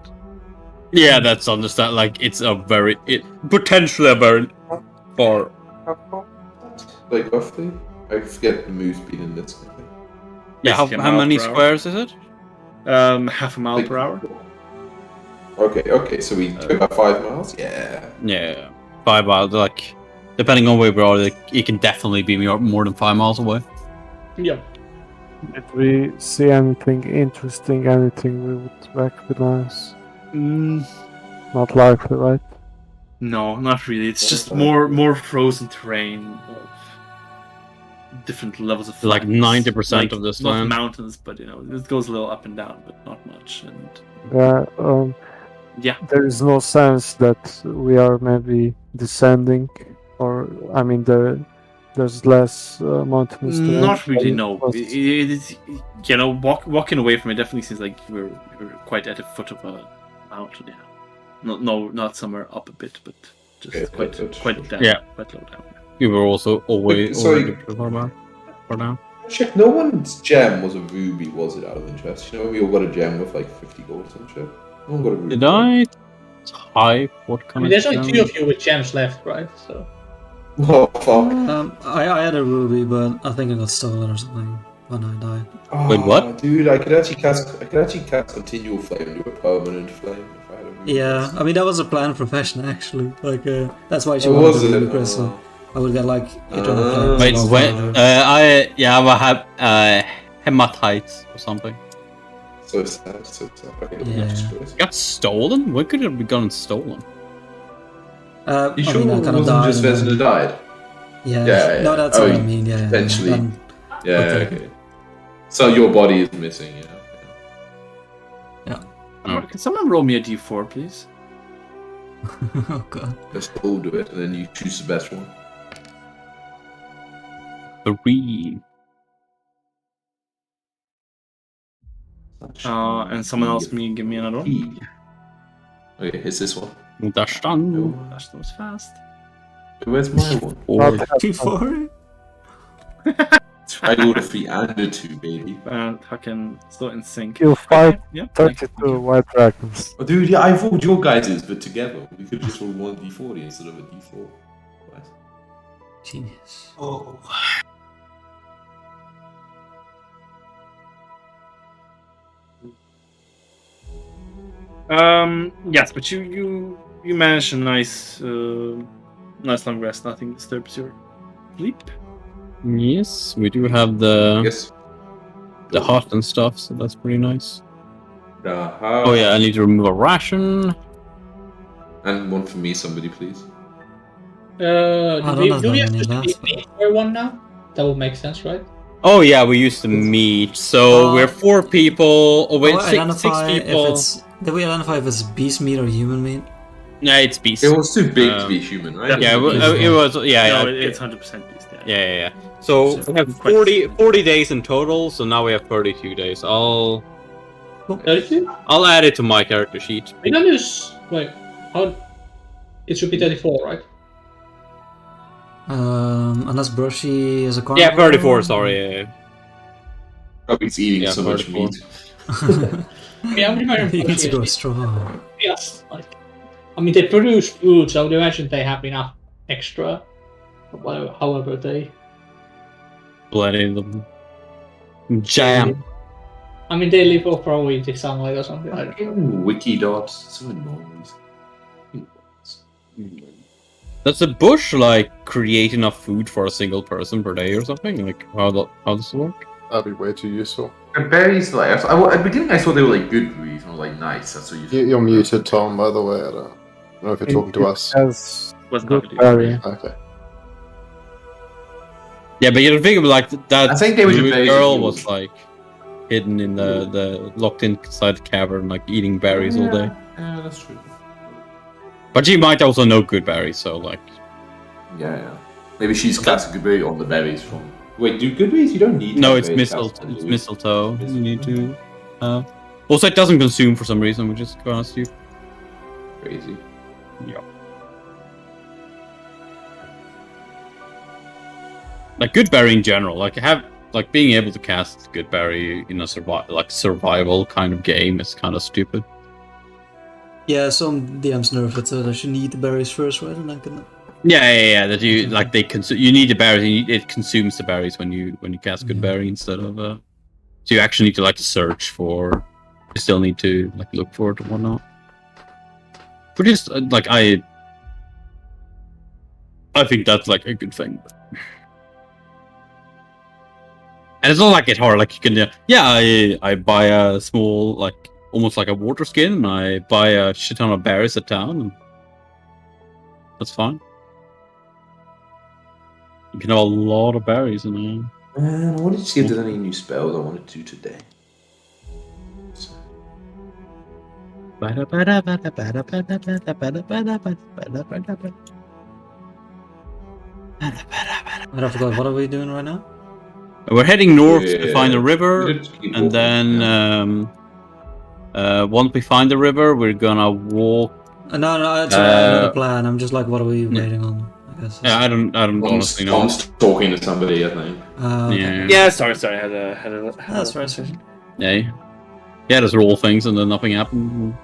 Yeah, that's understand. Like it's potentially a very far. Like roughly? I forget the move speed in this. I think. Yeah, how Basically a mile many per hour. squares is it? Half a mile Like- per hour. Okay, so we took about 5 miles? Yeah. Yeah, 5 miles. Like depending on where we are, like, it can definitely be more than 5 miles away. Yeah. Did we see anything interesting, anything we would recognize? Not likely, right? No, not really. It's just more frozen terrain of different levels of Like flatness. 90% of this not land. mountains, but it goes a little up and down, but not much. And Yeah, there is no sense that we are maybe descending, or I mean, there's less mountainous terrain. Not really. But No, it it is. Walking away from it definitely seems like you're quite at the foot of a mountain. Yeah, not somewhere up a bit, but just quite down. Yeah. Quite low down. We were also always Sorry. for now. Check, no one's gem was a ruby, was it, out of interest? You know, we all got a gem with like 50 gold and shit. No one got a ruby. Did I type what I kind mean, there's of only 2 of you with gems left, right? So. Oh, fuck. I had a ruby, but I think it got stolen or something when I died. Oh, Wait, what? Dude, I could actually cast continual flame into a permanent flame if I had a ruby. Yeah, I mean that was a planned profession actually. Like that's why she Oh, wanted was to it? be Crystal. Oh. I would get like eternal flames. Wait, above when? her. I will have hematites or something. So sad. Okay, let me Yeah. just do it. Got stolen? When could it have gotten stolen? You I sure mean, I it kind of wasn't died. just and Vezina then- died? Yeah. Yeah. No, that's Oh, what I mean. Yeah. potentially. And- Yeah, Okay. okay. So your body is missing, yeah. Can someone roll me a d4, please? oh god. Let's all do it, and then you choose the best one. 3. And someone else give me another one. Okay, here's this one. That's done. Oh, that was fast. Where's my one? P4? I rolled a 3 and a 2, baby. And fucking still in sync. You'll fight Yeah. 32 white dragons. Oh, dude, yeah, I rolled your guys's, but together. We could just roll one d40 instead of a d4. Right. Genius. Oh. Yes, but you managed a nice long rest. Nothing disturbs your sleep. Yes, we do have the Yes. hut and stuff, so that's pretty nice. Uh-huh. Oh yeah, I need to remove a ration. And one for me, somebody, please. I don't know Do we that have many to left. meat for one now? That would make sense, right? Oh yeah, we used the meat. So we're 4 people. Oh wait, Oh, 6 people. if it's. Did we identify if it's beast meat or human meat? Yeah, it's beast. It was too big to be human, right? Yeah, Definitely. it was. Yeah, No, yeah. it's 100% beast. Yeah. So we have 40 days in total. So now we have 32 days. I'll 32? add it to my character sheet. We don't use. Wait, how? It should be 34, right? Unless Brushy is a carnivore. Yeah, 34. Sorry. Probably it's eating Yeah, so much 34. meat. Yeah, I would imagine. He needs to go Brushy is- strong. Yes, like. I mean, they produce food, so I would imagine they have enough extra. However, they. Bloody them. Jam. I mean, they live off probably the sunlight or something. I don't know. Wiki dot. So annoying. Does the bush like create enough food for a single person per day or something? Like how does it work? That'd be way too useful. The berries, like, at the beginning I thought they were like good berries, and I was like, nice, that's what you You're muted, Tom, by the way. I don't know if you're talking to us. Yes. Was Good not berry. Okay. Yeah, but you think of like that. I think they were the blue berries girl that you was like hidden in the locked inside the cavern, like eating berries all day. Yeah, that's true. But she might also know good berries, so like. Yeah. Maybe she's classic good berry on the berries from Wait, do good berries? You don't need. No, it's mistletoe. It's mistletoe. You need to. Also, it doesn't consume for some reason, which is kind of stupid. Crazy. Yeah. Like good berry in general, like being able to cast good berry in a survival kind of game is kind of stupid. Yeah, some DMs nerf it so that you need the berries first, right? And then can. Yeah. That you like you need the berries. And it consumes the berries when you cast good berry instead of. So you actually need to like search for. You still need to like look for it and whatnot. But just like I think that's like a good thing. And it's not like it's hard. Like you can, I buy a small, like almost like a water skin, and I buy a shit ton of berries at town, and that's fine. You can have a lot of berries in there. Man, I wanted to see if there's any new spells I want to do today. I forgot. What are we doing right now? We're heading north to find a river, and then once we find the river, we're gonna walk. No, it's another plan. I'm just like, what are we waiting on? I guess. Yeah, I don't honestly know. Tom's talking to somebody, I think. Okay. Yeah, sorry. I had a That's right. Yeah, just roll things, and then nothing happened.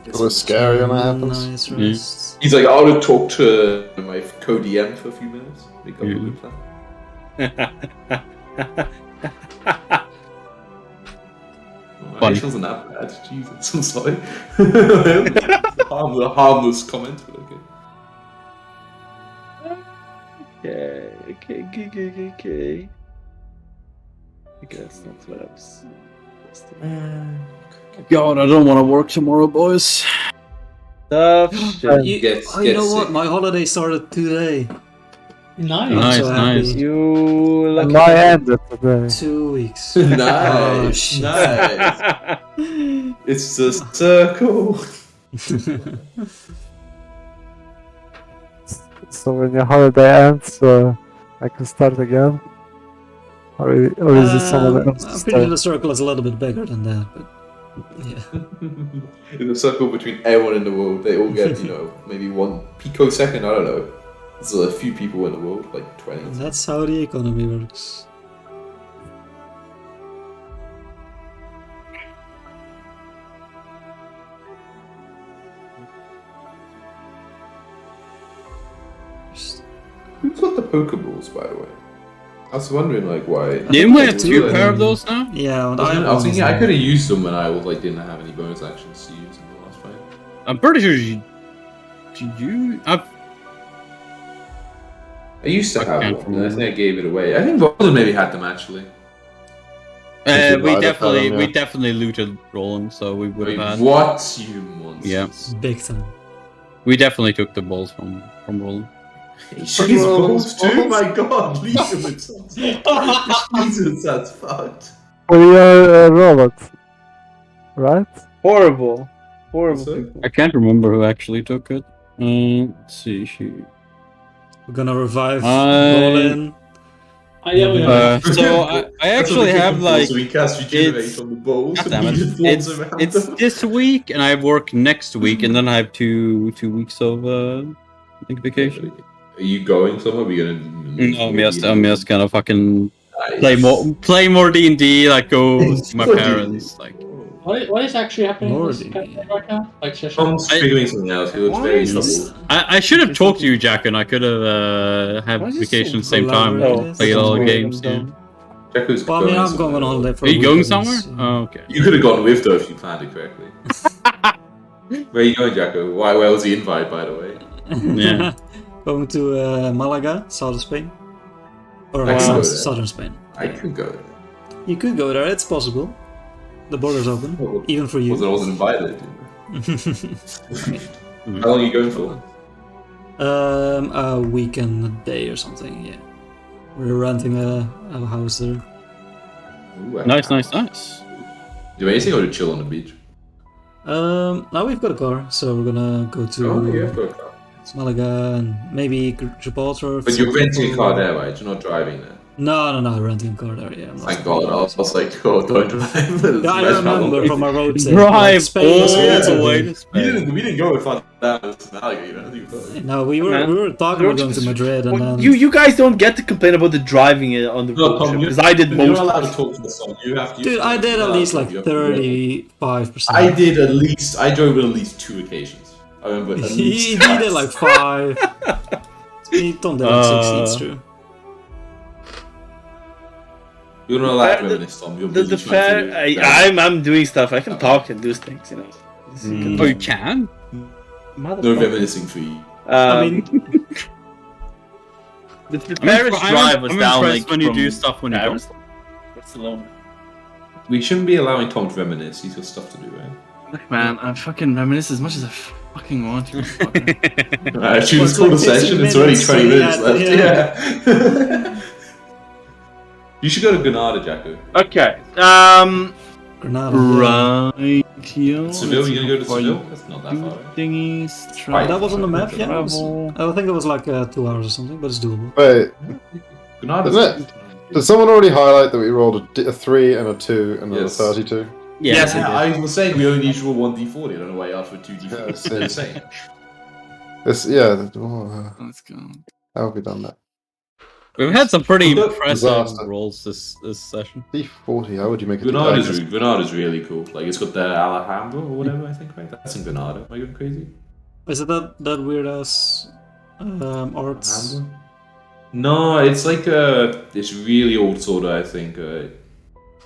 It was scary when that happens. Nice rest. He's like, I would talk to my co-DM for a few minutes. We got a good plan. My initials wasn't that bad. Jesus, I'm sorry. harmless comment, but okay. Okay. I guess that's what I was. God, I don't want to work tomorrow, boys. You know what? My holiday started today. Nice. Nice. My ended today. 2 weeks. Nice. It's a circle. So when your holiday ends, I can start again. Or is it someone else? I'm pretty sure the circle is a little bit bigger than that, but yeah. In the circle between everyone in the world, they all get, maybe 1 picosecond, I don't know. There's a few people in the world, like 20. That's how the economy works. Who's got the Pokeballs, by the way? I was wondering, like, why. Didn't we have 2 pair of those now? Yeah, I was thinking I could have used them when I didn't have any bonus actions to use in the last fight. I'm pretty sure I used to have one, and I think I gave it away. I think Roland maybe had them actually. We definitely looted Roland, so we would have had. What, you monsters? Yeah, big time. We definitely took the balls from Roland. She's balls too. Oh my God, leave him with something. Jesus, that's fucked. We are robots, right? Horrible people. I can't remember who actually took it. Let's see. We're gonna revive Roland. So I actually have like so we cast regenerate on the balls. It's this week, and I work next week, and then I have two weeks of vacation. Are you going somewhere? Are you gonna? No, I'm just gonna fucking play more D&D. Like go see my parents. Like what is actually happening right now? Like Tom's figuring something out. He looks very troubled. I should have talked to you, Jack, and I could have had vacation at the same time. Played all the games. Yeah. Well, I mean, I'm going on holiday for. Are you going somewhere? Oh, okay. You could have gone with though if you planned it correctly. Where are you going, Jacko? Where was the invite, by the way? Yeah. Going to Malaga, southern Spain. Or southern Spain. I could go there. You could go there, it's possible. The border's open, even for you. I wasn't invited. How long are you going for? A week and a day or something, yeah. We're renting a house there. Ooh, Nice. Do anything or to chill on the beach? Now we've got a car, so we're gonna go to you have got a car. Malaga and maybe Gibraltar. But you're renting a car there, right? You're not driving there. No, renting a car there, yeah. Thank God, I was like, oh, don't drive. Yeah, I remember from our road trip. Drive Spain was all also the way big. to Spain. We didn't go and find out alligator. No, we were talking about going to Madrid and then... You guys don't get to complain about the driving on the road trip, because I did most. You're allowed to talk to the song. Dude, I did at least like 35%. I drove at least 2 occasions. I remember at least He did like 5. Tom did like 6, it's true. You're not allowed to reminisce, Tom. You're busy trying to I'm doing stuff. I can talk and do things, you know. Oh, you can? No reminiscing for you. I mean, the Paris drive was down like when you do stuff when you don't. Barcelona. We shouldn't be allowing Tom to reminisce. He's got stuff to do, right? Look, man, I'm fucking reminisce as much as I fucking want to. Choose call the session. It's already 20 minutes left. Yeah. You should go to Granada, Jacko. Okay. Granada. Right. Yo, Seville, you gonna go to Seville? That's not that far. Thingies. Right. That was on the map, yeah? Travel. I think it was like 2 hours or something, but it's doable. Wait, Granada's isn't it? Did someone already highlight that we rolled a 3 and a 2 and then Yes. a 32? Yes, I was saying we only need to roll 1d40. I don't know why you asked for 2d40. It's insane. Let's Let's go. how have we done that? We've had some pretty Look, impressive disaster. rolls this session. D40, how would you make it? Granada's really cool. Like, it's got the Alhambra or whatever, I think, right? That's in Granada. Am I going crazy? Is it that weird ass arts? Alhambra? No, it's like this really old sort of, I think,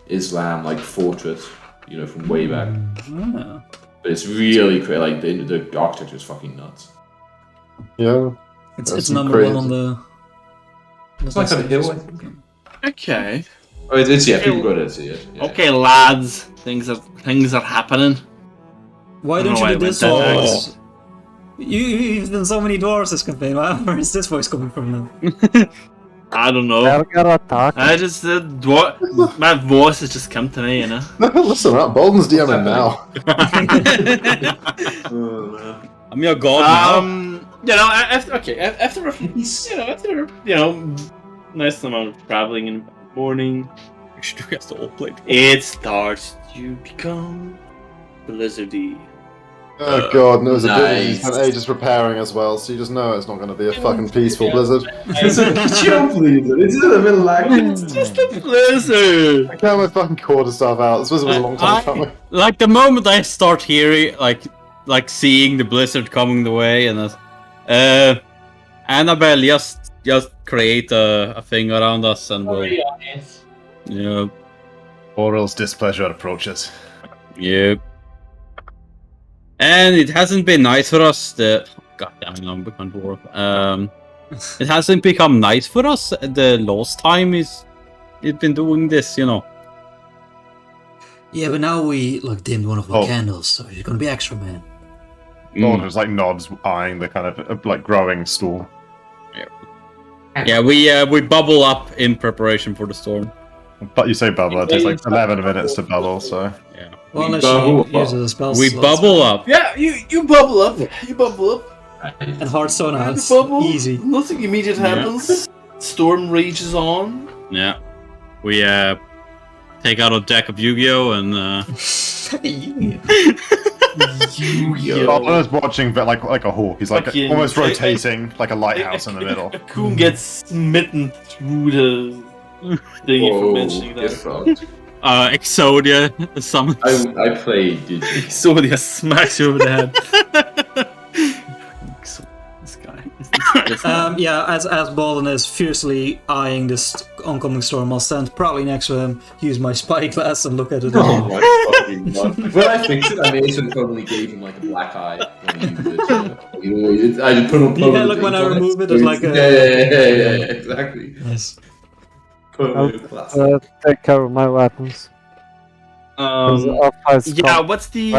Islam, like, fortress, you know, from way back. Ah. But it's really crazy. Like, the architecture is fucking nuts. Yeah. It's some number crazy- 1 on the... It's like on a hill, I think. Okay. Oh, it's yeah, people go there to see it. Yeah. Okay, lads. Things are happening. Why I don't don't know you why do I this went that voice? You've done so many dwarves this campaign. Where is this voice coming from now? I don't know. I just said, my voice has just come to me, you know? Listen up, Bolden's DMing now. Oh, man. I'm your god now. You know, after nice amount of traveling in the morning, it starts to become blizzardy. Oh god, and it was a bit Nice. you spent ages preparing as well, so you just know it's not going to be a fucking peaceful blizzard. It's a chill blizzard. It's in the middle of It's just a blizzard. I can't my fucking quarterstaff out. This blizzard was a long time coming. Like the moment I start hearing, like seeing the blizzard coming the way, and Annabelle just create a thing around us, and we'll, yeah, Oral's displeasure approaches. yeah. And it hasn't been nice for us. Goddamn, I'm become dwarf. It hasn't become nice for us. The last time it's been doing this, you know. Yeah, but now we dimmed one of our candles, so you're gonna be extra, man. Oral's like nods, eyeing the kind of like growing stool. Yeah, we bubble up in preparation for the storm. But you say bubble, it takes like 11 minutes to bubble, so yeah. Well, unless you use the spell We slots. bubble up. Yeah, you bubble up. You bubble up. And Hearthstone has Bubble. easy. Nothing immediate happens. Storm rages on. Yeah. We take out a deck of Yu-Gi-Oh! And Butler's watching but like a hawk. He's like Fucking- almost rotating like a lighthouse in the middle. Coon gets smitten through the thingy for mentioning get that. fucked. Exodia summons. I played Digi. So they smacks you over the head. This guy. Yeah, as Balden is fiercely eyeing this oncoming storm, I'll stand proudly next to him, use my spyglass, and look at it. Oh my fucking god. When I fixed it, I made sure probably gave him like a black eye when he used it. I just put on Yeah, look, when I remove it, it's like a... Yeah, exactly. Yes. Take care of my weapons. Yeah, what's the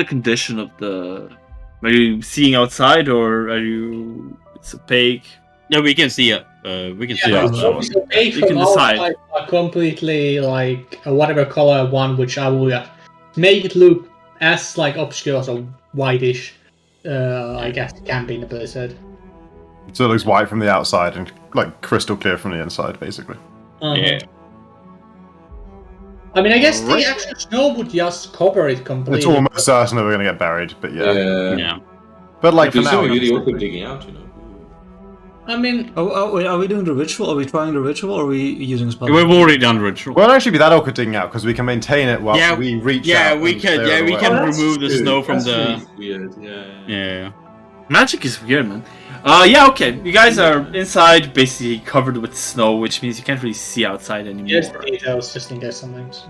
condition of the? Are you seeing outside or are you? It's opaque. Yeah, we can see it. We can see it. You can decide. A completely like a whatever color one, which I will make it look as like obscure, so whitish, I guess it can be in a blizzard. So it looks white from the outside and like crystal clear from the inside, basically. Yeah. I mean, I guess the actual snow would just cover it completely. It's almost certain that we're gonna get buried, but Yeah. But like for now, really awkward digging out, you know. I mean, wait, are we doing the ritual? Are we trying the ritual, or are we using a spell? We've already done ritual. won't actually be that awkward digging out because we can maintain it while we reach out. Yeah, we and can. clear Yeah, it we away. can remove the snow from That's the. really weird. Yeah. Magic is weird, man. Yeah, okay. You guys are inside, basically covered with snow, which means you can't really see outside anymore. just details, just in case sometimes.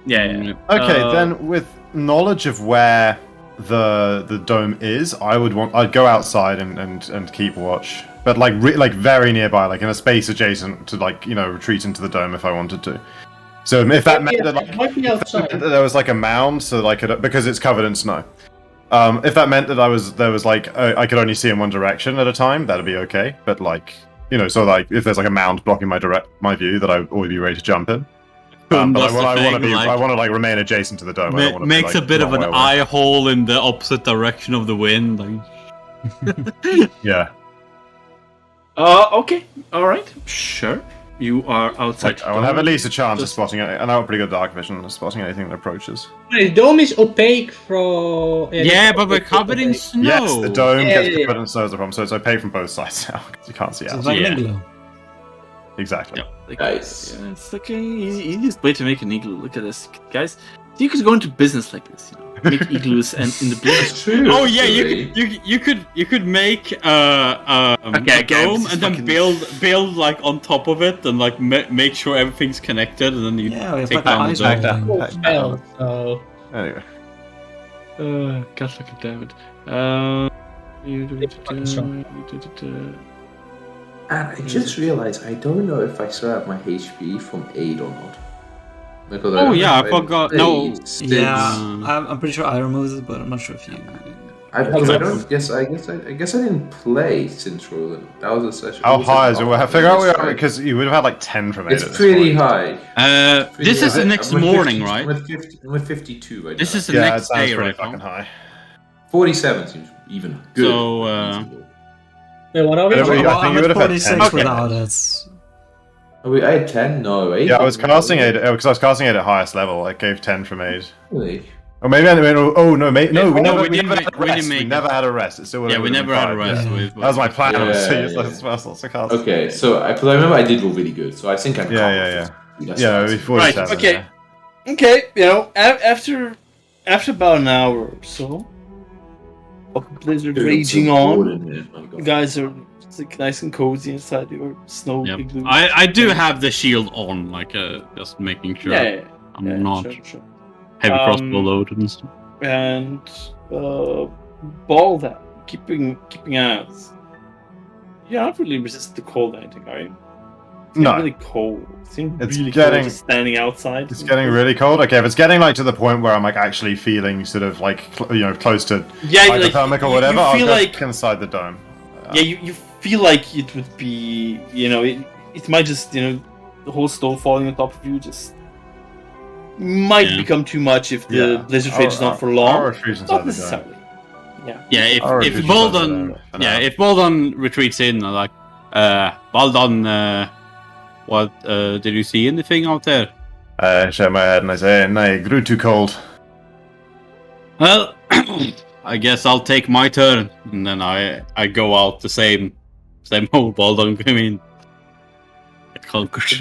Yeah. Okay, then with knowledge of where the dome is, I'd go outside and keep watch, but like very nearby, like in a space adjacent to retreat into the dome if I wanted to. So if that meant that there was like a mound, so that I could, because it's covered in snow. If that meant that I could only see in one direction at a time, that'd be okay. But if there's like a mound blocking my view, that I would always be ready to jump in. But I want to remain adjacent to the dome. I don't wanna makes be, a bit of an way away. eye hole in the opposite direction of the wind. Yeah. Okay. All right. Sure. You are outside. I will have at least a chance of spotting it, and I have pretty good dark vision of spotting anything that approaches. The dome is opaque from. Yeah, but we're covered in snow. Yes, the dome gets covered in snow as a problem, so it's opaque from both sides now because you can't see out. Igloo. Exactly. Nice. Yeah, it's like an easiest way to make an igloo. Look at this, guys. You could go into business like this, make igloos and in the business. Oh yeah, you could make a dome and then build like on top of it and like make sure everything's connected and then you take down the dome. So Anyway. God fucking damn it. And I just realized I don't know if I still have my HP from 8 or not. Because I forgot. No. Yeah, I'm pretty sure I removed it, but I'm not sure if you. I guess I didn't play since Roland. That was a session. How high is it? We'll figure out where, because you would have had like 10 from 8. It's pretty high. This is the next morning, right? I'm with 52 right now. This is the next day, pretty right? fucking high. 47 seems even good. So, wait, what are we? I think you would have had 10. Without it. I had 10? No, 8. Yeah, I was casting 8 because I was casting 8 at highest level. I gave 10 from 8. Really? Or maybe we never had a rest. It still would have we never had a rest. That was my plan. I was to use those muscles to cast. Okay, so I remember I did roll really good, so I think I'm Right. Okay. Okay. After about an hour or so of blizzard raging on, you guys are nice and cozy inside your snow igloo. I do have the shield on, like just making sure I'm not heavy crossbow loaded and stuff. And ball that, keeping out. You're not really resistant to cold or anything, are you? It's really cold. It's really cold just standing outside. It's getting really cold. Okay, if it's getting like to the point where I'm like actually feeling sort of like close to hypothermic or whatever, I'll go inside the dome. You feel like it would be, it might just, the whole snow falling on top of you just might become too much if the blizzard rages on for long. Not necessarily. If Baldon retreats in, like, Baldon, what did you see anything out there? I shake my head and I say, "No, it grew too cold." Well, I guess I'll take my turn, and then I go out the same old Baldon. I mean, it conquers. So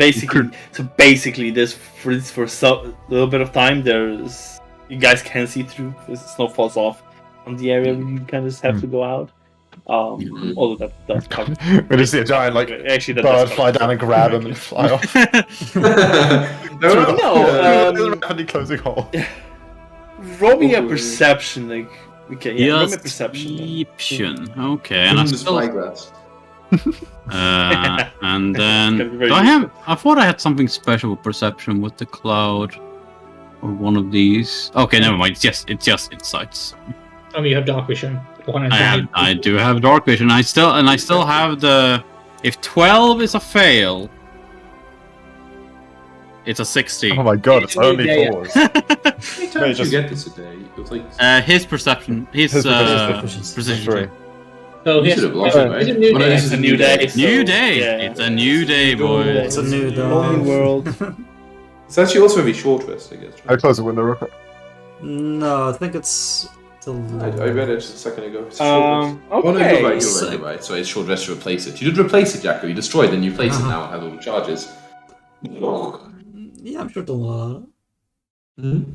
basically, this for a little bit of time, you guys can see through because the snow falls off on the area. You kind of just have to go out. Although that's we just see a giant bird fly down and grab him and fly off. Rapidly closing hole. Roll me a perception, roll me a perception. Okay, and I still. And then do I have? I thought I had something special with perception with the cloud, or one of these. Okay, never mind. It's just insights. Oh, you have dark vision. I do have dark vision. I still have the. If 12 is a fail, It's a 60. Oh my god, it's only 4s. How many times did you get this a day? It was like... His perception. His precision. 3. So You should have lost it, right? it's a new day. It's a new day. New day. Yeah. It's a new day, boys. It's a new Whole new day. world. It's actually also very short rest, I guess. I Right? close the window real quick. No, I think it's the. I read it just a second ago. It's short rest. Okay. Oh, no, you're right. So it's short rest to replace it. You did replace it, Jacko. You destroyed, then you replace it now. It has all the charges. Yeah, I'm sure it'll allow it.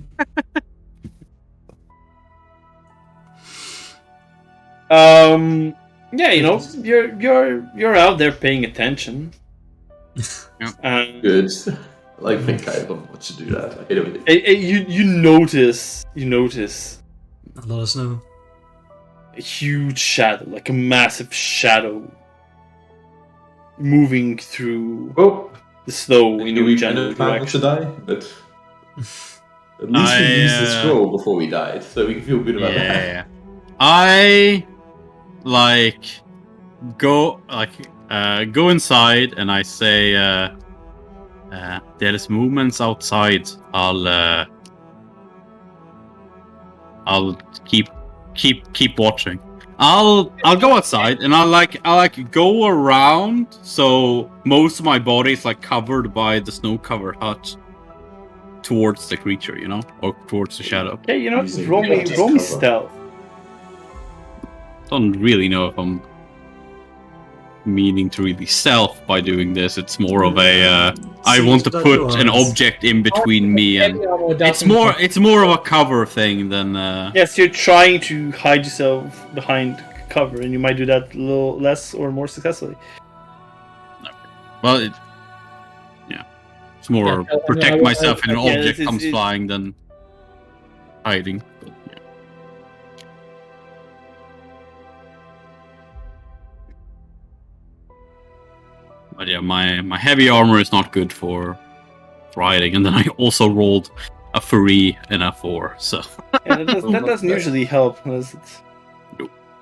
Yeah, you know, you're out there paying attention. Good. I like think I don't want to do that. I hate everything. You notice Let us know. a huge shadow, like a massive shadow, moving through Well, the snow we in knew your we general planned to direction. die, but at least we used the scroll before we died, so we can feel good about that. Yeah. I like go inside and I say there is movements outside. I'll keep watching. I'll go outside and I'll go around so most of my body is like covered by the snow-covered hut towards the creature, you know, or towards the shadow. Okay, you know, Using roll me cover. stealth. Don't really know if I'm meaning to really stealth by doing this. It's more of a I want to put an object in between me and it's more of a cover thing than Yes, you're trying to hide yourself behind cover, and you might do that a little less or more successfully. well it's more protect myself if an yeah, object it's- comes it's- flying than hiding. But, yeah. But yeah, my heavy armor is not good for hiding, and then I also rolled a 3 and a 4, so Yeah, that doesn't usually help. Unless it's...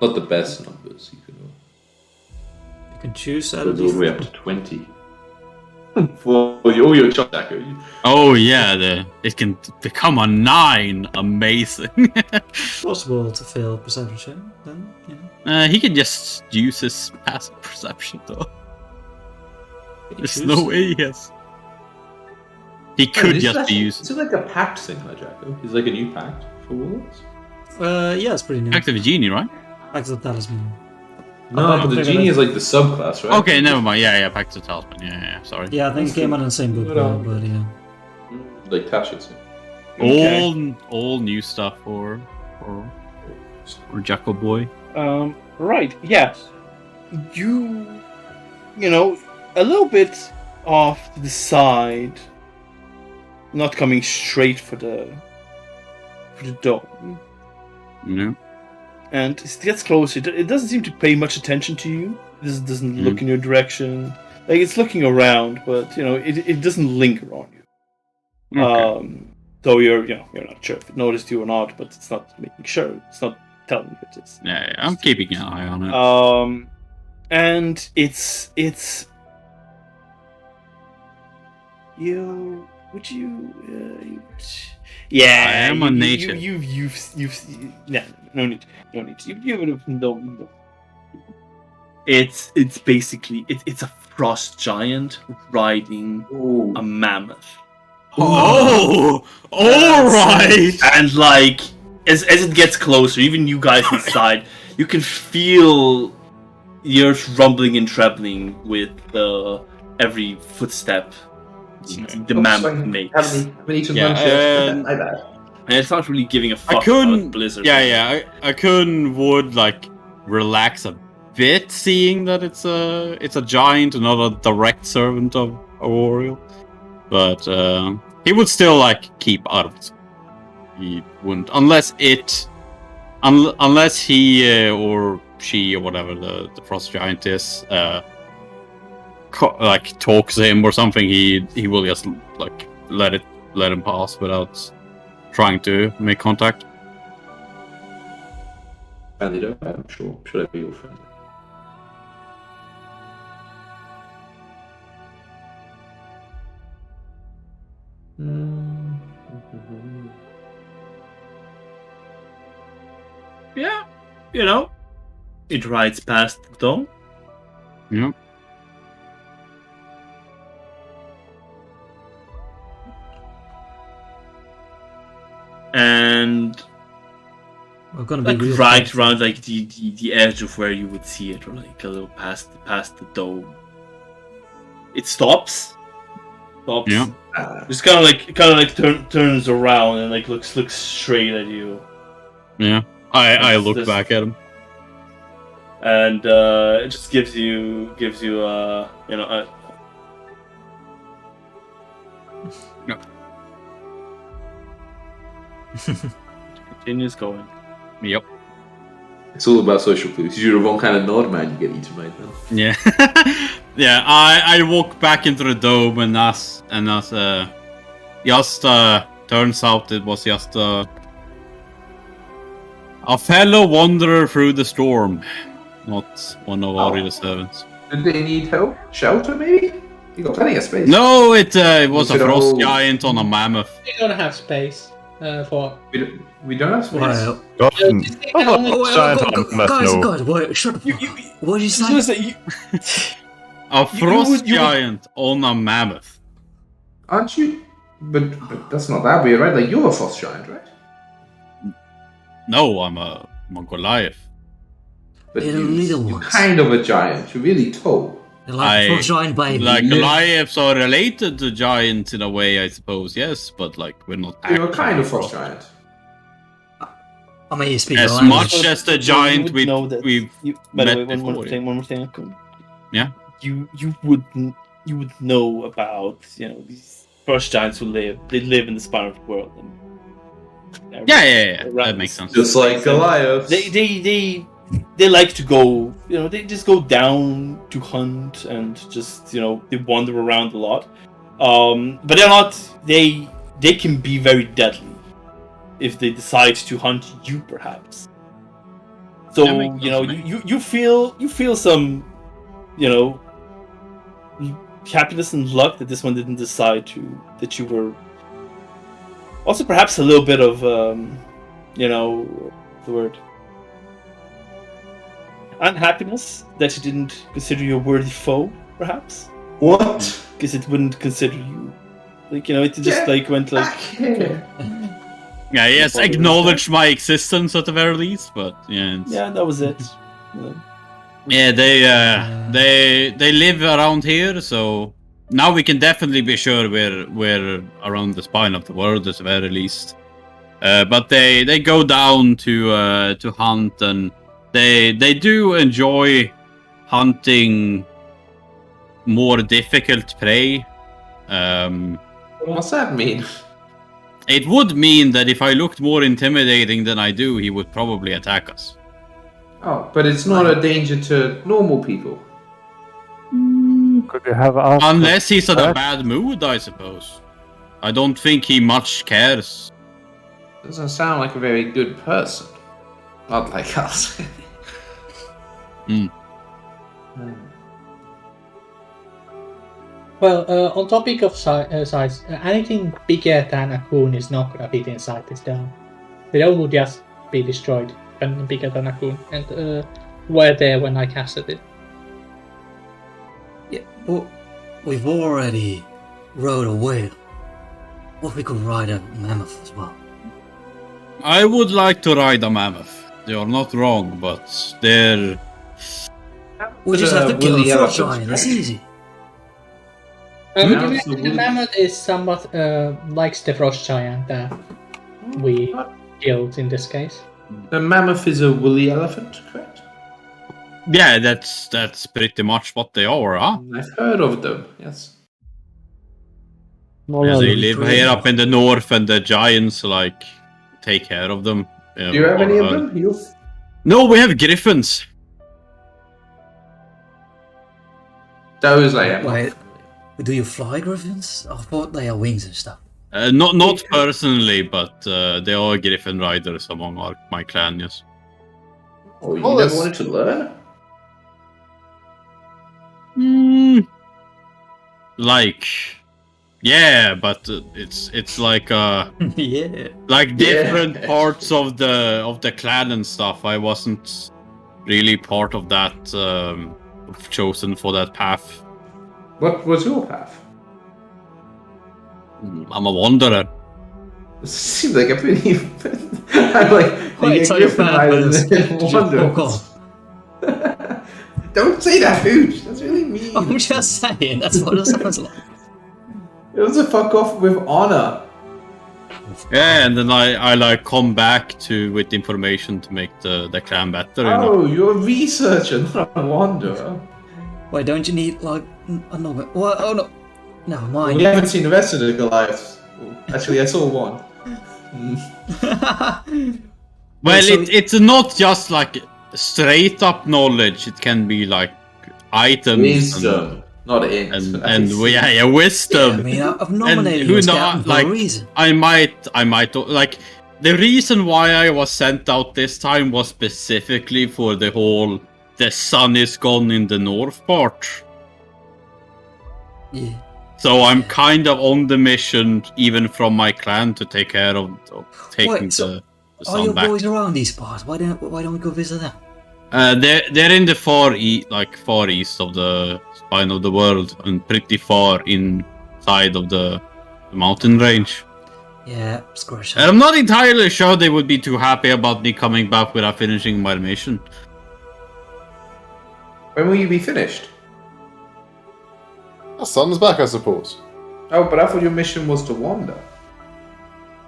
Not the best numbers. You can You can choose out go of all the way up these. to 20. For all your shot, Jacko. oh yeah, it can become a 9. Amazing. Possible to fail perception check, then, you know. He can just use his passive perception though. There's choose? no way he has. He could just be used. Is it like a pact thing, like Jacko? Is it like a new pact for wolves? Yeah, it's pretty new. Active genie, right? Back to the talisman. No, I but the figured genie that- is like the subclass, right? Okay, never mind. Yeah, back to Talisman. Yeah, sorry. Yeah, I think it came out in the same book, but yeah. Like Tash should say. Okay. All new stuff for Jackal Boy. Right, yeah. You know, a little bit off to the side, not coming straight for the dome. Yeah. And as it gets closer, it doesn't seem to pay much attention to you. It doesn't look in your direction. Like, it's looking around, but, you know, it doesn't linger on you. Okay. So you're not sure if it noticed you or not, but it's not making sure. It's not telling you it is. Yeah, I'm keeping an eye on it. And it's you. Would you? Yeah, I am a nature. You've yeah. No need. You would have no. It's basically it's a frost giant riding a mammoth. Oh, all right. And like as it gets closer, even you guys inside, you can feel the earth rumbling and trembling with every footstep the mammoth makes. And it's not really giving a fuck about Blizzard. I would like relax a bit, seeing that it's a giant and not a direct servant of Aurorial. But he would still like keep out of it. He wouldn't, unless he or she or whatever the frost giant is, like talks to him or something. He will just like let him pass without trying to make contact. And they don't, I'm sure. Should I be your friend? Yeah, you know, it rides past the dome. Yeah. And We're gonna be like real right close. around like the edge of where you would see it, or like a little past the dome. It stops. Yeah. Just kind of like turns around and like looks straight at you. Yeah. I It's look just- back at him. And it just gives you you know No. continues going. Yep. It's all about social clues. You're the wrong kind of nod, man. You get eaten right now. Yeah. Yeah, I walk back into the dome and just turns out it was just a fellow wanderer through the storm, not one of our real servants. Did they need help? Shelter, maybe? You got plenty of space. No, it was a should frost all- giant on a mammoth. We don't have space for. We don't have space. Well, Often, This thing can only- giant on mammoth, guys, no. guys, wait, shut up. What did you say? A frost would- giant on a mammoth. Aren't you? But that's not that weird, right? Like, you're a frost giant, right? No, I'm a Goliath. But They're little you're ones. kind of a giant. You're really tall. They're like I- a giant baby. Like Goliaths are related to giants in a way, I suppose. Yes, but like we're not. You're a actually kind of frost giant. I mean, you speak As the language. much as the You giant would we've know that. By the met way, one more before. thing, Akun. Yeah? You would know about these frost giants who live in the spiral world. And Yeah. around That makes this- sense. Just like Goliath. They like to go, they just go down to hunt and just, they wander around a lot. But they're not, they can be very deadly if they decide to hunt you, perhaps. So, That makes sense to me. you feel some, happiness and luck that this one didn't decide that you were. Also, perhaps a little bit of, what's the word? Unhappiness that it didn't consider you a worthy foe, perhaps, What? because it wouldn't consider you. Like, it just went like. Yeah, yes, acknowledge my existence at the very least, but yeah. Yeah, that was it. Yeah, they live around here, so now we can definitely be sure we're around the spine of the world at the very least. But they go down to hunt, and they do enjoy hunting more difficult prey. What's that mean? It would mean that if I looked more intimidating than I do, he would probably attack us. Oh, but it's not a danger to normal people. Could you have asked? Unless he's in a that? bad mood, I suppose. I don't think he much cares. Doesn't sound like a very good person. Not like us. Well, on topic of size, anything bigger than a coon is not gonna fit inside this dome. The dome would just be destroyed and bigger than a coon, and were there when I casted it. Yeah, well, we've already rode a whale. What if we could ride a mammoth as well? I would like to ride a mammoth. You're not wrong, but they're... We just have to kill woolly the frost elephants, giant. That's right? easy. Yeah, The so would- mammoth is somewhat likes the frost giant that we killed in this case. The mammoth is a woolly elephant, correct? Yeah, that's pretty much what they are, huh? I've heard of them, yes. No, Yeah, no, they no. live here up in the north, and the giants, like, take care of them. Do you have any of them? No, we have griffins. Those I am. Wait, do you fly griffins? I thought they have wings and stuff. Not personally, but they are griffin riders among my clan, yes. Oh, you Oh, never that's- wanted to learn? Like, Yeah, but it's like Yeah. like different parts of the clan and stuff. I wasn't really part of that, chosen for that path. What was your path? I'm a wanderer. It seems like a pretty. I'm like. Wait, so your path is fuck off. Don't say that, Hooch. That's really mean. I'm just saying, that's what it sounds like. It was a fuck off with honor. Yeah, and then I like come back with information to make the clan better. Oh, you're a researcher, not a wanderer. Wait, don't you need like another? What? Oh no, never mind. We haven't seen the rest of the Goliaths. Actually, I saw one. Well, so it's not just like straight up knowledge. It can be like items. Wisdom, not int. And wisdom. Yeah, I mean, I've nominated you as captain for a reason. I might like the reason why I was sent out this time was specifically for the whole the sun is gone in the north part. Yeah. So I'm kind of on the mission, even from my clan, to take care of taking the sun are your back. boys around these parts? Why don't we go visit them? They're in the far east of the spine of the world, and pretty far inside of the mountain range. Yeah, scratch. And I'm not entirely sure they would be too happy about me coming back without finishing my mission. When will you be finished? The sun's back, I suppose. Oh, but I thought your mission was to wander.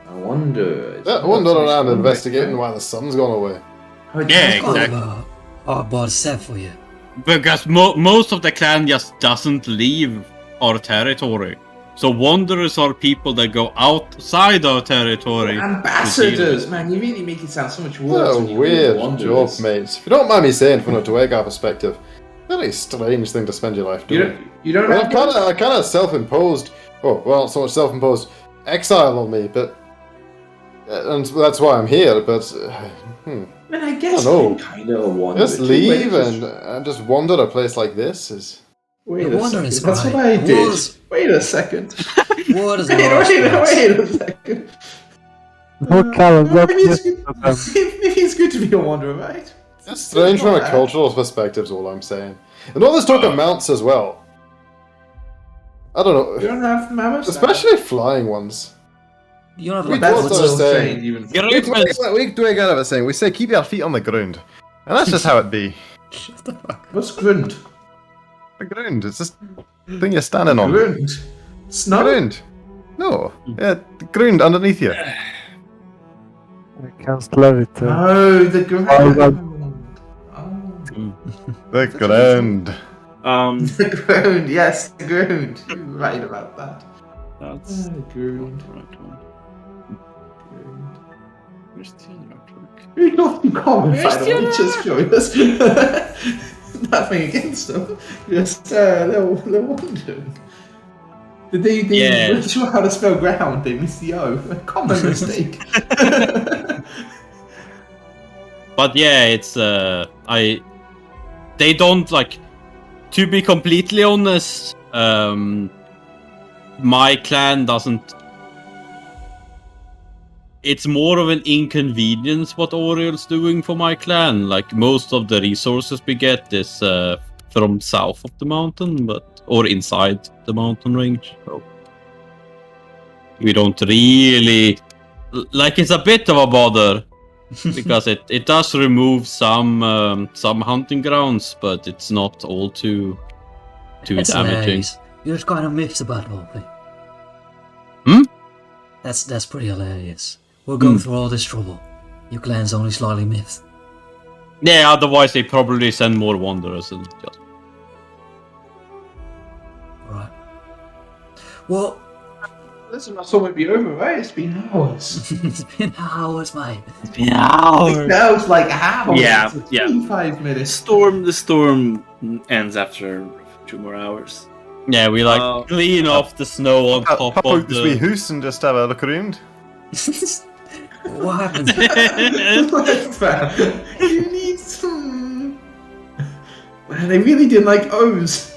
I wonder. Yeah, wander around investigating why the sun's gone away. Yeah, exactly. I bought a set for you. Because most of the clan just doesn't leave our territory. So wanderers are people that go outside our territory. Ambassadors, man, you really make it sound so much worse. What a weird job, mate. If you don't mind me saying, from a Dwegar perspective, very strange thing to spend your life doing. You don't well, have I kind of self-imposed. Oh, well, not so much self-imposed exile on me, but and that's why I'm here. But Man, I guess I'm kind of a wanderer. just leave and just wander a place like this is. Wait a second. That's what I did. Wait a second. What is wait a second. No, Callum, Maybe it's good to be a wanderer, right? It's strange from a cultural perspective, is all I'm saying. And all this talk of mounts as well. I don't know. You don't have mammoths? Especially flying ones. You don't have We like talked about saying. We do a of it saying, we say keep your feet on the ground. And that's just how it be. What's grund? The ground, it's just the thing you're standing on. Grund? Snow? Ground. No. Yeah, the ground underneath you. I can't levitate. Oh, the ground. The ground. The ground, yes, the ground. You're right about that. That's The ground. Where's the other artwork? You're not in common, by the way, just curious. Nothing against them. Just, they're wondering. They weren't sure how to spell ground, they missed the O. A common mistake. But yeah, it's they don't like, to be completely honest, my clan doesn't. It's more of an inconvenience what Oriel's doing for my clan. Like most of the resources we get is from south of the mountain, or inside the mountain range. So we don't really like. It's a bit of a bother because it does remove some hunting grounds, but it's not all too That's damaging. hilarious. You're just kind of myths about the whole thing. Hmm? That's pretty hilarious. We're going through all this trouble. Your clan's only slightly myths. Yeah, otherwise they probably send more wanderers and just. Right. Well, Listen, I thought it'd be over, right? It's been hours. it's been hours, mate. It's been hours. It feels like hours. Yeah, It's yeah. 25 minutes. The storm ends after 2 more hours. Yeah, we like clean off the snow on top Pop of out this wee house and just have a look around. What happens? Man, you need some. Man, they really didn't like O's.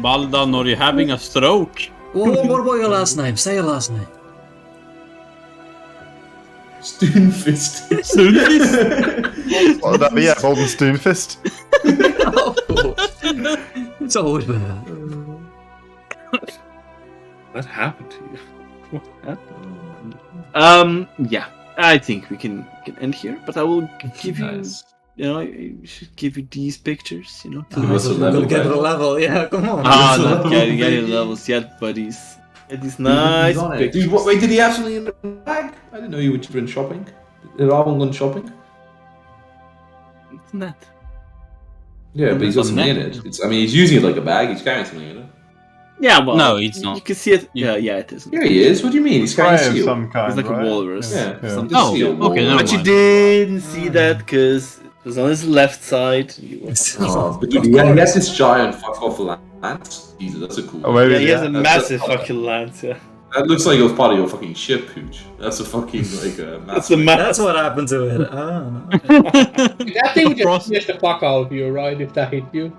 Baldan, are you having a stroke? What about your last name? Say your last name. Stoonfist. Stoonfist? What would that be? Yeah, Golden Stoonfist. It's always been that. What happened to you? What happened? Yeah, I think we can end here, but I will give you. You know, I should give you these pictures. You know, we're gonna get to the level. Yeah, come on. Not getting any levels yet, buddies. Get these nice pictures. Dude, wait, did he have something in the bag? I didn't know you would been shopping. Did Arvon gone shopping? Isn't that? Yeah, but he's got something in it. He's using it like a bag. He's carrying something in it. Yeah, well, no, it's not. You can see it. Yeah, it is. Yeah, he is. What do you mean? He's carrying a seal. Some kind, He's like a walrus. Yeah. Oh, okay, never But you mind. didn't see that because it was on his left side. He has this giant fuck off lance. Jesus, that's a cool. Oh, maybe, Yeah, he has a That's massive fucking lance. Yeah. That looks like it was part of your fucking ship, Pooch. That's a fucking massive. That's what happened to it. Oh, no. That thing would just smash the fuck out of you, right? If that hit you.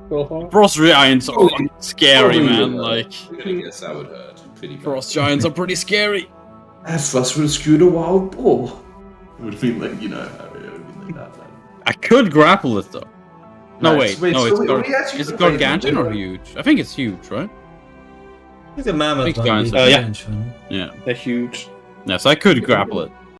So far. Frost giants are fucking scary, man. Like, I guess that would hurt. Pretty bad. frost giants are pretty scary. That's us rescued a wild boar. It would feel like, it would be like that. I could grapple it though. No, Nice. wait, no, so is it gargantuan or huge? I think it's huge, right? It's a mammoth. Big giants. Yeah. Yeah. They're huge. Yeah, so I could grapple it.